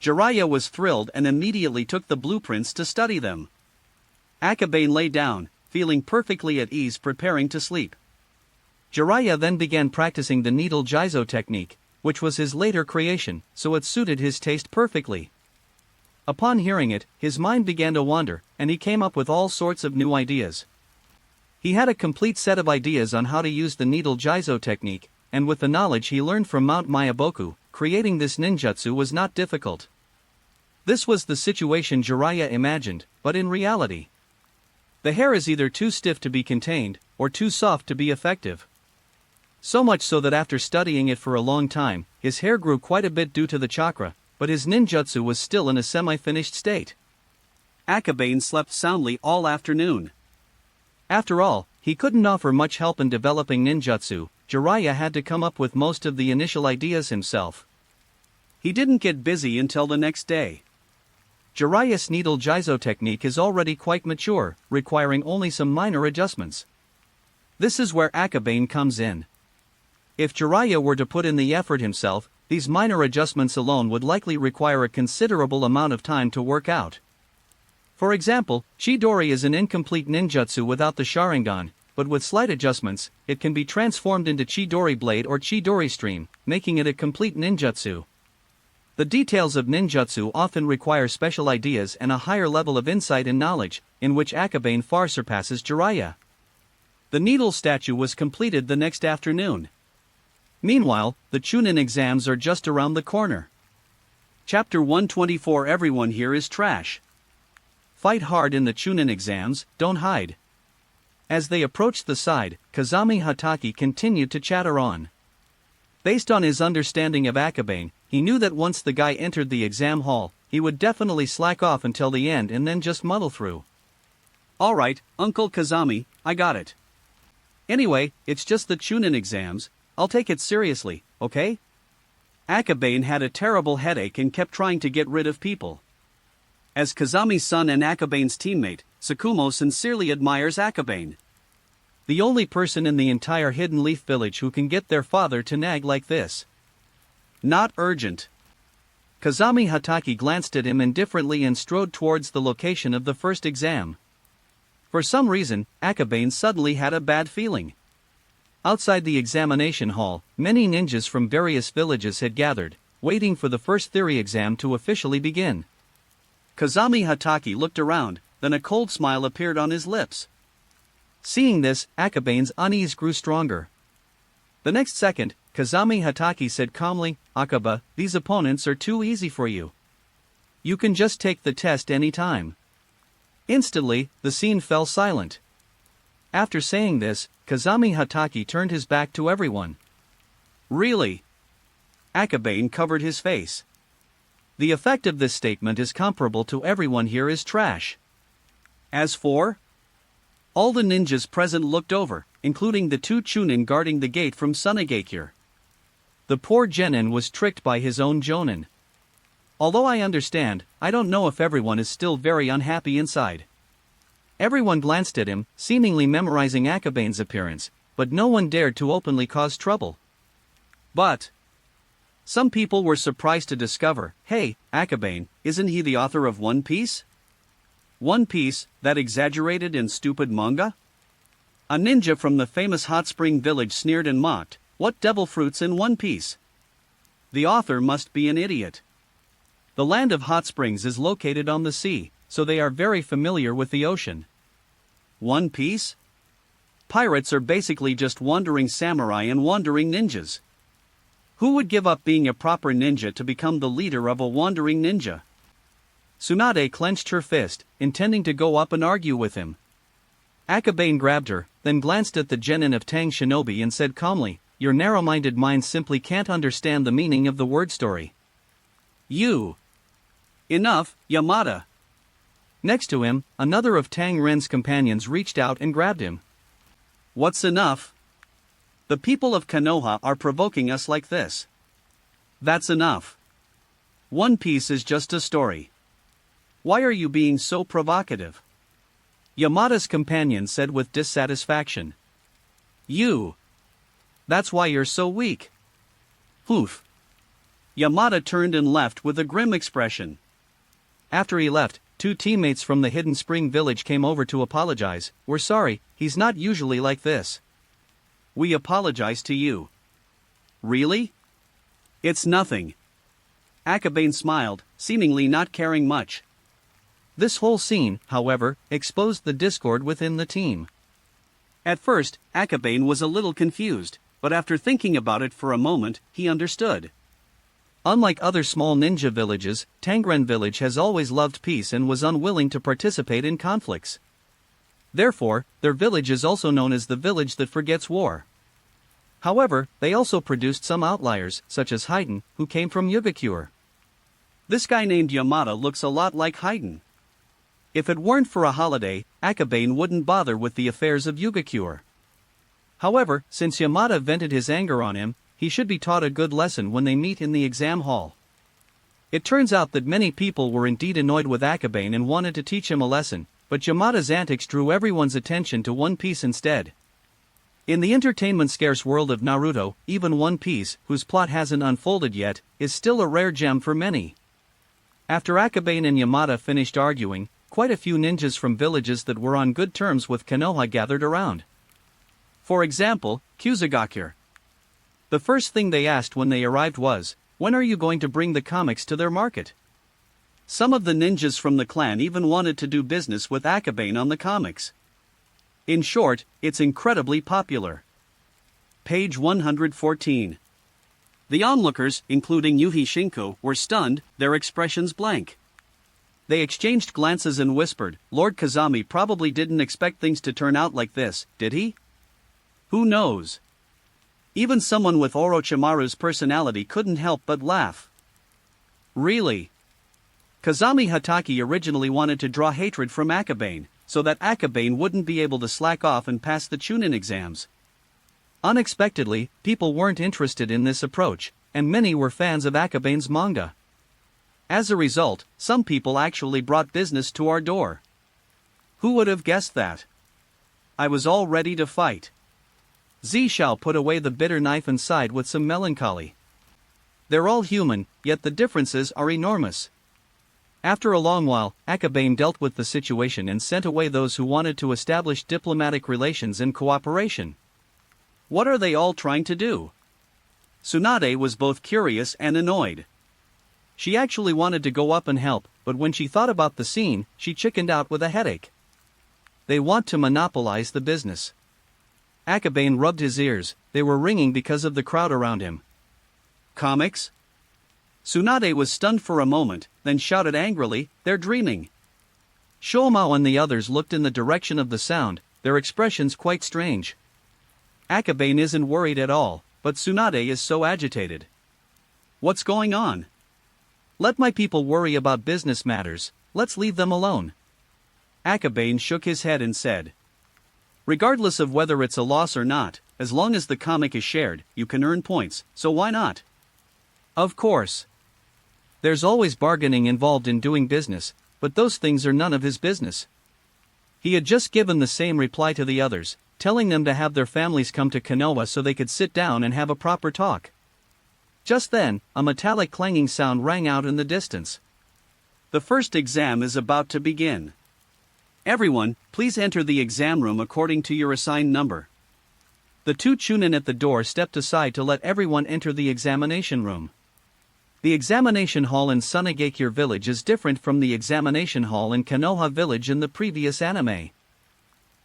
Jiraiya was thrilled and immediately took the blueprints to study them. Akabane lay down, feeling perfectly at ease preparing to sleep. Jiraiya then began practicing the Needle Jizo technique, which was his later creation, so it suited his taste perfectly. Upon hearing it, his mind began to wander, and he came up with all sorts of new ideas. He had a complete set of ideas on how to use the Needle Jizo technique, and with the knowledge he learned from Mount Mayaboku, creating this ninjutsu was not difficult. This was the situation Jiraiya imagined, but in reality, the hair is either too stiff to be contained, or too soft to be effective. So much so that after studying it for a long time, his hair grew quite a bit due to the chakra, but his ninjutsu was still in a semi-finished state. Akabane slept soundly all afternoon. After all, he couldn't offer much help in developing ninjutsu. Jiraiya had to come up with most of the initial ideas himself. He didn't get busy until the next day. Jiraiya's Needle Jizo technique is already quite mature, requiring only some minor adjustments. This is where Akabane comes in. If Jiraiya were to put in the effort himself, these minor adjustments alone would likely require a considerable amount of time to work out. For example, Chidori is an incomplete ninjutsu without the Sharingan, but with slight adjustments, it can be transformed into Chidori Blade or Chidori Stream, making it a complete ninjutsu. The details of ninjutsu often require special ideas and a higher level of insight and knowledge, in which Akabane far surpasses Jiraiya. The needle statue was completed the next afternoon. Meanwhile, the Chunin exams are just around the corner. Chapter 124. Everyone here is trash. Fight hard in the Chunin exams, don't hide. As they approached the side, Kazami Hatake continued to chatter on. Based on his understanding of Akabane, he knew that once the guy entered the exam hall, he would definitely slack off until the end and then just muddle through. Alright, Uncle Kazami, I got it. Anyway, it's just the Chunin exams, I'll take it seriously, okay? Akabane had a terrible headache and kept trying to get rid of people. As Kazami's son and Akabane's teammate, Tsukumo sincerely admires Akabane. The only person in the entire Hidden Leaf village who can get their father to nag like this. Not urgent. Kazami Hatake glanced at him indifferently and strode towards the location of the first exam. For some reason, Akabane suddenly had a bad feeling. Outside the examination hall, many ninjas from various villages had gathered, waiting for the first theory exam to officially begin. Kazami Hatake looked around, then a cold smile appeared on his lips. Seeing this, Akabane's unease grew stronger. The next second, Kazami Hatake said calmly, Akaba, these opponents are too easy for you. You can just take the test any time. Instantly, the scene fell silent. After saying this, Kazami Hatake turned his back to everyone. Really? Akabane covered his face. The effect of this statement is comparable to everyone here is trash. As for? All the ninjas present looked over, including the two Chunin guarding the gate from Sunagakure. The poor genin was tricked by his own jonin. Although I understand, I don't know if everyone is still very unhappy inside. Everyone glanced at him, seemingly memorizing Akabane's appearance, but no one dared to openly cause trouble. But some people were surprised to discover, hey, Akabane, isn't he the author of One Piece? One Piece, that exaggerated and stupid manga? A ninja from the famous hot spring village sneered and mocked, what devil fruits in One Piece? The author must be an idiot. The land of hot springs is located on the sea, so they are very familiar with the ocean. One Piece? Pirates are basically just wandering samurai and wandering ninjas. Who would give up being a proper ninja to become the leader of a wandering ninja? Tsunade clenched her fist, intending to go up and argue with him. Akabane grabbed her, then glanced at the genin of Tang Shinobi and said calmly, your narrow-minded mind simply can't understand the meaning of the word story. You. Enough, Yamada. Next to him, another of Tang Ren's companions reached out and grabbed him. What's enough? The people of Konoha are provoking us like this. That's enough. One Piece is just a story. Why are you being so provocative? Yamada's companion said with dissatisfaction. You. That's why you're so weak. Oof. Yamada turned and left with a grim expression. After he left, two teammates from the Hidden Spring village came over to apologize. We're sorry, he's not usually like this. We apologize to you. Really? It's nothing. Akabane smiled, seemingly not caring much. This whole scene, however, exposed the discord within the team. At first, Akabane was a little confused, but after thinking about it for a moment, he understood. Unlike other small ninja villages, Tangren village has always loved peace and was unwilling to participate in conflicts. Therefore, their village is also known as the village that forgets war. However, they also produced some outliers, such as Haiden, who came from Yugakure. This guy named Yamada looks a lot like Haiden. If it weren't for a holiday, Akabane wouldn't bother with the affairs of Yugakure. However, since Yamada vented his anger on him, he should be taught a good lesson when they meet in the exam hall. It turns out that many people were indeed annoyed with Akabane and wanted to teach him a lesson, but Yamada's antics drew everyone's attention to One Piece instead. In the entertainment-scarce world of Naruto, even One Piece, whose plot hasn't unfolded yet, is still a rare gem for many. After Akabane and Yamada finished arguing, quite a few ninjas from villages that were on good terms with Konoha gathered around. For example, Kusugakure. The first thing they asked when they arrived was, "When are you going to bring the comics to their market?" Some of the ninjas from the clan even wanted to do business with Akabane on the comics. In short, it's incredibly popular. Page 114. The onlookers, including Yuhi Shinko, were stunned, their expressions blank. They exchanged glances and whispered, "Lord Kazami probably didn't expect things to turn out like this, did he? Who knows?" Even someone with Orochimaru's personality couldn't help but laugh. Really? Kazami Hatake originally wanted to draw hatred from Akabane, so that Akabane wouldn't be able to slack off and pass the Chunin exams. Unexpectedly, people weren't interested in this approach, and many were fans of Akabane's manga. As a result, some people actually brought business to our door. Who would have guessed that? I was all ready to fight. Zishao put away the bitter knife and sighed with some melancholy. They're all human, yet the differences are enormous. After a long while, Akabane dealt with the situation and sent away those who wanted to establish diplomatic relations and cooperation. What are they all trying to do? Tsunade was both curious and annoyed. She actually wanted to go up and help, but when she thought about the scene, she chickened out with a headache. They want to monopolize the business. Akabane rubbed his ears, they were ringing because of the crowd around him. Comics? Tsunade was stunned for a moment, then shouted angrily, "They're dreaming." Shomao and the others looked in the direction of the sound, their expressions quite strange. Akabane isn't worried at all, but Tsunade is so agitated. What's going on? Let my people worry about business matters, let's leave them alone. Akabane shook his head and said, "Regardless of whether it's a loss or not, as long as the comic is shared, you can earn points, so why not?" Of course. There's always bargaining involved in doing business, but those things are none of his business. He had just given the same reply to the others, telling them to have their families come to Konoha so they could sit down and have a proper talk. Just then, a metallic clanging sound rang out in the distance. The first exam is about to begin. Everyone, please enter the exam room according to your assigned number. The two Chunin at the door stepped aside to let everyone enter the examination room. The examination hall in Sunagakure village is different from the examination hall in Konoha village in the previous anime.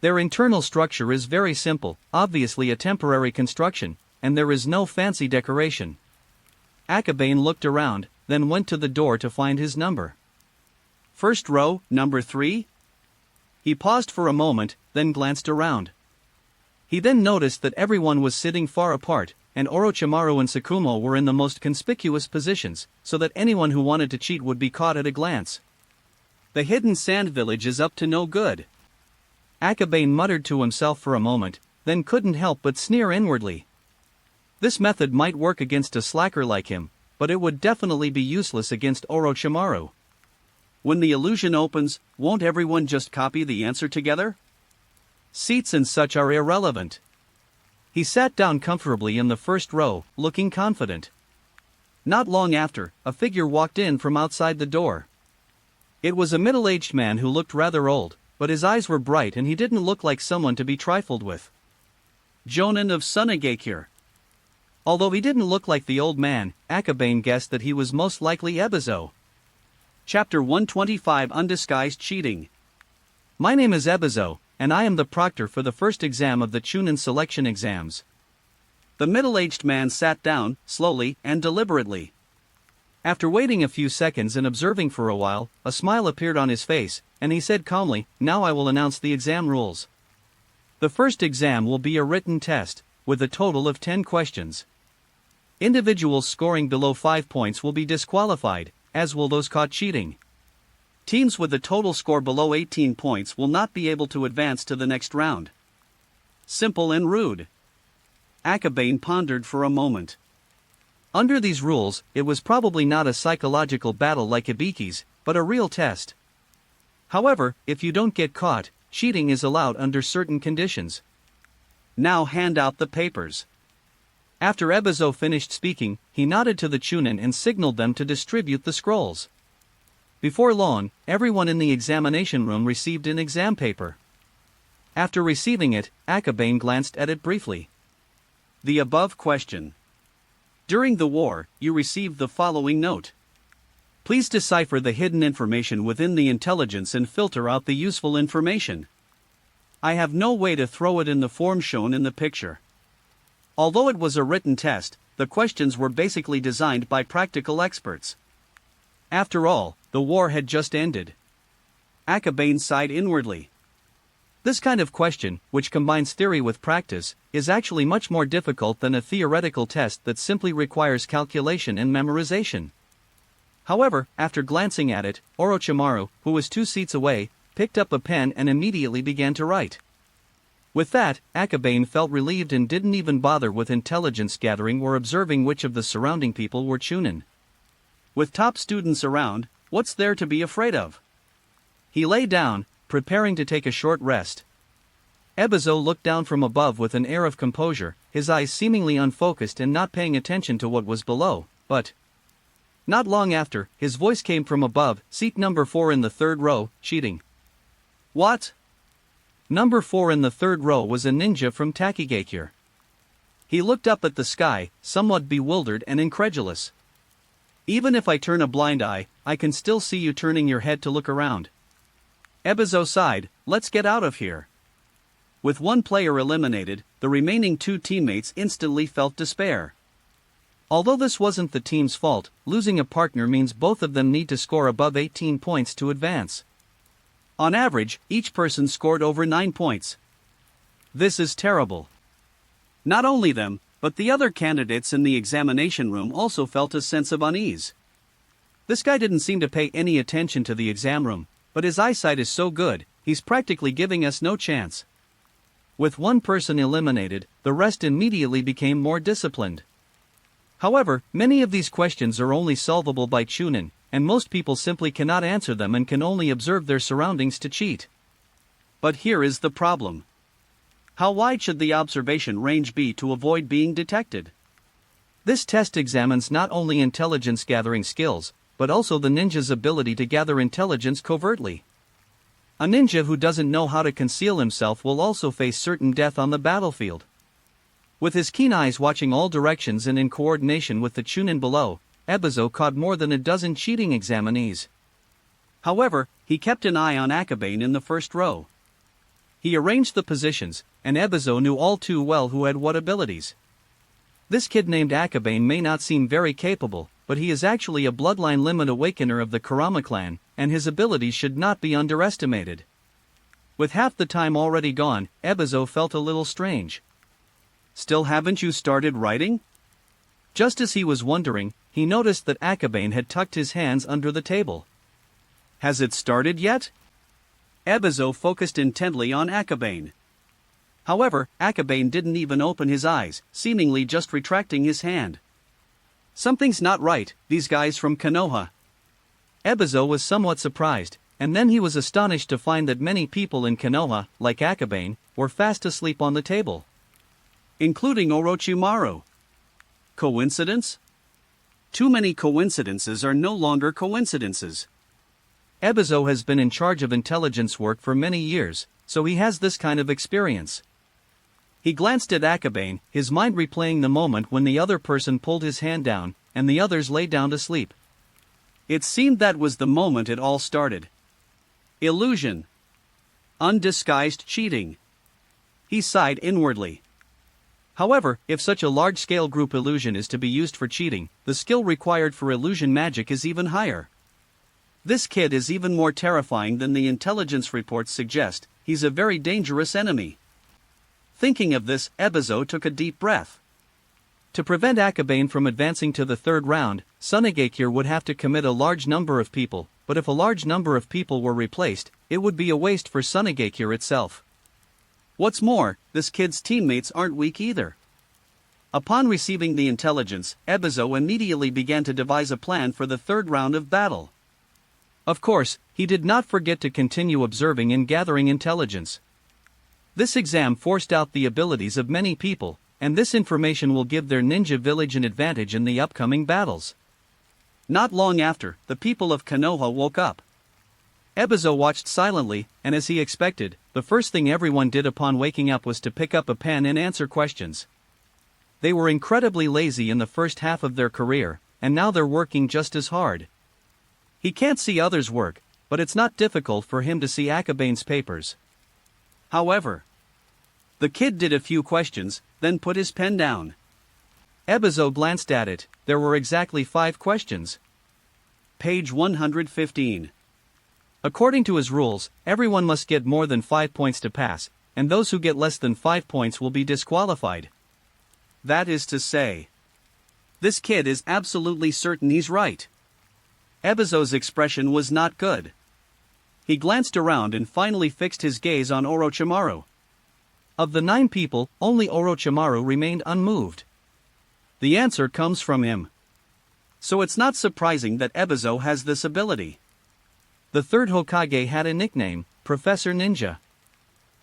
Their internal structure is very simple, obviously a temporary construction, and there is no fancy decoration. Akabane looked around, then went to the door to find his number. First row, number 3? He paused for a moment, then glanced around. He then noticed that everyone was sitting far apart, and Orochimaru and Tsukumo were in the most conspicuous positions, so that anyone who wanted to cheat would be caught at a glance. The hidden sand village is up to no good. Akabane muttered to himself for a moment, then couldn't help but sneer inwardly. This method might work against a slacker like him, but it would definitely be useless against Orochimaru. When the illusion opens, won't everyone just copy the answer together? Seats and such are irrelevant. He sat down comfortably in the first row, looking confident. Not long after, a figure walked in from outside the door. It was a middle-aged man who looked rather old, but his eyes were bright and he didn't look like someone to be trifled with. Jonin of Sunagakure. Although he didn't look like the old man, Akabane guessed that he was most likely Ebizo. Chapter 125 Undisguised Cheating. My name is Ebizo, and I am the proctor for the first exam of the Chunin selection exams. The middle-aged man sat down, slowly and deliberately. After waiting a few seconds and observing for a while, a smile appeared on his face, and he said calmly, "Now I will announce the exam rules. The first exam will be a written test, with a total of 10 questions. Individuals scoring below 5 points will be disqualified, as will those caught cheating. Teams with a total score below 18 points will not be able to advance to the next round." Simple and rude. Akabane pondered for a moment. Under these rules, it was probably not a psychological battle like Ibiki's, but a real test. However, if you don't get caught, cheating is allowed under certain conditions. Now hand out the papers. After Ebizo finished speaking, he nodded to the Chunin and signaled them to distribute the scrolls. Before long, everyone in the examination room received an exam paper. After receiving it, Akabane glanced at it briefly. The above question. During the war, you received the following note. Please decipher the hidden information within the intelligence and filter out the useful information. I have no way to throw it in the form shown in the picture. Although it was a written test, the questions were basically designed by practical experts. After all, the war had just ended. Akabane sighed inwardly. This kind of question, which combines theory with practice, is actually much more difficult than a theoretical test that simply requires calculation and memorization. However, after glancing at it, Orochimaru, who was 2 seats away, picked up a pen and immediately began to write. With that, Akabane felt relieved and didn't even bother with intelligence gathering or observing which of the surrounding people were Chunin. With top students around, what's there to be afraid of? He lay down, preparing to take a short rest. Ebizo looked down from above with an air of composure, his eyes seemingly unfocused and not paying attention to what was below, but... Not long after, his voice came from above, seat number 4 in the 3rd row, cheating. What? Number 4 in the 3rd row was a ninja from Takigakure. He looked up at the sky, somewhat bewildered and incredulous. Even if I turn a blind eye, I can still see you turning your head to look around. Ebizo sighed, let's get out of here. With one player eliminated, the remaining 2 teammates instantly felt despair. Although this wasn't the team's fault, losing a partner means both of them need to score above 18 points to advance. On average, each person scored over 9 points. This is terrible. Not only them, but the other candidates in the examination room also felt a sense of unease. This guy didn't seem to pay any attention to the exam room, but his eyesight is so good, he's practically giving us no chance. With one person eliminated, the rest immediately became more disciplined. However, many of these questions are only solvable by Chunin, and most people simply cannot answer them and can only observe their surroundings to cheat. But here is the problem. How wide should the observation range be to avoid being detected? This test examines not only intelligence gathering skills, but also the ninja's ability to gather intelligence covertly. A ninja who doesn't know how to conceal himself will also face certain death on the battlefield. With his keen eyes watching all directions and in coordination with the Chunin below, Ebizo caught more than a dozen cheating examinees. However, he kept an eye on Akabane in the 1st row. He arranged the positions, and Ebizo knew all too well who had what abilities. This kid named Akabane may not seem very capable, but he is actually a bloodline limit awakener of the Kurama clan, and his abilities should not be underestimated. With half the time already gone, Ebizo felt a little strange. Still haven't you started writing? Just as he was wondering, he noticed that Akabane had tucked his hands under the table. Has it started yet? Ebizo focused intently on Akabane. However, Akabane didn't even open his eyes, seemingly just retracting his hand. Something's not right, these guys from Konoha. Ebizo was somewhat surprised, and then he was astonished to find that many people in Konoha, like Akabane, were fast asleep on the table. Including Orochimaru. Coincidence? Too many coincidences are no longer coincidences. Ebizo has been in charge of intelligence work for many years, so he has this kind of experience. He glanced at Akabane, his mind replaying the moment when the other person pulled his hand down, and the others lay down to sleep. It seemed that was the moment it all started. Illusion. Undisguised cheating. He sighed inwardly. However, if such a large-scale group illusion is to be used for cheating, the skill required for illusion magic is even higher. This kid is even more terrifying than the intelligence reports suggest. He's a very dangerous enemy. Thinking of this, Ebizo took a deep breath. To prevent Akabane from advancing to the 3rd round, Sunigakure would have to commit a large number of people, but if a large number of people were replaced, it would be a waste for Sunigakure itself. What's more, this kid's teammates aren't weak either. Upon receiving the intelligence, Ebizo immediately began to devise a plan for the 3rd round of battle. Of course, he did not forget to continue observing and gathering intelligence. This exam forced out the abilities of many people, and this information will give their ninja village an advantage in the upcoming battles. Not long after, the people of Konoha woke up. Ebizo watched silently, and as he expected, the first thing everyone did upon waking up was to pick up a pen and answer questions. They were incredibly lazy in the first half of their career, and now they're working just as hard. He can't see others work, but it's not difficult for him to see Akabane's papers. However, the kid did a few questions, then put his pen down. Ebizo glanced at it. There were exactly 5 questions. Page 115. According to his rules, everyone must get more than 5 points to pass, and those who get less than 5 points will be disqualified. That is to say, this kid is absolutely certain he's right. Ebizo's expression was not good. He glanced around and finally fixed his gaze on Orochimaru. Of the 9 people, only Orochimaru remained unmoved. The answer comes from him. So it's not surprising that Ebizo has this ability. The third Hokage had a nickname, Professor Ninja.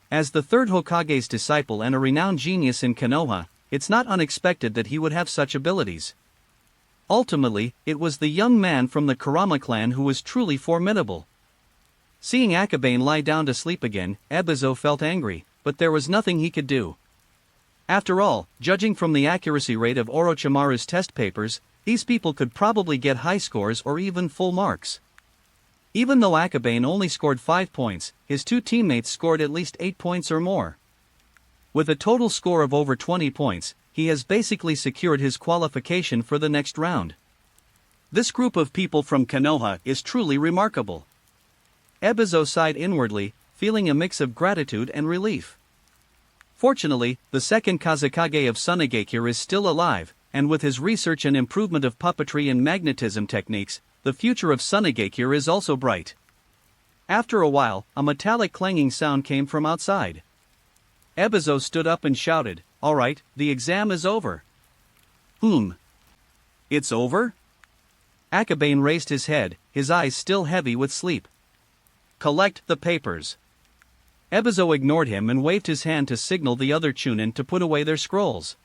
As the third Hokage's disciple and a renowned genius in Konoha, it's not unexpected that he would have such abilities. Ultimately, it was the young man from the Kurama clan who was truly formidable. Seeing Akabane lie down to sleep again, Ebizo felt angry, but there was nothing he could do. After all, judging from the accuracy rate of Orochimaru's test papers, these people could probably get high scores or even full marks. Even though Akabane only scored 5 points, his 2 teammates scored at least 8 points or more. With a total score of over 20 points, he has basically secured his qualification for the next round. This group of people from Konoha is truly remarkable. Ebizo sighed inwardly, feeling a mix of gratitude and relief. Fortunately, the second Kazekage of Sunigakure is still alive, and with his research and improvement of puppetry and magnetism techniques, the future of Sunigakure is also bright. After a while, a metallic clanging sound came from outside. Ebizo stood up and shouted, "All right, the exam is over." It's over? Akabane raised his head, his eyes still heavy with sleep. "Collect the papers." Ebizo ignored him and waved his hand to signal the other Chunin to put away their scrolls.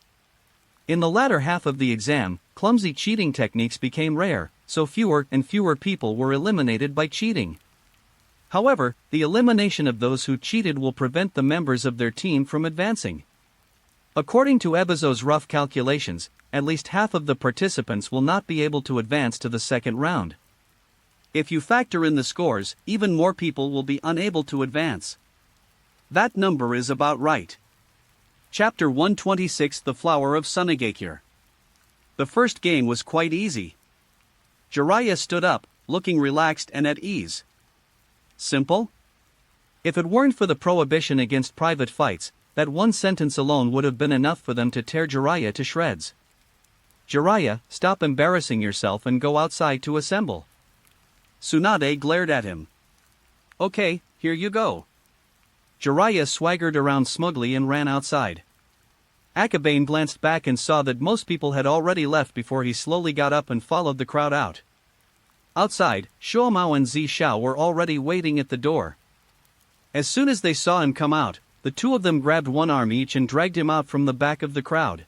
In the latter half of the exam, clumsy cheating techniques became rare, so fewer and fewer people were eliminated by cheating. However, the elimination of those who cheated will prevent the members of their team from advancing. According to Ebizo's rough calculations, at least half of the participants will not be able to advance to the second round. If you factor in the scores, even more people will be unable to advance. That number is about right. Chapter 126, The Flower of Sunigakure. The first game was quite easy. Jiraiya stood up, looking relaxed and at ease. Simple? If it weren't for the prohibition against private fights, that one sentence alone would have been enough for them to tear Jiraiya to shreds. "Jiraiya, stop embarrassing yourself and go outside to assemble." Tsunade glared at him. "Okay, here you go." Jiraiya swaggered around smugly and ran outside. Akabane glanced back and saw that most people had already left before he slowly got up and followed the crowd out. Outside, Shuomao and Zishao were already waiting at the door. As soon as they saw him come out, the two of them grabbed one arm each and dragged him out from the back of the crowd.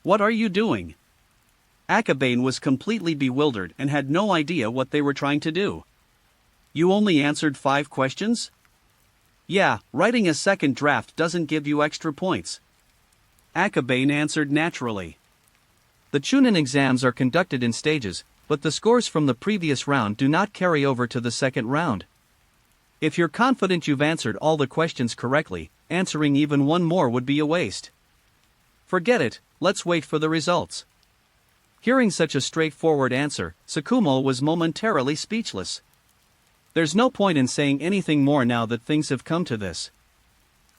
"What are you doing?" Akabane was completely bewildered and had no idea what they were trying to do. "You only answered 5 questions?" "Yeah, writing a second draft doesn't give you extra points." Akabane answered naturally. The Chunin exams are conducted in stages, but the scores from the previous round do not carry over to the second round. If you're confident you've answered all the questions correctly, answering even one more would be a waste. Forget it, let's wait for the results. Hearing such a straightforward answer, Tsukumo was momentarily speechless. There's no point in saying anything more now that things have come to this.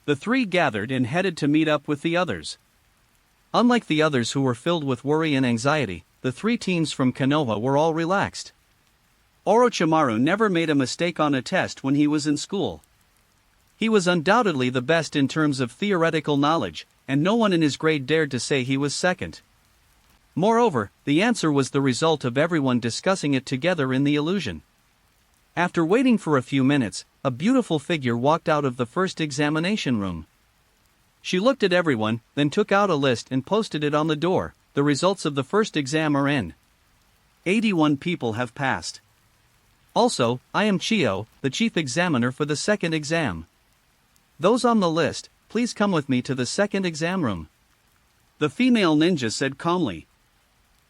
The three gathered and headed to meet up with the others. Unlike the others who were filled with worry and anxiety, the 3 teams from Konoha were all relaxed. Orochimaru never made a mistake on a test when he was in school. He was undoubtedly the best in terms of theoretical knowledge, and no one in his grade dared to say he was second. Moreover, the answer was the result of everyone discussing it together in the illusion. After waiting for a few minutes, a beautiful figure walked out of the first examination room. She looked at everyone, then took out a list and posted it on the door. The results of the first exam are in. 81 people have passed. Also, I am Chio, the chief examiner for the second exam. Those on the list, please come with me to the second exam room. The female ninja said calmly.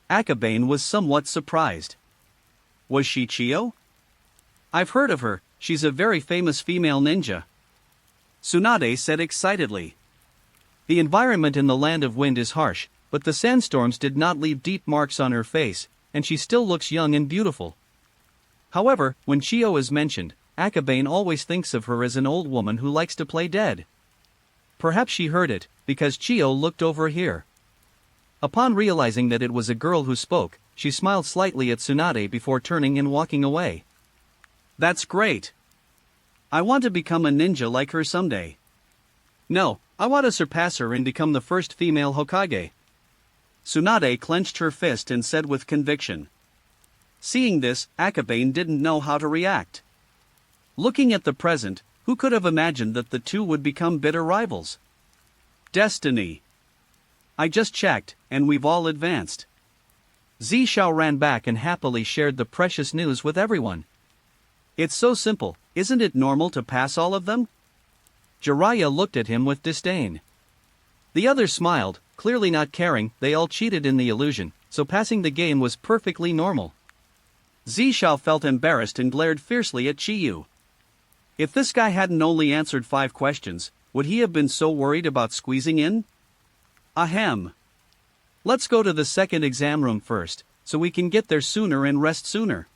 Akabane was somewhat surprised. Was she Chio? I've heard of her, she's a very famous female ninja. Tsunade said excitedly. The environment in the Land of Wind is harsh, but the sandstorms did not leave deep marks on her face, and she still looks young and beautiful. However, when Chio is mentioned, Akabane always thinks of her as an old woman who likes to play dead. Perhaps she heard it, because Chio looked over here. Upon realizing that it was a girl who spoke, she smiled slightly at Tsunade before turning and walking away. That's great. I want to become a ninja like her someday. No, I want to surpass her and become the first female Hokage. Tsunade clenched her fist and said with conviction. Seeing this, Akabane didn't know how to react. Looking at the present, who could have imagined that the two would become bitter rivals? Destiny. I just checked, and we've all advanced. Zishao ran back and happily shared the precious news with everyone. It's so simple, isn't it normal to pass all of them? Jiraiya looked at him with disdain. The others smiled, clearly not caring. They all cheated in the illusion, so passing the game was perfectly normal. Zishao felt embarrassed and glared fiercely at Chiyu. If this guy hadn't only answered 5 questions, would he have been so worried about squeezing in? Ahem. Let's go to the second exam room first, so we can get there sooner and rest sooner.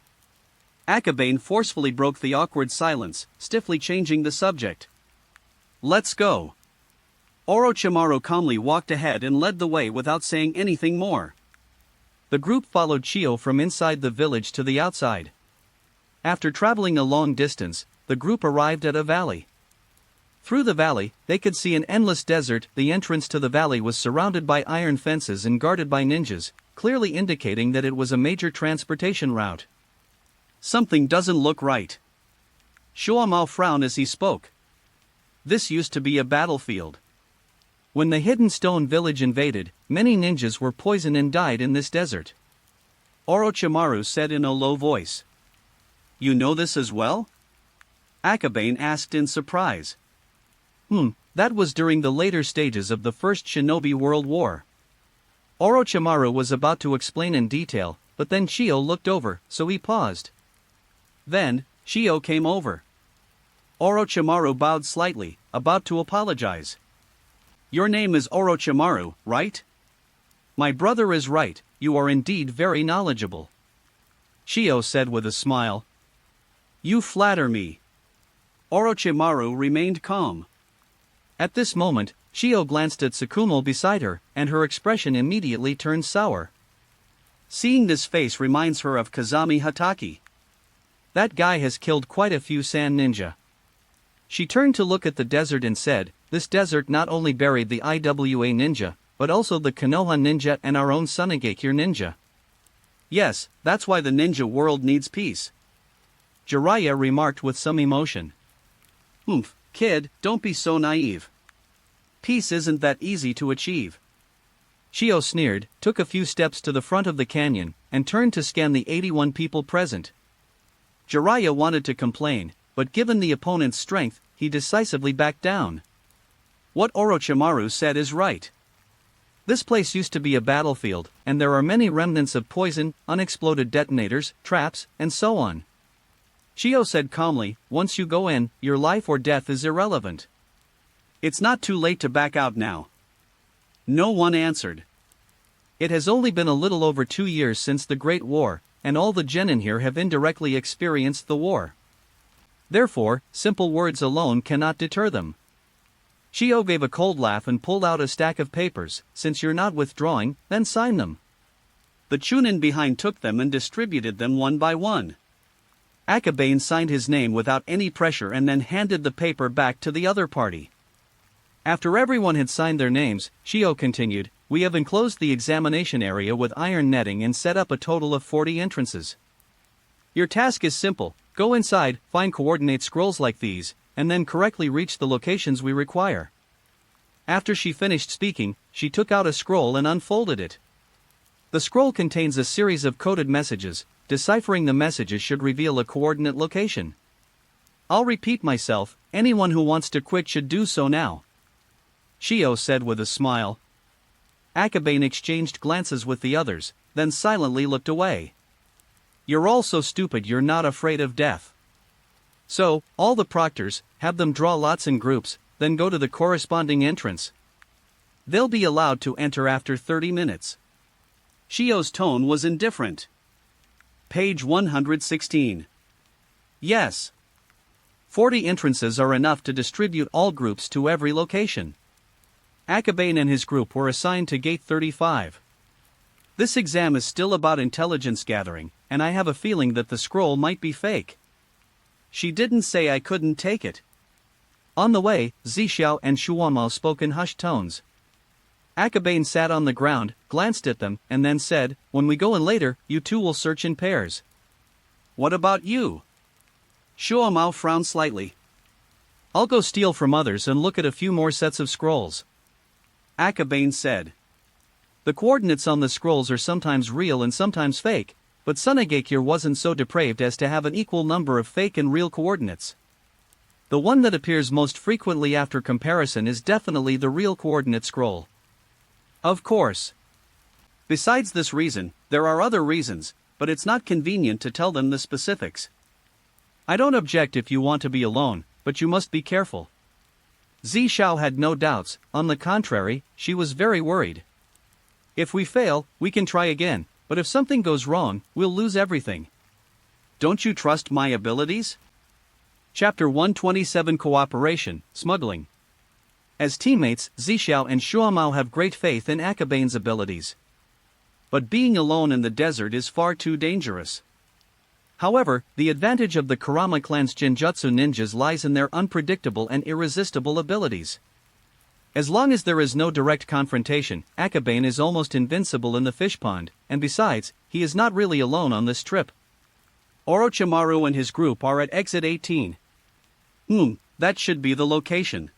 Akabane forcefully broke the awkward silence, stiffly changing the subject. Let's go. Orochimaru calmly walked ahead and led the way without saying anything more. The group followed Chio from inside the village to the outside. After traveling a long distance, the group arrived at a valley. Through the valley, they could see an endless desert. The entrance to the valley was surrounded by iron fences and guarded by ninjas, clearly indicating that it was a major transportation route. Something doesn't look right. Shuamao frowned as he spoke. This used to be a battlefield. When the hidden stone village invaded, many ninjas were poisoned and died in this desert. Orochimaru said in a low voice. You know this as well? Akabane asked in surprise. That was during the later stages of the First Shinobi World War. Orochimaru was about to explain in detail, but then Chio looked over, so he paused. Then, Chio came over. Orochimaru bowed slightly, about to apologize. Your name is Orochimaru, right? My brother is right, you are indeed very knowledgeable. Chio said with a smile. You flatter me. Orochimaru remained calm. At this moment, Chio glanced at Tsukumo beside her, and her expression immediately turned sour. Seeing this face reminds her of Kazami Hatake. That guy has killed quite a few sand ninja. She turned to look at the desert and said, this desert not only buried the IWA ninja, but also the Konoha ninja and our own Sunigakure ninja. Yes, that's why the ninja world needs peace. Jiraiya remarked with some emotion. Kid, don't be so naive. Peace isn't that easy to achieve. Chio sneered, took a few steps to the front of the canyon, and turned to scan the 81 people present. Jiraiya wanted to complain, but given the opponent's strength, he decisively backed down. What Orochimaru said is right. This place used to be a battlefield, and there are many remnants of poison, unexploded detonators, traps, and so on. Chio said calmly, once you go in, your life or death is irrelevant. It's not too late to back out now. No one answered. It has only been a little over 2 years since the Great War, and all the genin here have indirectly experienced the war. Therefore, simple words alone cannot deter them. Chio gave a cold laugh and pulled out a stack of papers. Since you're not withdrawing, then sign them. The Chunin behind took them and distributed them one by one. Akabane signed his name without any pressure and then handed the paper back to the other party. After everyone had signed their names, Chio continued, we have enclosed the examination area with iron netting and set up a total of 40 entrances. Your task is simple, Go inside, find coordinate scrolls like these, and then correctly reach the locations we require. After she finished speaking, she took out a scroll and unfolded it. The scroll contains a series of coded messages. Deciphering the messages should reveal a coordinate location. I'll repeat myself, anyone who wants to quit should do so now. Shio said with a smile. Akabane exchanged glances with the others, then silently looked away. You're all so stupid you're not afraid of death. So, all the proctors, have them draw lots in groups, then go to the corresponding entrance. They'll be allowed to enter after 30 minutes. Shio's tone was indifferent. Page 116. Yes. 40 entrances are enough to distribute all groups to every location. Akabane and his group were assigned to Gate 35. This exam is still about intelligence gathering, and I have a feeling that the scroll might be fake. She didn't say I couldn't take it. On the way, Zixiao and Shuamao spoke in hushed tones. Akabane sat on the ground, glanced at them, and then said, "When we go in later, you two will search in pairs." "What about you?" Shuamao frowned slightly. "I'll go steal from others and look at a few more sets of scrolls," Akabane said. The coordinates on the scrolls are sometimes real and sometimes fake, but Sunagakure wasn't so depraved as to have an equal number of fake and real coordinates. The one that appears most frequently after comparison is definitely the real coordinate scroll. Of course. Besides this reason, there are other reasons, but it's not convenient to tell them the specifics. I don't object if you want to be alone, but you must be careful. Zixiao had no doubts, on the contrary, she was very worried. If we fail, we can try again, but if something goes wrong, we'll lose everything. Don't you trust my abilities? Chapter 127 Cooperation, Smuggling. As teammates, Zixiao and Shuamao have great faith in Akabane's abilities. But being alone in the desert is far too dangerous. However, the advantage of the Kurama clan's Genjutsu ninjas lies in their unpredictable and irresistible abilities. As long as there is no direct confrontation, Akabane is almost invincible in the fish pond, and besides, he is not really alone on this trip. Orochimaru and his group are at exit 18. That should be the location.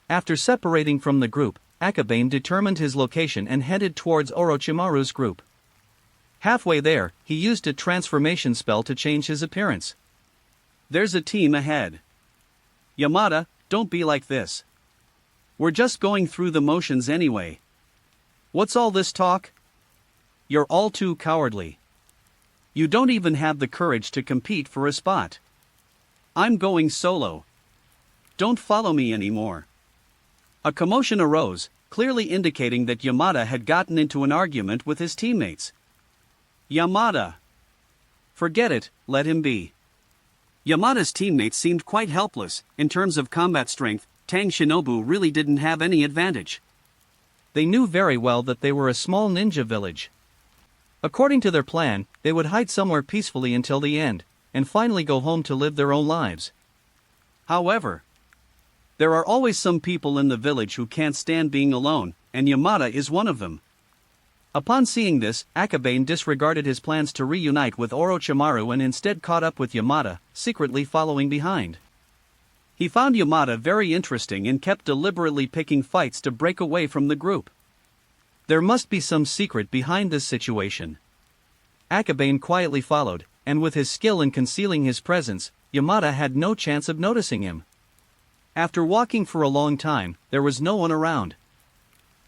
After separating from the group, Akabane determined his location and headed towards Orochimaru's group. Halfway there, he used a transformation spell to change his appearance. There's a team ahead. Yamada, don't be like this. We're just going through the motions anyway. What's all this talk? You're all too cowardly. You don't even have the courage to compete for a spot. I'm going solo. Don't follow me anymore. A commotion arose, clearly indicating that Yamada had gotten into an argument with his teammates. Yamada! Forget it, let him be. Yamada's teammates seemed quite helpless. In terms of combat strength, Tang Shinobu really didn't have any advantage. They knew very well that they were a small ninja village. According to their plan, they would hide somewhere peacefully until the end, and finally go home to live their own lives. However, there are always some people in the village who can't stand being alone, and Yamada is one of them. Upon seeing this, Akabane disregarded his plans to reunite with Orochimaru and instead caught up with Yamada, secretly following behind. He found Yamada very interesting and kept deliberately picking fights to break away from the group. There must be some secret behind this situation. Akabane quietly followed, and with his skill in concealing his presence, Yamada had no chance of noticing him. After walking for a long time, there was no one around.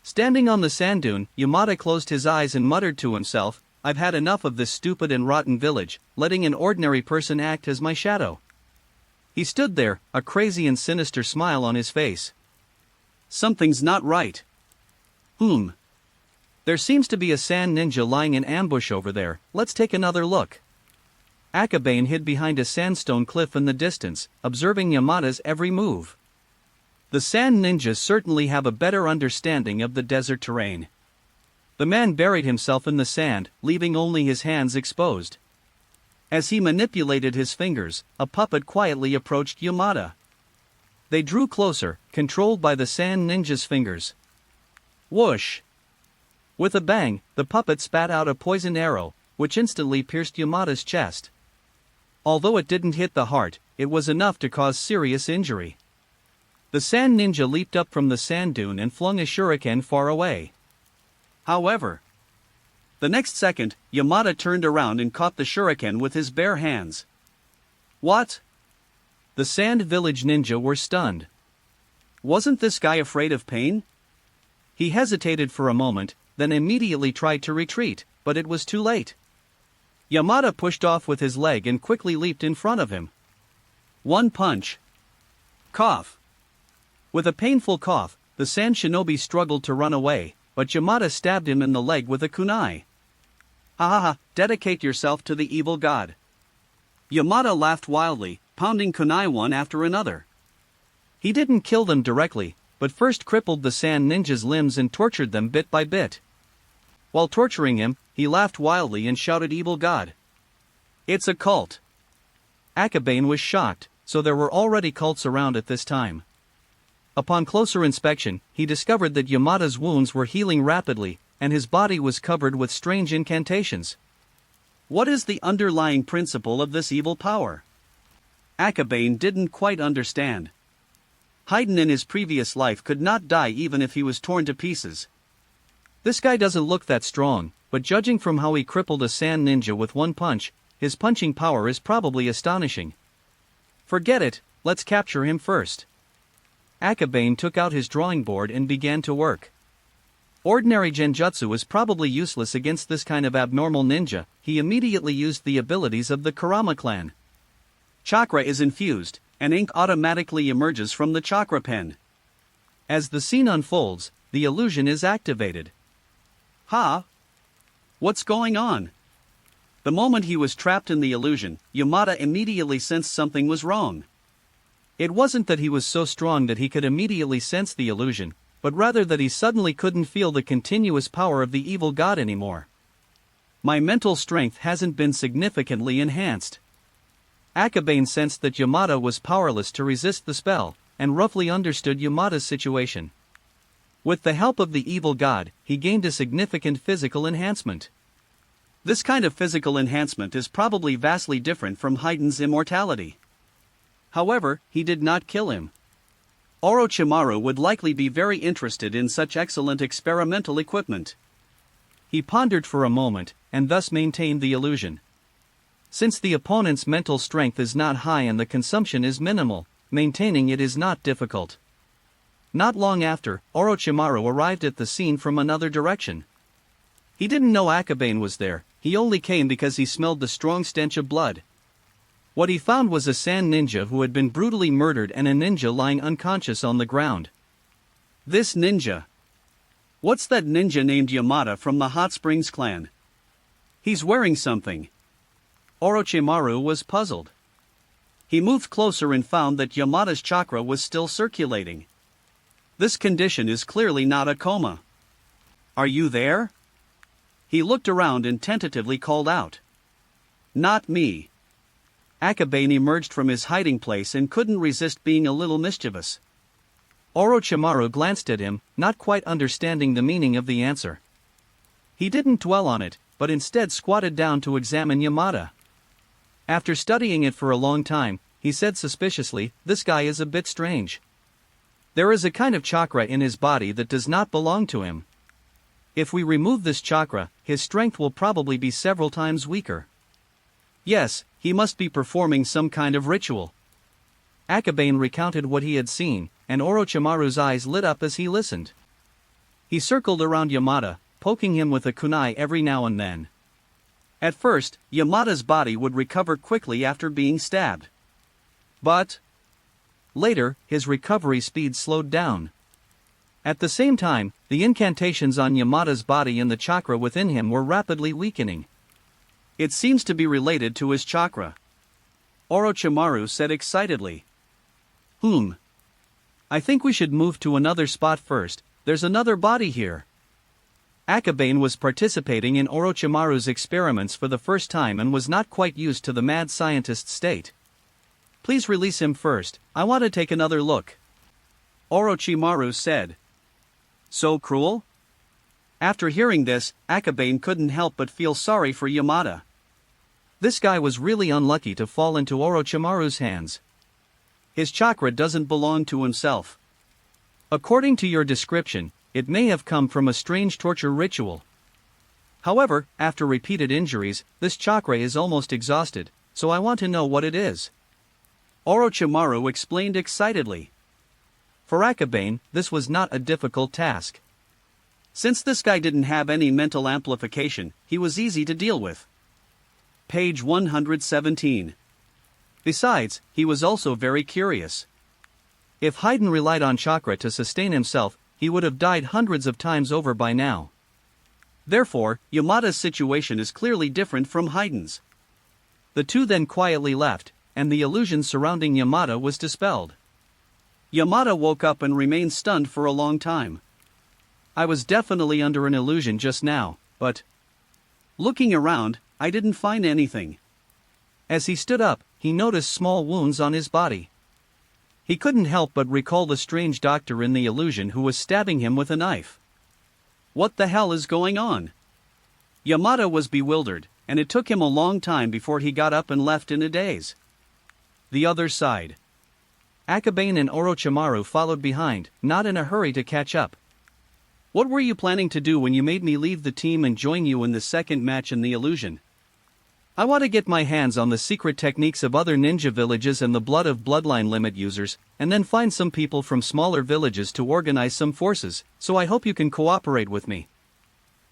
Standing on the sand dune, Yamada closed his eyes and muttered to himself, "I've had enough of this stupid and rotten village, letting an ordinary person act as my shadow." He stood there, a crazy and sinister smile on his face. Something's not right. There seems to be a sand ninja lying in ambush over there, let's take another look. Akabane hid behind a sandstone cliff in the distance, observing Yamada's every move. The sand ninjas certainly have a better understanding of the desert terrain. The man buried himself in the sand, leaving only his hands exposed. As he manipulated his fingers, a puppet quietly approached Yamada. They drew closer, controlled by the sand ninja's fingers. Whoosh! With a bang, the puppet spat out a poisoned arrow, which instantly pierced Yamada's chest. Although it didn't hit the heart, it was enough to cause serious injury. The sand ninja leaped up from the sand dune and flung a shuriken far away. However, the next second, Yamada turned around and caught the shuriken with his bare hands. What? The sand village ninja were stunned. Wasn't this guy afraid of pain? He hesitated for a moment, then immediately tried to retreat, but it was too late. Yamada pushed off with his leg and quickly leaped in front of him. One punch. Cough. With a painful cough, the sand shinobi struggled to run away, but Yamada stabbed him in the leg with a kunai. Ha ha ha, dedicate yourself to the evil god. Yamada laughed wildly, pounding kunai one after another. He didn't kill them directly, but first crippled the sand ninja's limbs and tortured them bit by bit. While torturing him, he laughed wildly and shouted, "Evil god! It's a cult!" Akabane was shocked, so there were already cults around at this time. Upon closer inspection, he discovered that Yamada's wounds were healing rapidly, and his body was covered with strange incantations. What is the underlying principle of this evil power? Akabane didn't quite understand. Haydn in his previous life could not die even if he was torn to pieces. This guy doesn't look that strong, but judging from how he crippled a sand ninja with one punch, his punching power is probably astonishing. Forget it, let's capture him first. Akabane took out his drawing board and began to work. Ordinary genjutsu is probably useless against this kind of abnormal ninja. He immediately used the abilities of the Kurama clan. Chakra is infused, and ink automatically emerges from the chakra pen. As the scene unfolds, the illusion is activated. Ha! What's going on? The moment he was trapped in the illusion, Yamada immediately sensed something was wrong. It wasn't that he was so strong that he could immediately sense the illusion, but rather that he suddenly couldn't feel the continuous power of the evil god anymore. My mental strength hasn't been significantly enhanced. Akabane sensed that Yamada was powerless to resist the spell, and roughly understood Yamada's situation. With the help of the evil god, he gained a significant physical enhancement. This kind of physical enhancement is probably vastly different from Haydn's immortality. However, he did not kill him. Orochimaru would likely be very interested in such excellent experimental equipment. He pondered for a moment, and thus maintained the illusion. Since the opponent's mental strength is not high and the consumption is minimal, maintaining it is not difficult. Not long after, Orochimaru arrived at the scene from another direction. He didn't know Akabane was there, he only came because he smelled the strong stench of blood. What he found was a sand ninja who had been brutally murdered and a ninja lying unconscious on the ground. This ninja. What's that ninja named Yamada from the Hot Springs clan? He's wearing something. Orochimaru was puzzled. He moved closer and found that Yamada's chakra was still circulating. This condition is clearly not a coma. Are you there? He looked around and tentatively called out. Not me. Akabane emerged from his hiding place and couldn't resist being a little mischievous. Orochimaru glanced at him, not quite understanding the meaning of the answer. He didn't dwell on it, but instead squatted down to examine Yamada. After studying it for a long time, he said suspiciously, "This guy is a bit strange. There is a kind of chakra in his body that does not belong to him. If we remove this chakra, his strength will probably be several times weaker. Yes, he must be performing some kind of ritual." Akabane recounted what he had seen, and Orochimaru's eyes lit up as he listened. He circled around Yamada, poking him with a kunai every now and then. At first, Yamada's body would recover quickly after being stabbed. But later, his recovery speed slowed down. At the same time, the incantations on Yamada's body and the chakra within him were rapidly weakening. It seems to be related to his chakra. Orochimaru said excitedly. I think we should move to another spot first, there's another body here. Akabane was participating in Orochimaru's experiments for the first time and was not quite used to the mad scientist's state. Please release him first, I want to take another look. Orochimaru said. So cruel? After hearing this, Akabane couldn't help but feel sorry for Yamada. This guy was really unlucky to fall into Orochimaru's hands. His chakra doesn't belong to himself. According to your description, it may have come from a strange torture ritual. However, after repeated injuries, this chakra is almost exhausted, so I want to know what it is. Orochimaru explained excitedly. For Akabane, this was not a difficult task. Since this guy didn't have any mental amplification, he was easy to deal with. Page 117. Besides, he was also very curious. If Haiden relied on chakra to sustain himself, he would have died hundreds of times over by now. Therefore, Yamada's situation is clearly different from Haiden's. The two then quietly left, and the illusion surrounding Yamada was dispelled. Yamada woke up and remained stunned for a long time. I was definitely under an illusion just now, but looking around, I didn't find anything. As he stood up, he noticed small wounds on his body. He couldn't help but recall the strange doctor in the illusion who was stabbing him with a knife. What the hell is going on? Yamada was bewildered, and it took him a long time before he got up and left in a daze. The other side. Akabane and Orochimaru followed behind, not in a hurry to catch up. What were you planning to do when you made me leave the team and join you in the second match in the illusion? I want to get my hands on the secret techniques of other ninja villages and the blood of bloodline limit users, and then find some people from smaller villages to organize some forces, so I hope you can cooperate with me.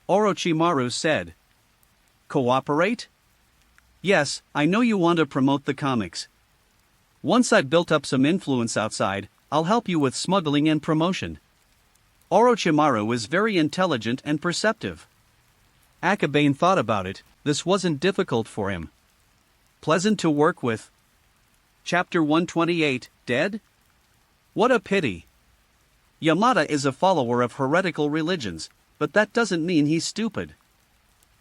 Orochimaru said. Cooperate? Yes, I know you want to promote the comics. Once I've built up some influence outside, I'll help you with smuggling and promotion. Orochimaru is very intelligent and perceptive. Akabane thought about it. This wasn't difficult for him. Pleasant to work with. Chapter 128, Dead? What a pity. Yamada is a follower of heretical religions, but that doesn't mean he's stupid.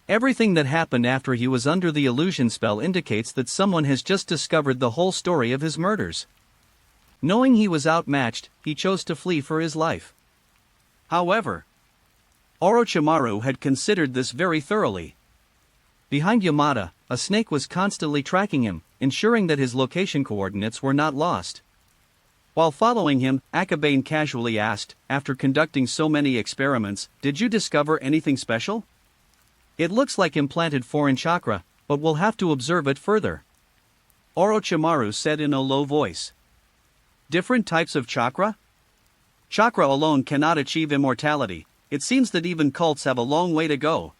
Everything that happened after he was under the illusion spell indicates that someone has just discovered the whole story of his murders. Knowing he was outmatched, he chose to flee for his life. However, Orochimaru had considered this very thoroughly. Behind Yamada, a snake was constantly tracking him, ensuring that his location coordinates were not lost. While following him, Akabane casually asked, after conducting so many experiments, "Did you discover anything special?" "It looks like implanted foreign chakra, but we'll have to observe it further," Orochimaru said in a low voice. Different types of chakra? Chakra alone cannot achieve immortality. It seems that even cults have a long way to go.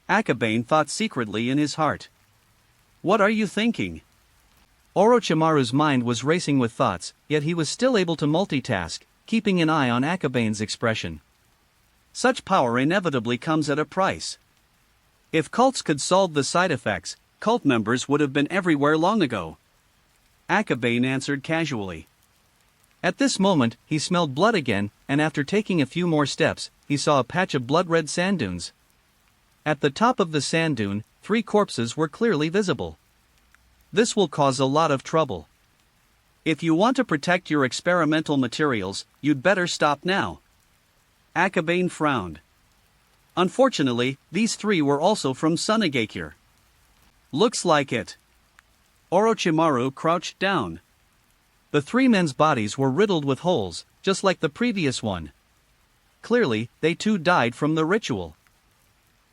Akabane thought secretly in his heart. What are you thinking? Orochimaru's mind was racing with thoughts, yet he was still able to multitask, keeping an eye on Akabane's expression. Such power inevitably comes at a price. If cults could solve the side effects, cult members would have been everywhere long ago. Akabane answered casually. At this moment, he smelled blood again, and after taking a few more steps, he saw a patch of blood-red sand dunes. At the top of the sand dune, 3 corpses were clearly visible. This will cause a lot of trouble. If you want to protect your experimental materials, you'd better stop now. Akabane frowned. Unfortunately, these 3 were also from Sunagakure. Looks like it. Orochimaru crouched down. The 3 men's bodies were riddled with holes, just like the previous one. Clearly, they too died from the ritual.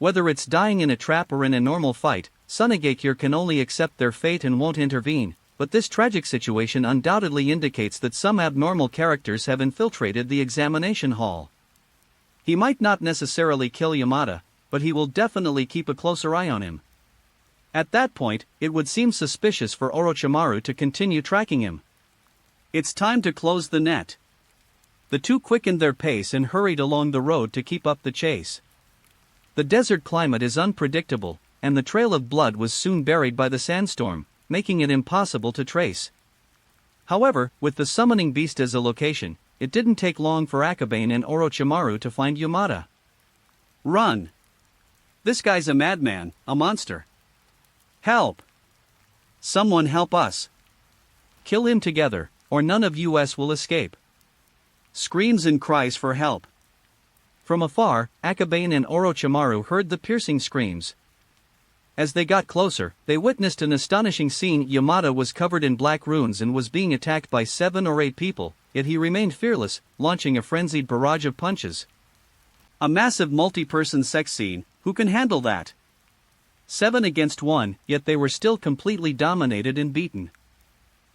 Whether it's dying in a trap or in a normal fight, Sunagakure can only accept their fate and won't intervene, but this tragic situation undoubtedly indicates that some abnormal characters have infiltrated the examination hall. He might not necessarily kill Yamada, but he will definitely keep a closer eye on him. At that point, it would seem suspicious for Orochimaru to continue tracking him. It's time to close the net. The 2 quickened their pace and hurried along the road to keep up the chase. The desert climate is unpredictable, and the trail of blood was soon buried by the sandstorm, making it impossible to trace. However, with the summoning beast as a location, it didn't take long for Akabane and Orochimaru to find Yamada. Run! This guy's a madman, a monster. Help! Someone help us! Kill him together, or none of us will escape. Screams and cries for help. From afar, Akabane and Orochimaru heard the piercing screams. As they got closer, they witnessed an astonishing scene. Yamada was covered in black runes and was being attacked by 7 or 8 people, yet he remained fearless, launching a frenzied barrage of punches. A massive multi-person sex scene, who can handle that? 7 against 1, yet they were still completely dominated and beaten.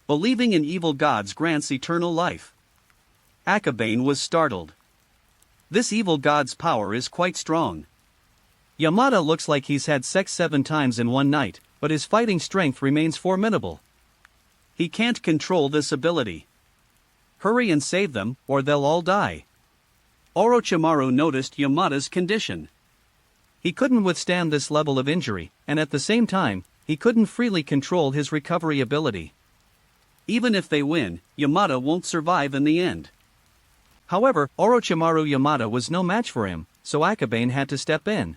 Believing in evil gods grants eternal life. Akabane was startled. This evil god's power is quite strong. Yamada looks like he's had sex 7 times in one night, but his fighting strength remains formidable. He can't control this ability. Hurry and save them, or they'll all die. Orochimaru noticed Yamada's condition. He couldn't withstand this level of injury, and at the same time, he couldn't freely control his recovery ability. Even if they win, Yamada won't survive in the end. However, Orochimaru Yamada was no match for him, so Akabane had to step in.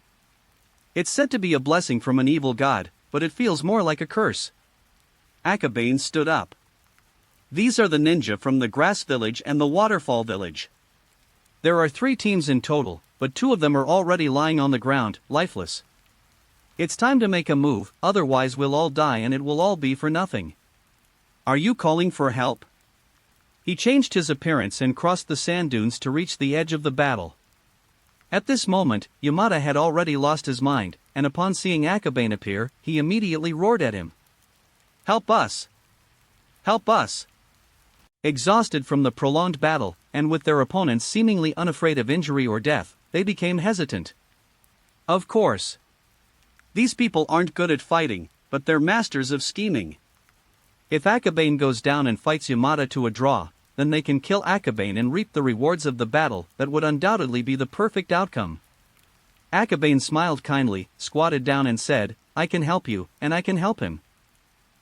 It's said to be a blessing from an evil god, but it feels more like a curse. Akabane stood up. These are the ninja from the Grass Village and the Waterfall Village. There are 3 teams in total, but 2 of them are already lying on the ground, lifeless. It's time to make a move, otherwise we'll all die and it will all be for nothing. Are you calling for help? He changed his appearance and crossed the sand dunes to reach the edge of the battle. At this moment, Yamada had already lost his mind, and upon seeing Akabane appear, he immediately roared at him. Help us! Help us! Exhausted from the prolonged battle, and with their opponents seemingly unafraid of injury or death, they became hesitant. Of course. These people aren't good at fighting, but they're masters of scheming. If Akabane goes down and fights Yamada to a draw, then they can kill Akabane and reap the rewards of the battle. That would undoubtedly be the perfect outcome. Akabane smiled kindly, squatted down and said, I can help you, and I can help him.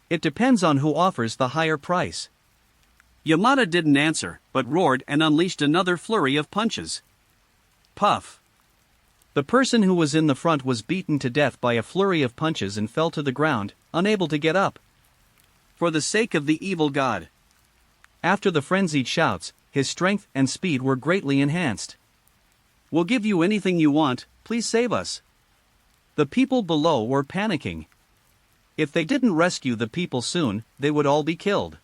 It depends on who offers the higher price. Yamada didn't answer, but roared and unleashed another flurry of punches. Puff. The person who was in the front was beaten to death by a flurry of punches and fell to the ground, unable to get up. For the sake of the evil god. After the frenzied shouts, his strength and speed were greatly enhanced. We'll give you anything you want, please save us. The people below were panicking. If they didn't rescue the people soon, they would all be killed.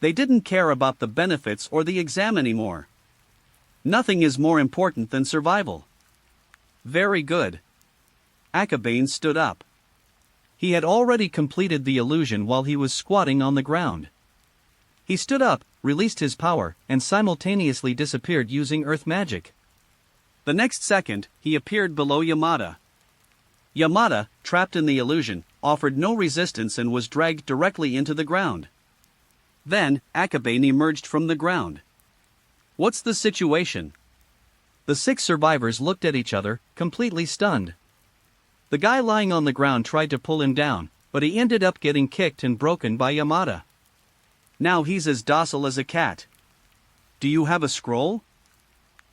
They didn't care about the benefits or the exam anymore. Nothing is more important than survival. Very good. Akabane stood up. He had already completed the illusion while he was squatting on the ground. He stood up, released his power, and simultaneously disappeared using earth magic. The next second, he appeared below Yamada. Yamada, trapped in the illusion, offered no resistance and was dragged directly into the ground. Then, Akabane emerged from the ground. What's the situation? The 6 survivors looked at each other, completely stunned. The guy lying on the ground tried to pull him down, but he ended up getting kicked and broken by Yamada. Now he's as docile as a cat. Do you have a scroll?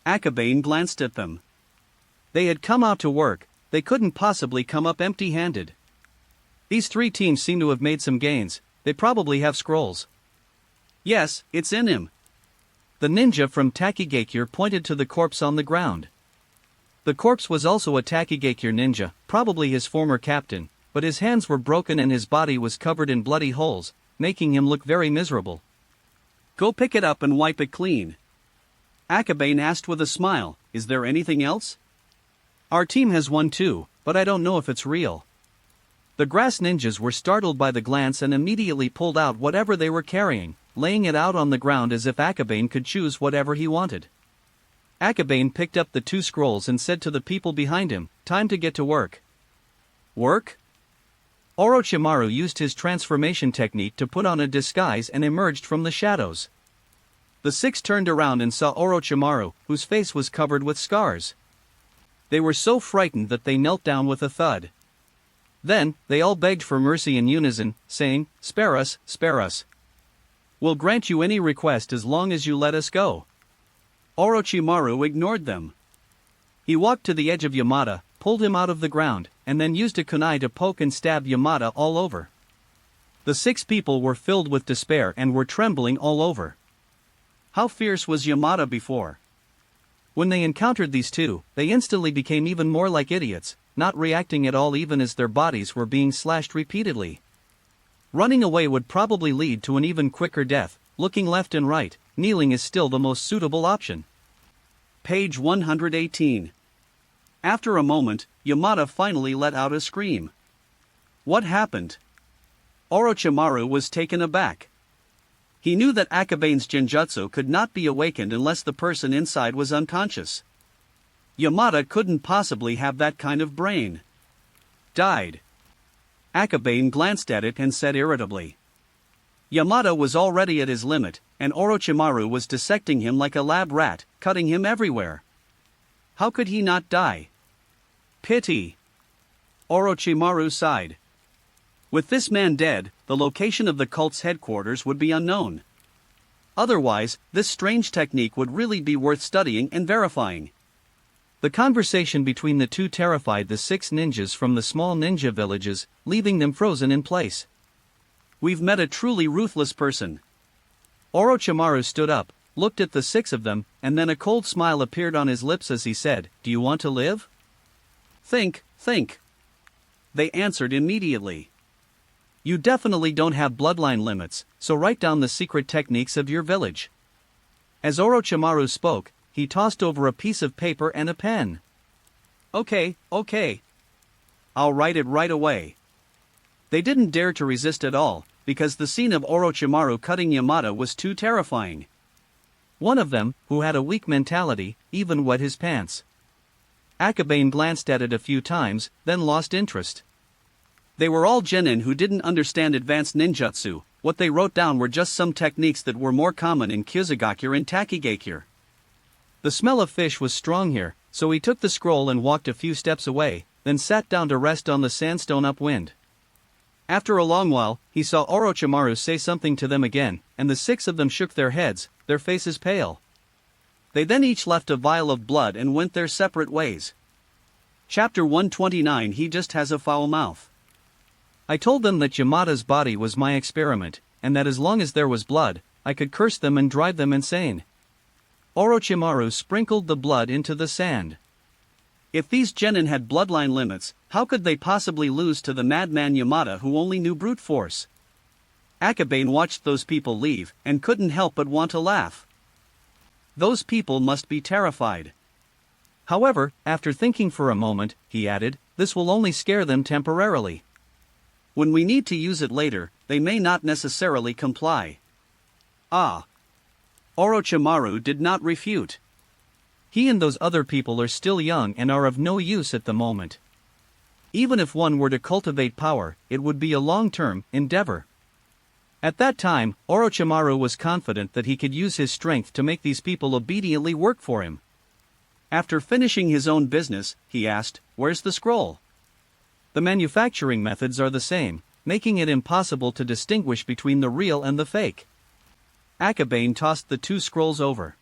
Akabane glanced at them. They had come out to work, they couldn't possibly come up empty-handed. These 3 teams seem to have made some gains, they probably have scrolls. Yes, it's in him. The ninja from Takigakure pointed to the corpse on the ground. The corpse was also a Takigakure ninja, probably his former captain, but his hands were broken and his body was covered in bloody holes, making him look very miserable. Go pick it up and wipe it clean. Akabane asked with a smile, is there anything else? Our team has one too, but I don't know if it's real. The grass ninjas were startled by the glance and immediately pulled out whatever they were carrying, laying it out on the ground as if Akabane could choose whatever he wanted. Akabane picked up the 2 scrolls and said to the people behind him, time to get to work. Work? Orochimaru used his transformation technique to put on a disguise and emerged from the shadows. The 6 turned around and saw Orochimaru, whose face was covered with scars. They were so frightened that they knelt down with a thud. Then, they all begged for mercy in unison, saying, spare us, spare us. We'll grant you any request as long as you let us go. Orochimaru ignored them. He walked to the edge of Yamada, pulled him out of the ground, and then used a kunai to poke and stab Yamada all over. The 6 people were filled with despair and were trembling all over. How fierce was Yamada before? When they encountered these 2, they instantly became even more like idiots, not reacting at all even as their bodies were being slashed repeatedly. Running away would probably lead to an even quicker death. Looking left and right, kneeling is still the most suitable option. Page 118. After a moment, Yamada finally let out a scream. What happened? Orochimaru was taken aback. He knew that Akabane's genjutsu could not be awakened unless the person inside was unconscious. Yamada couldn't possibly have that kind of brain. Died. Akabane glanced at it and said irritably. Yamada was already at his limit, and Orochimaru was dissecting him like a lab rat, cutting him everywhere. How could he not die? Pity. Orochimaru sighed. With this man dead, the location of the cult's headquarters would be unknown. Otherwise, this strange technique would really be worth studying and verifying. The conversation between the two terrified the 6 ninjas from the small ninja villages, leaving them frozen in place. We've met a truly ruthless person. Orochimaru stood up, looked at the 6 of them, and then a cold smile appeared on his lips as he said, "Do you want to live?" Think. They answered immediately. You definitely don't have bloodline limits, so write down the secret techniques of your village. As Orochimaru spoke, he tossed over a piece of paper and a pen. Okay. I'll write it right away. They didn't dare to resist at all, because the scene of Orochimaru cutting Yamada was too terrifying. One of them, who had a weak mentality, even wet his pants. Akabane glanced at it a few times, then lost interest. They were all genin who didn't understand advanced ninjutsu. What they wrote down were just some techniques that were more common in Kyuzugakure and Takigakure. The smell of fish was strong here, so he took the scroll and walked a few steps away, then sat down to rest on the sandstone upwind. After a long while, he saw Orochimaru say something to them again, and the 6 of them shook their heads, their faces pale. They then each left a vial of blood and went their separate ways. Chapter 129. He just has a foul mouth. I told them that Yamada's body was my experiment, and that as long as there was blood, I could curse them and drive them insane. Orochimaru sprinkled the blood into the sand. If these genin had bloodline limits, how could they possibly lose to the madman Yamada who only knew brute force? Akabane watched those people leave, and couldn't help but want to laugh. Those people must be terrified. However, after thinking for a moment, he added, this will only scare them temporarily. When we need to use it later, they may not necessarily comply. Orochimaru did not refute. He and those other people are still young and are of no use at the moment. Even if one were to cultivate power, it would be a long-term endeavor. At that time, Orochimaru was confident that he could use his strength to make these people obediently work for him. After finishing his own business, he asked, "Where's the scroll?" The manufacturing methods are the same, making it impossible to distinguish between the real and the fake. Akabane tossed the 2 scrolls over.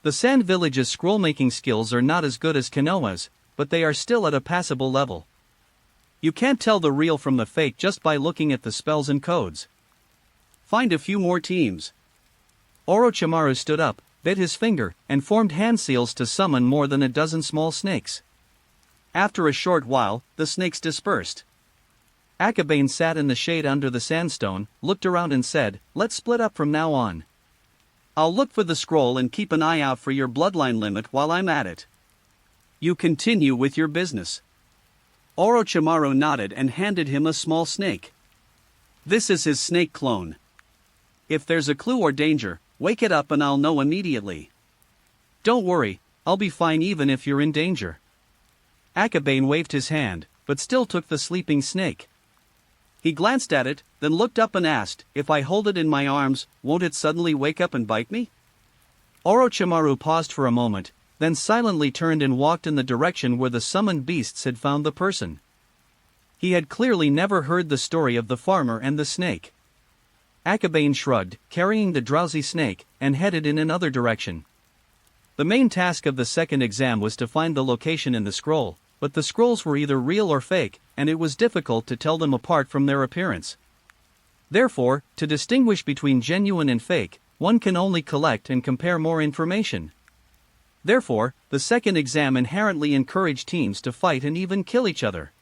The Sand Village's scroll-making skills are not as good as Konoha's, but they are still at a passable level. You can't tell the real from the fake just by looking at the spells and codes. Find a few more teams. Orochimaru stood up, bit his finger, and formed hand seals to summon more than a dozen small snakes. After a short while, the snakes dispersed. Akabane sat in the shade under the sandstone, looked around and said, "Let's split up from now on. I'll look for the scroll and keep an eye out for your bloodline limit while I'm at it. You continue with your business." Orochimaru nodded and handed him a small snake. This is his snake clone. If there's a clue or danger, wake it up and I'll know immediately. Don't worry, I'll be fine even if you're in danger. Akabane waved his hand, but still took the sleeping snake. He glanced at it, then looked up and asked, "If I hold it in my arms, won't it suddenly wake up and bite me?" Orochimaru paused for a moment, then silently turned and walked in the direction where the summoned beasts had found the person. He had clearly never heard the story of the farmer and the snake. Akabane shrugged, carrying the drowsy snake, and headed in another direction. The main task of the second exam was to find the location in the scroll, but the scrolls were either real or fake, and it was difficult to tell them apart from their appearance. Therefore, to distinguish between genuine and fake, one can only collect and compare more information. Therefore, the second exam inherently encouraged teams to fight and even kill each other.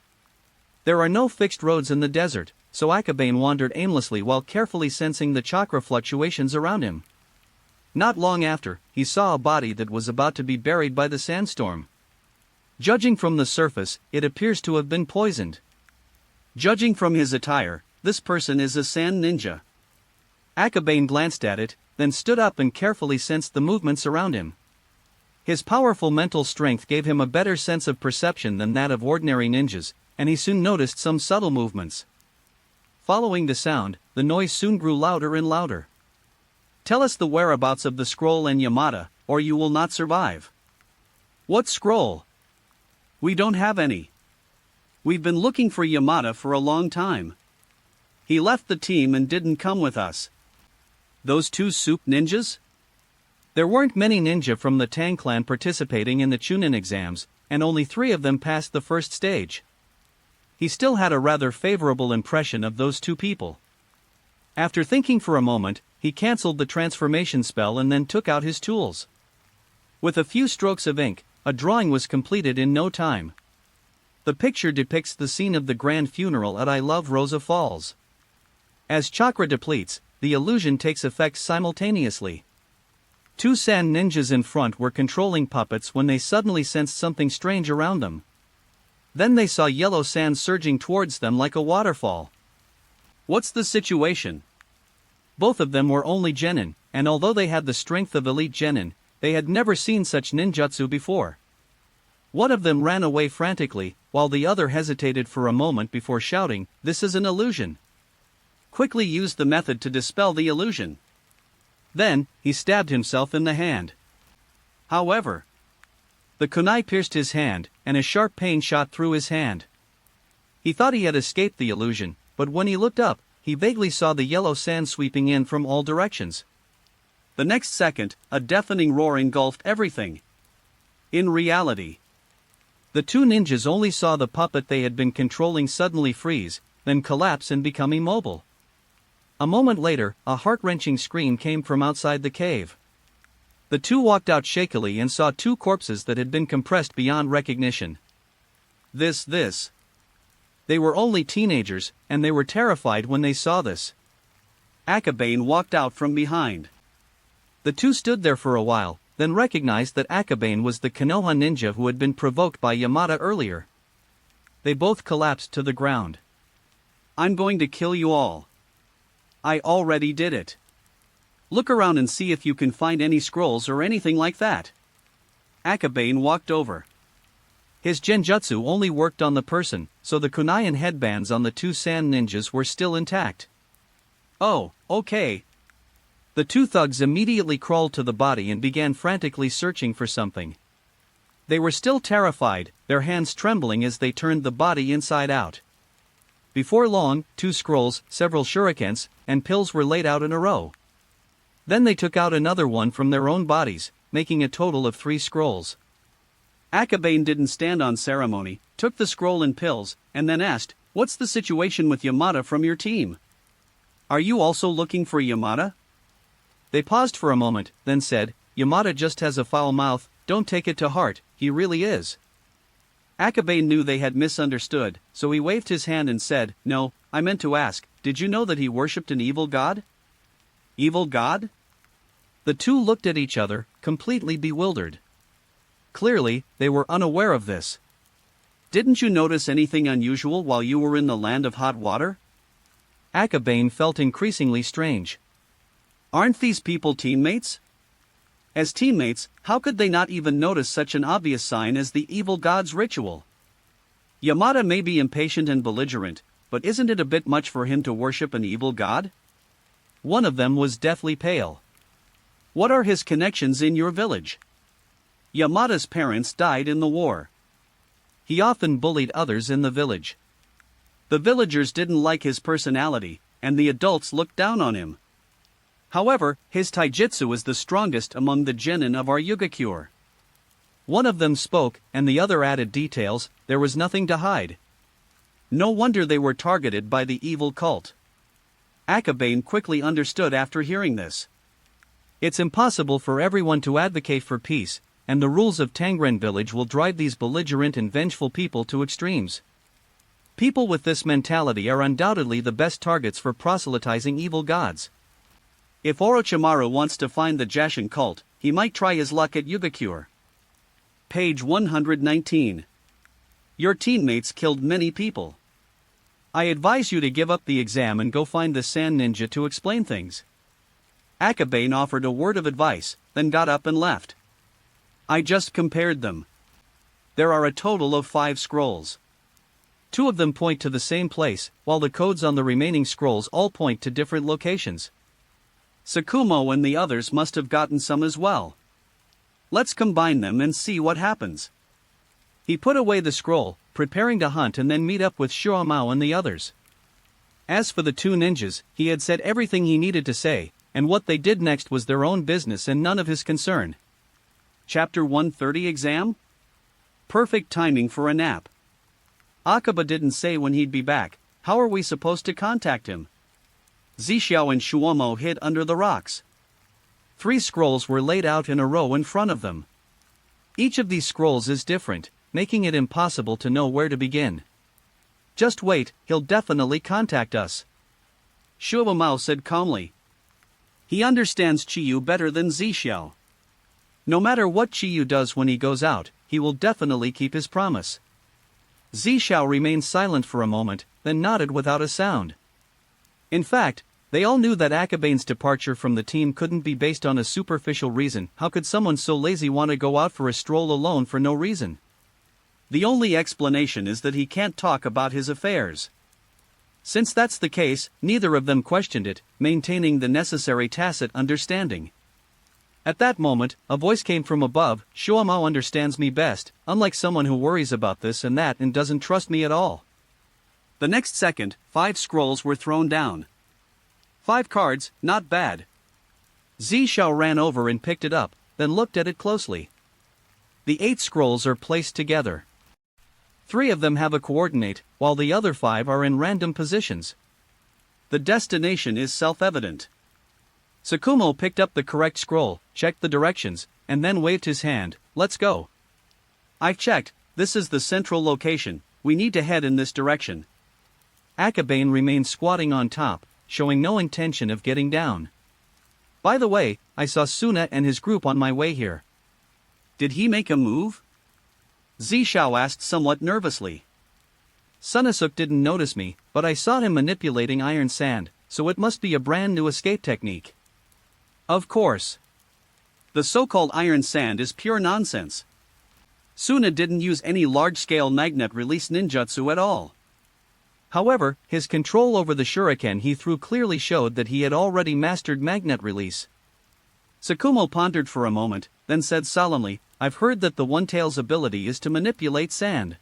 There are no fixed roads in the desert, so Akabane wandered aimlessly while carefully sensing the chakra fluctuations around him. Not long after, he saw a body that was about to be buried by the sandstorm. Judging from the surface, it appears to have been poisoned. Judging from his attire, this person is a sand ninja. Akabane glanced at it, then stood up and carefully sensed the movements around him. His powerful mental strength gave him a better sense of perception than that of ordinary ninjas, and he soon noticed some subtle movements. Following the sound, the noise soon grew louder and louder. Tell us the whereabouts of the scroll and Yamada, or you will not survive. What scroll? We don't have any. We've been looking for Yamada for a long time. He left the team and didn't come with us. Those two soup ninjas? There weren't many ninja from the Tang clan participating in the Chunin exams, and only 3 of them passed the first stage. He still had a rather favorable impression of those 2 people. After thinking for a moment, he cancelled the transformation spell and then took out his tools. With a few strokes of ink, a drawing was completed in no time. The picture depicts the scene of the grand funeral at I Love Rosa Falls. As chakra depletes, the illusion takes effect simultaneously. 2 sand ninjas in front were controlling puppets when they suddenly sensed something strange around them. Then they saw yellow sand surging towards them like a waterfall. What's the situation? Both of them were only genin, and although they had the strength of elite genin, they had never seen such ninjutsu before. One of them ran away frantically, while the other hesitated for a moment before shouting, "This is an illusion." Quickly used the method to dispel the illusion. Then, he stabbed himself in the hand. However, the kunai pierced his hand, and a sharp pain shot through his hand. He thought he had escaped the illusion, but when he looked up, he vaguely saw the yellow sand sweeping in from all directions. The next second, a deafening roar engulfed everything. In reality, the 2 ninjas only saw the puppet they had been controlling suddenly freeze, then collapse and become immobile. A moment later, a heart-wrenching scream came from outside the cave. The 2 walked out shakily and saw 2 corpses that had been compressed beyond recognition. This. They were only teenagers, and they were terrified when they saw this. Akabane walked out from behind. The 2 stood there for a while, then recognized that Akabane was the Konoha ninja who had been provoked by Yamada earlier. They both collapsed to the ground. I'm going to kill you all. I already did it. Look around and see if you can find any scrolls or anything like that. Akabane walked over. His genjutsu only worked on the person, so the kunai and headbands on the 2 sand ninjas were still intact. Oh, okay. The 2 thugs immediately crawled to the body and began frantically searching for something. They were still terrified, their hands trembling as they turned the body inside out. Before long, 2 scrolls, several shurikens, and pills were laid out in a row. Then they took out another one from their own bodies, making a total of 3 scrolls. Akabane didn't stand on ceremony, took the scroll and pills, and then asked, "What's the situation with Yamada from your team? Are you also looking for Yamada?" They paused for a moment, then said, "Yamada just has a foul mouth, don't take it to heart, he really is." Akabane knew they had misunderstood, so he waved his hand and said, "No, I meant to ask, did you know that he worshipped an evil god?" Evil god? The 2 looked at each other, completely bewildered. Clearly, they were unaware of this. Didn't you notice anything unusual while you were in the land of hot water? Akabane felt increasingly strange. Aren't these people teammates? As teammates, how could they not even notice such an obvious sign as the evil god's ritual? Yamada may be impatient and belligerent, but isn't it a bit much for him to worship an evil god? One of them was deathly pale. What are his connections in your village? Yamada's parents died in the war. He often bullied others in the village. The villagers didn't like his personality, and the adults looked down on him. However, his taijutsu was the strongest among the genin of our Yugakure. One of them spoke, and the other added details. There was nothing to hide. No wonder they were targeted by the evil cult. Akabane quickly understood after hearing this. It's impossible for everyone to advocate for peace, and the rules of Tangren village will drive these belligerent and vengeful people to extremes. People with this mentality are undoubtedly the best targets for proselytizing evil gods. If Orochimaru wants to find the Jashin cult, he might try his luck at Yugakure. Page 119. Your teammates killed many people. I advise you to give up the exam and go find the Sand Ninja to explain things. Akabane offered a word of advice, then got up and left. I just compared them. There are a total of 5 scrolls. 2 of them point to the same place, while the codes on the remaining scrolls all point to different locations. Tsukumo and the others must have gotten some as well. Let's combine them and see what happens. He put away the scroll, preparing to hunt and then meet up with Shuomao and the others. As for the 2 ninjas, he had said everything he needed to say, and what they did next was their own business and none of his concern. Chapter 130 Exam? Perfect timing for a nap. Akaba didn't say when he'd be back. How are we supposed to contact him? Zixiao and Shuomo hid under the rocks. 3 scrolls were laid out in a row in front of them. Each of these scrolls is different, making it impossible to know where to begin. Just wait, he'll definitely contact us. Shuomao said calmly. He understands Chiyu better than Zixiao. No matter what Chiyu does when he goes out, he will definitely keep his promise. Zixiao remained silent for a moment, then nodded without a sound. In fact, they all knew that Akabane's departure from the team couldn't be based on a superficial reason. How could someone so lazy want to go out for a stroll alone for no reason? The only explanation is that he can't talk about his affairs. Since that's the case, neither of them questioned it, maintaining the necessary tacit understanding. At that moment, a voice came from above. Shuomao understands me best, unlike someone who worries about this and that and doesn't trust me at all. The next second, 5 scrolls were thrown down. 5 cards, not bad. Zixiao ran over and picked it up, then looked at it closely. The 8 scrolls are placed together. 3 of them have a coordinate, while the other 5 are in random positions. The destination is self-evident. Tsukumo picked up the correct scroll, checked the directions, and then waved his hand. Let's go. I've checked, this is the central location, we need to head in this direction. Akabane remained squatting on top, showing no intention of getting down. By the way, I saw Suna and his group on my way here. Did he make a move? Zixiao asked somewhat nervously. Sunasuke didn't notice me, but I saw him manipulating iron sand, so it must be a brand new escape technique. Of course. The so-called iron sand is pure nonsense. Suna didn't use any large-scale magnet release ninjutsu at all. However, his control over the shuriken he threw clearly showed that he had already mastered magnet release. Tsukumo pondered for a moment, then said solemnly, I've heard that the One-Tail's ability is to manipulate sand.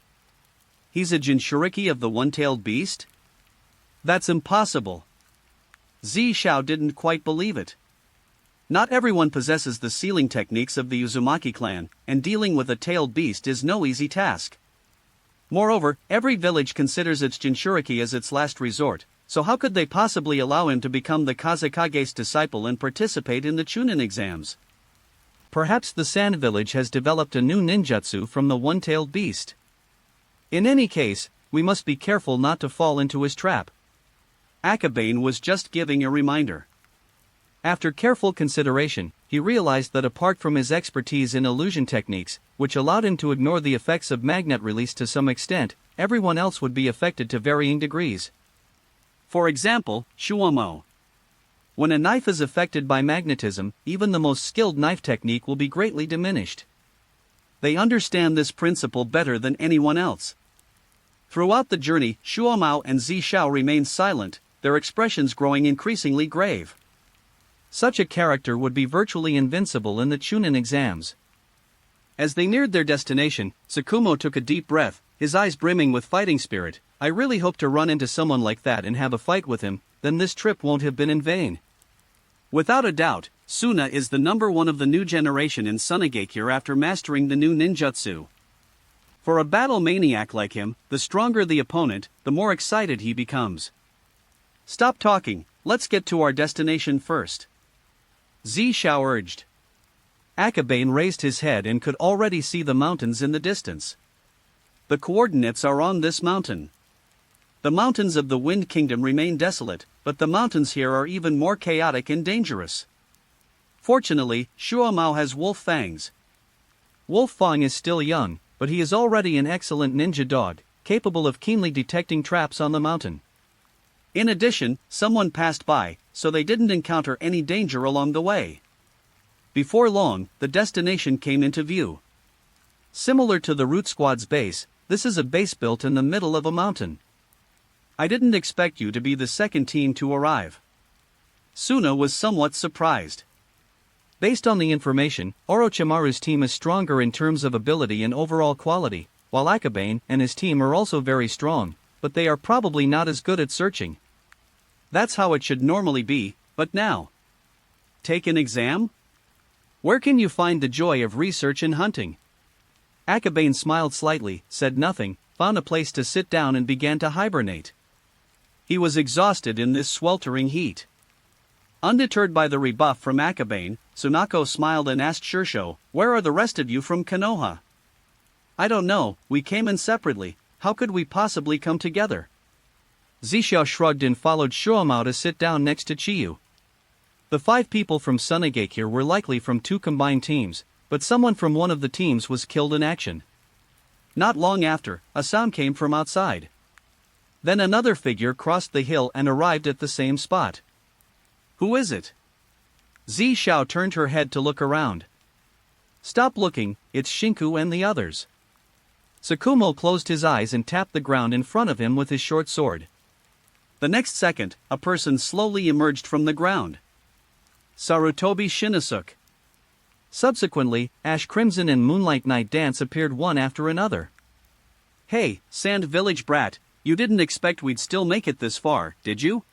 He's a Jinchuriki of the One-Tailed Beast? That's impossible. Zixiao didn't quite believe it. Not everyone possesses the sealing techniques of the Uzumaki clan, and dealing with a tailed beast is no easy task. Moreover, every village considers its Jinchuriki as its last resort, so how could they possibly allow him to become the Kazekage's disciple and participate in the Chunin exams? Perhaps the Sand Village has developed a new ninjutsu from the One-Tailed Beast. In any case, we must be careful not to fall into his trap. Akabane was just giving a reminder. After careful consideration, he realized that apart from his expertise in illusion techniques, which allowed him to ignore the effects of magnet release to some extent, everyone else would be affected to varying degrees. For example, Shuomo. When a knife is affected by magnetism, even the most skilled knife technique will be greatly diminished. They understand this principle better than anyone else. Throughout the journey, Shuomao and Zixiao remained silent, their expressions growing increasingly grave. Such a character would be virtually invincible in the Chunin exams. As they neared their destination, Tsukumo took a deep breath, his eyes brimming with fighting spirit. I really hope to run into someone like that and have a fight with him, then this trip won't have been in vain. Without a doubt, Suna is the number 1 of the new generation in Sunagakure after mastering the new ninjutsu. For a battle maniac like him, the stronger the opponent, the more excited he becomes. Stop talking, let's get to our destination first. Zixiao urged. Akabane raised his head and could already see the mountains in the distance. The coordinates are on this mountain. The mountains of the Wind Kingdom remain desolate, but the mountains here are even more chaotic and dangerous. Fortunately, Shuamao has wolf fangs. Wolf Fang is still young, but he is already an excellent ninja dog, capable of keenly detecting traps on the mountain. In addition, someone passed by, so they didn't encounter any danger along the way. Before long, the destination came into view. Similar to the Root Squad's base, this is a base built in the middle of a mountain. I didn't expect you to be the second team to arrive. Suna was somewhat surprised. Based on the information, Orochimaru's team is stronger in terms of ability and overall quality, while Akabane and his team are also very strong, but they are probably not as good at searching. That's how it should normally be, but now. Take an exam? Where can you find the joy of research and hunting? Akabane smiled slightly, said nothing, found a place to sit down and began to hibernate. He was exhausted in this sweltering heat. Undeterred by the rebuff from Akabane, Tsunako smiled and asked Shursho, "Where are the rest of you from Konoha?" "I don't know, we came in separately, how could we possibly come together?" Zishou shrugged and followed Shuamao to sit down next to Chiyu. The 5 people from Sunagakure were likely from 2 combined teams, but someone from one of the teams was killed in action. Not long after, a sound came from outside. Then another figure crossed the hill and arrived at the same spot. "Who is it?" Zishou turned her head to look around. "Stop looking, it's Shinku and the others." Tsukumo closed his eyes and tapped the ground in front of him with his short sword. The next second, a person slowly emerged from the ground. Sarutobi Shinosuke. Subsequently, Ash Crimson and Moonlight Night Dance appeared one after another. "Hey, Sand Village brat, you didn't expect we'd still make it this far, did you?"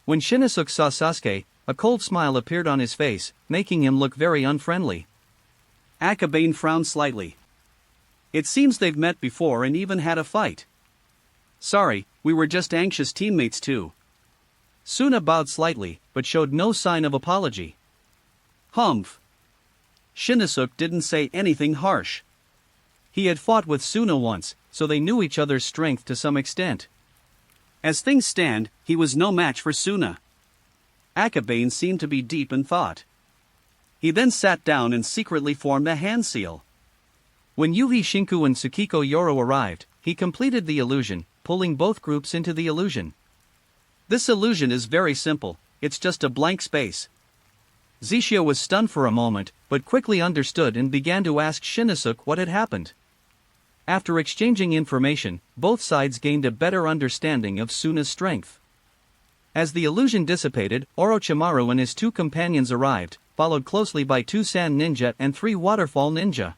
When Shinosuke saw Sasuke, a cold smile appeared on his face, making him look very unfriendly. Akabane frowned slightly. "It seems they've met before and even had a fight." "Sorry, we were just anxious teammates too." Suna bowed slightly, but showed no sign of apology. "Humph." Shinosuke didn't say anything harsh. He had fought with Suna once, so they knew each other's strength to some extent. As things stand, he was no match for Suna. Akabane seemed to be deep in thought. He then sat down and secretly formed a hand seal. When Yuhi Shinku and Tsukiko Yoro arrived, he completed the illusion, pulling both groups into the illusion. This illusion is very simple, it's just a blank space. Zishou was stunned for a moment, but quickly understood and began to ask Shinosuke what had happened. After exchanging information, both sides gained a better understanding of Suna's strength. As the illusion dissipated, Orochimaru and his 2 companions arrived, followed closely by 2 sand ninja and 3 waterfall ninja.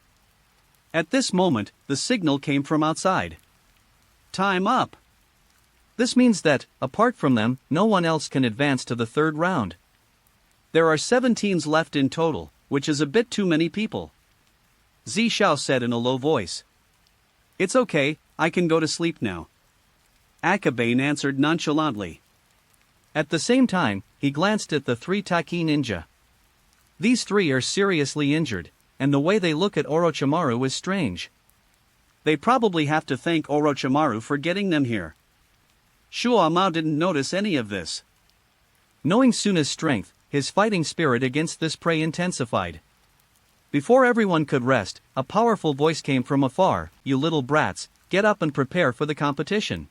At this moment, the signal came from outside. "Time up." This means that, apart from them, no one else can advance to the 3rd round. There are 7 teams left in total, which is a bit too many people. Zishou said in a low voice. "It's okay, I can go to sleep now." Akabane answered nonchalantly. At the same time, he glanced at the 3 Taki ninja. These 3 are seriously injured, and the way they look at Orochimaru is strange. They probably have to thank Orochimaru for getting them here. Shuamao didn't notice any of this. Knowing Suna's strength, his fighting spirit against this prey intensified. Before everyone could rest, a powerful voice came from afar, "You little brats, get up and prepare for the competition."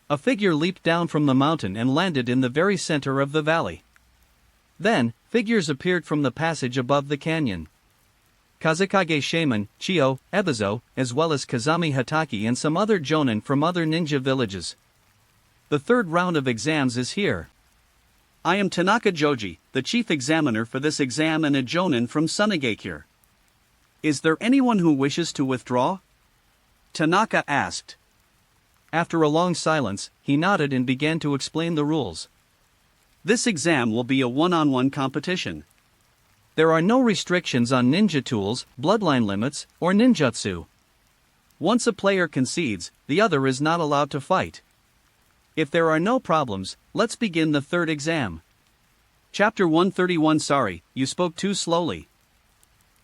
A figure leaped down from the mountain and landed in the very center of the valley. Then, figures appeared from the passage above the canyon. Kazekage Shaman, Chio, Ebizo, as well as Kazami Hataki and some other jonin from other ninja villages. The 3rd round of exams is here. I am Tanaka Joji, the chief examiner for this exam and a jonin from Sunagakure. Is there anyone who wishes to withdraw? Tanaka asked. After a long silence, he nodded and began to explain the rules. This exam will be a one-on-one competition. There are no restrictions on ninja tools, bloodline limits, or ninjutsu. Once a player concedes, the other is not allowed to fight. If there are no problems, let's begin the 3rd exam. Chapter 131. Sorry, you spoke too slowly.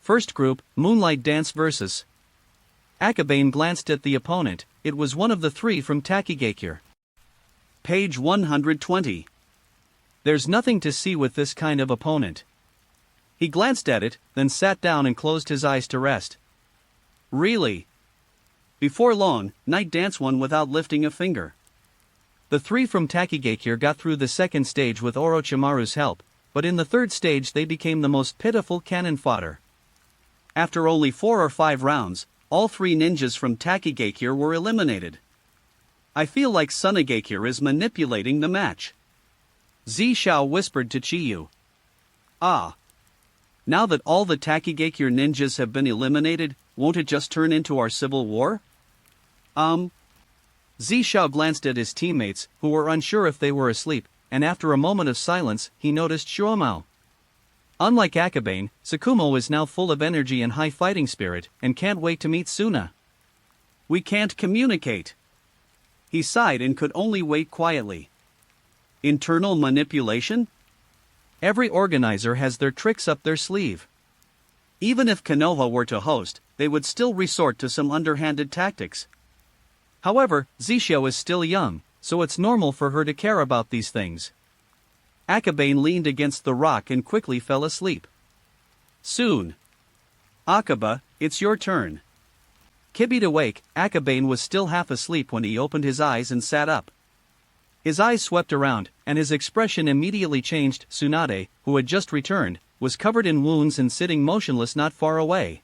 First group, Moonlight Dance vs. Akabane glanced at the opponent. It was one of the three from Takigakure. Page 120. There's nothing to see with this kind of opponent. He glanced at it, then sat down and closed his eyes to rest. Really? Before long, Night Dance won without lifting a finger. The three from Takigakure got through the second stage with Orochimaru's help, but in the third stage they became the most pitiful cannon fodder. After only 4 or 5 rounds, all 3 ninjas from Takigakure were eliminated. I feel like Sunagakure is manipulating the match. Zishao whispered to Chiyu. Ah. Now that all the Takigakure ninjas have been eliminated, won't it just turn into our civil war? Zishao glanced at his teammates, who were unsure if they were asleep, and after a moment of silence, he noticed Shuomao. Unlike Akabane, Tsukumo is now full of energy and high fighting spirit, and can't wait to meet Suna. We can't communicate. He sighed and could only wait quietly. Internal manipulation? Every organizer has their tricks up their sleeve. Even if Konoha were to host, they would still resort to some underhanded tactics. However, Zishao is still young, so it's normal for her to care about these things. Akabane leaned against the rock and quickly fell asleep. Soon. Akaba, it's your turn. Kibbeed awake, Akabane was still half asleep when he opened his eyes and sat up. His eyes swept around, and his expression immediately changed. Tsunade, who had just returned, was covered in wounds and sitting motionless not far away.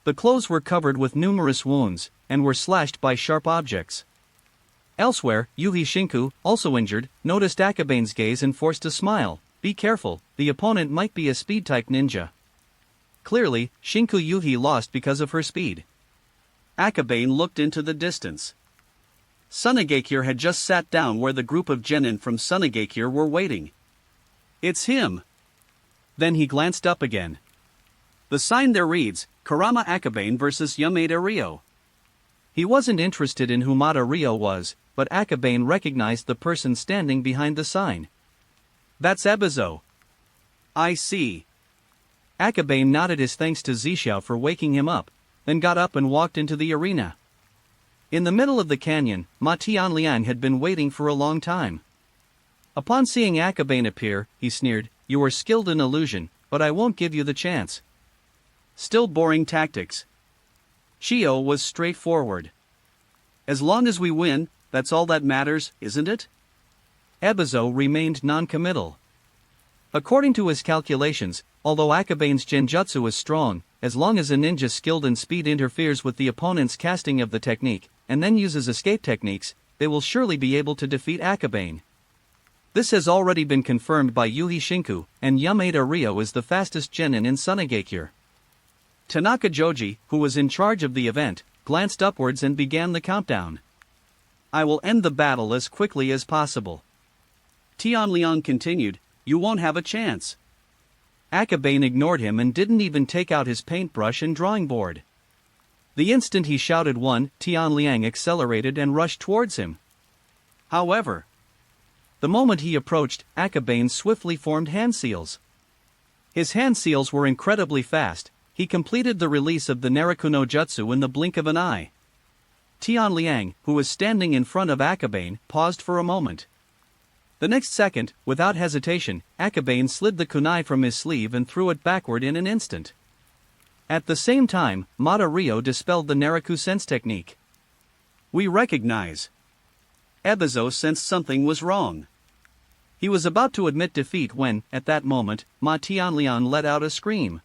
The clothes were covered with numerous wounds, and were slashed by sharp objects. Elsewhere, Yuhi Shinku, also injured, noticed Akabane's gaze and forced a smile. Be careful, the opponent might be a speed-type ninja. Clearly, Shinku Yuhi lost because of her speed. Akabane looked into the distance. Sunagakure had just sat down where the group of genin from Sunagakure were waiting. It's him. Then he glanced up again. The sign there reads, Kurama Akabane vs. Yamada Ryo. He wasn't interested in who Mata Ryo was, but Akabane recognized the person standing behind the sign. That's Ebizo. I see. Akabane nodded his thanks to Zishao for waking him up, then got up and walked into the arena. In the middle of the canyon, Ma Tianliang had been waiting for a long time. Upon seeing Akabane appear, he sneered, You are skilled in illusion, but I won't give you the chance. Still boring tactics. Shio was straightforward. As long as we win, that's all that matters, isn't it? Ebizo remained non-committal. According to his calculations, although Akabane's genjutsu is strong, as long as a ninja skilled in speed interferes with the opponent's casting of the technique, and then uses escape techniques, they will surely be able to defeat Akabane. This has already been confirmed by Yuhi Shinku, and Yamada Ryo is the fastest genin in Sunagakure. Tanaka Joji, who was in charge of the event, glanced upwards and began the countdown. I will end the battle as quickly as possible. Tianliang continued, You won't have a chance. Akabane ignored him and didn't even take out his paintbrush and drawing board. The instant he shouted 1, Tianliang accelerated and rushed towards him. However, the moment he approached, Akabane swiftly formed hand seals. His hand seals were incredibly fast. He completed the release of the Naraku no Jutsu in the blink of an eye. Tianliang, who was standing in front of Akabane, paused for a moment. The next second, without hesitation, Akabane slid the kunai from his sleeve and threw it backward in an instant. At the same time, Mata Ryo dispelled the Naraku sense technique. We recognize. Ebizo sensed something was wrong. He was about to admit defeat when, at that moment, Ma Tianliang let out a scream.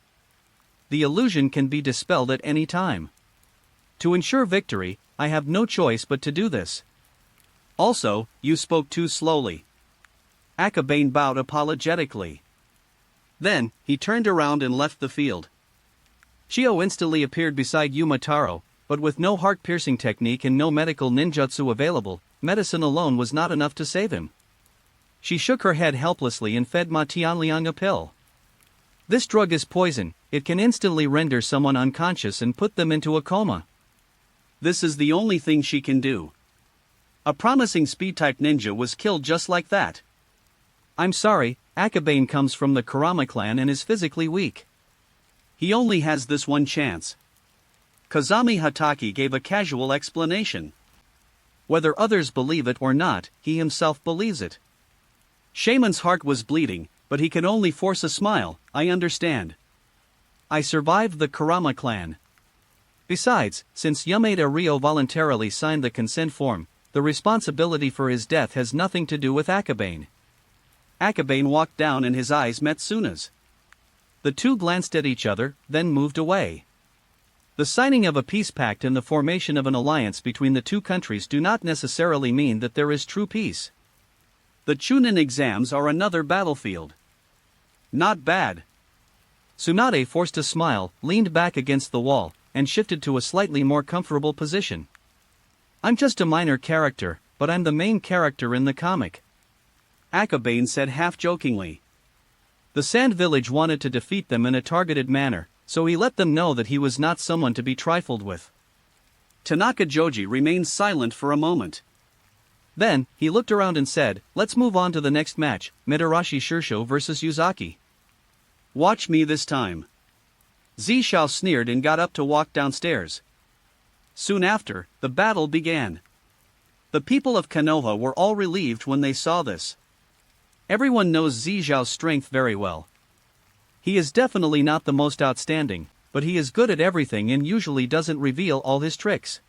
The illusion can be dispelled at any time. To ensure victory, I have no choice but to do this. Also, you spoke too slowly. Akabane bowed apologetically. Then, he turned around and left the field. Shio instantly appeared beside Yumataro, but with no heart-piercing technique and no medical ninjutsu available, medicine alone was not enough to save him. She shook her head helplessly and fed Ma Tianliang a pill. This drug is poison. It can instantly render someone unconscious and put them into a coma. This is the only thing she can do. A promising speed-type ninja was killed just like that. I'm sorry, Akabane comes from the Kurama clan and is physically weak. He only has this one chance. Kazami Hatake gave a casual explanation. Whether others believe it or not, he himself believes it. Shaman's heart was bleeding, but he could only force a smile. I understand. I survived the Kurama clan. Besides, since Yamada Ryo voluntarily signed the consent form, the responsibility for his death has nothing to do with Akabane. Akabane walked down and his eyes met Suna's. The two glanced at each other, then moved away. The signing of a peace pact and the formation of an alliance between the two countries do not necessarily mean that there is true peace. The Chunin exams are another battlefield. Not bad. Tsunade forced a smile, leaned back against the wall, and shifted to a slightly more comfortable position. I'm just a minor character, but I'm the main character in the comic. Akabane said half-jokingly. The Sand Village wanted to defeat them in a targeted manner, so he let them know that he was not someone to be trifled with. Tanaka Joji remained silent for a moment. Then, he looked around and said, let's move on to the next match, Mitarashi Shirsho vs Yuzaki. Watch me this time. Zishao sneered and got up to walk downstairs. Soon after, the battle began. The people of Konoha were all relieved when they saw this. Everyone knows Zishao's strength very well. He is definitely not the most outstanding, but he is good at everything and usually doesn't reveal all his tricks.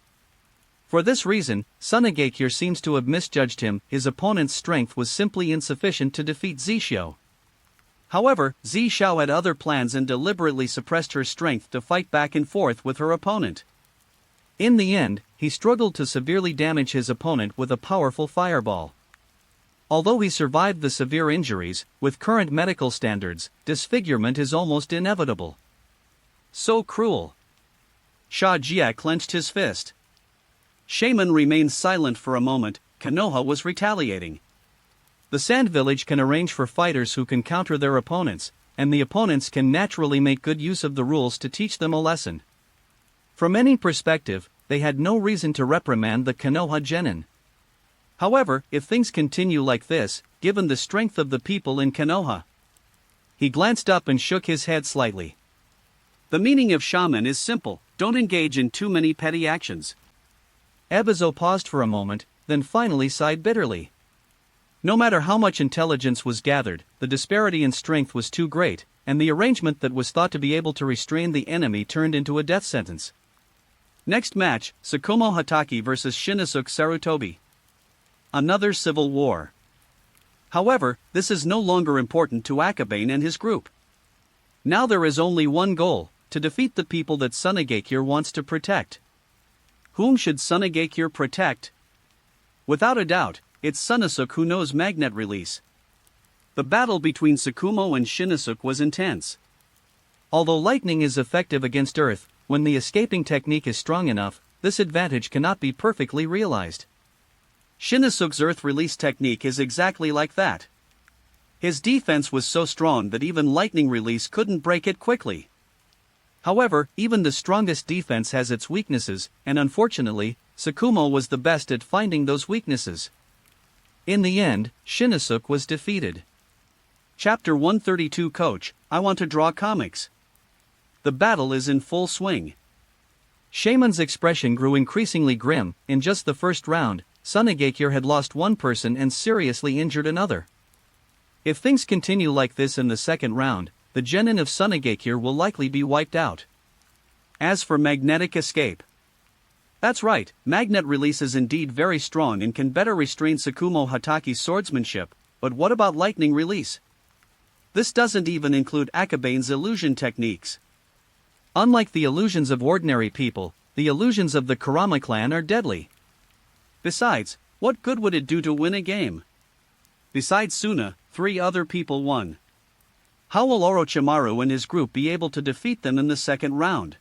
For this reason, Sunagakure seems to have misjudged him. His opponent's strength was simply insufficient to defeat Zishao. However, Zishao had other plans and deliberately suppressed her strength to fight back and forth with her opponent. In the end, he struggled to severely damage his opponent with a powerful fireball. Although he survived the severe injuries, with current medical standards, disfigurement is almost inevitable. So cruel. Sha Jia clenched his fist. Shaman remained silent for a moment. Konoha was retaliating. The Sand Village can arrange for fighters who can counter their opponents, and the opponents can naturally make good use of the rules to teach them a lesson. From any perspective, they had no reason to reprimand the Konoha genin. However, if things continue like this, given the strength of the people in Konoha. He glanced up and shook his head slightly. The meaning of shaman is simple: don't engage in too many petty actions. Ebizo paused for a moment, then finally sighed bitterly. No matter how much intelligence was gathered, the disparity in strength was too great, and the arrangement that was thought to be able to restrain the enemy turned into a death sentence. Next match, Tsukumo Hatake vs Shinosuke Sarutobi. Another civil war. However, this is no longer important to Akabane and his group. Now there is only one goal: to defeat the people that Sunagakure wants to protect. Whom should Sunagakure protect? Without a doubt, it's Sunasuke, who knows magnet release. The battle between Tsukumo and Shinosuke was intense. Although lightning is effective against Earth, when the escaping technique is strong enough, this advantage cannot be perfectly realized. Shinosuke's Earth release technique is exactly like that. His defense was so strong that even lightning release couldn't break it quickly. However, even the strongest defense has its weaknesses, and unfortunately, Tsukumo was the best at finding those weaknesses. In the end, Shinosuke was defeated. Chapter 132 Coach, I want to draw comics. The battle is in full swing. Shaman's expression grew increasingly grim. In just the first round, Sunagakure had lost one person and seriously injured another. If things continue like this in the second round, the genin of Sunagakure will likely be wiped out. As for magnetic escape, that's right, magnet release is indeed very strong and can better restrain Tsukumo Hatake's swordsmanship, but what about lightning release? This doesn't even include Akabane's illusion techniques. Unlike the illusions of ordinary people, the illusions of the Kurama clan are deadly. Besides, what good would it do to win a game? Besides Suna, 3 other people won. How will Orochimaru and his group be able to defeat them in the second round?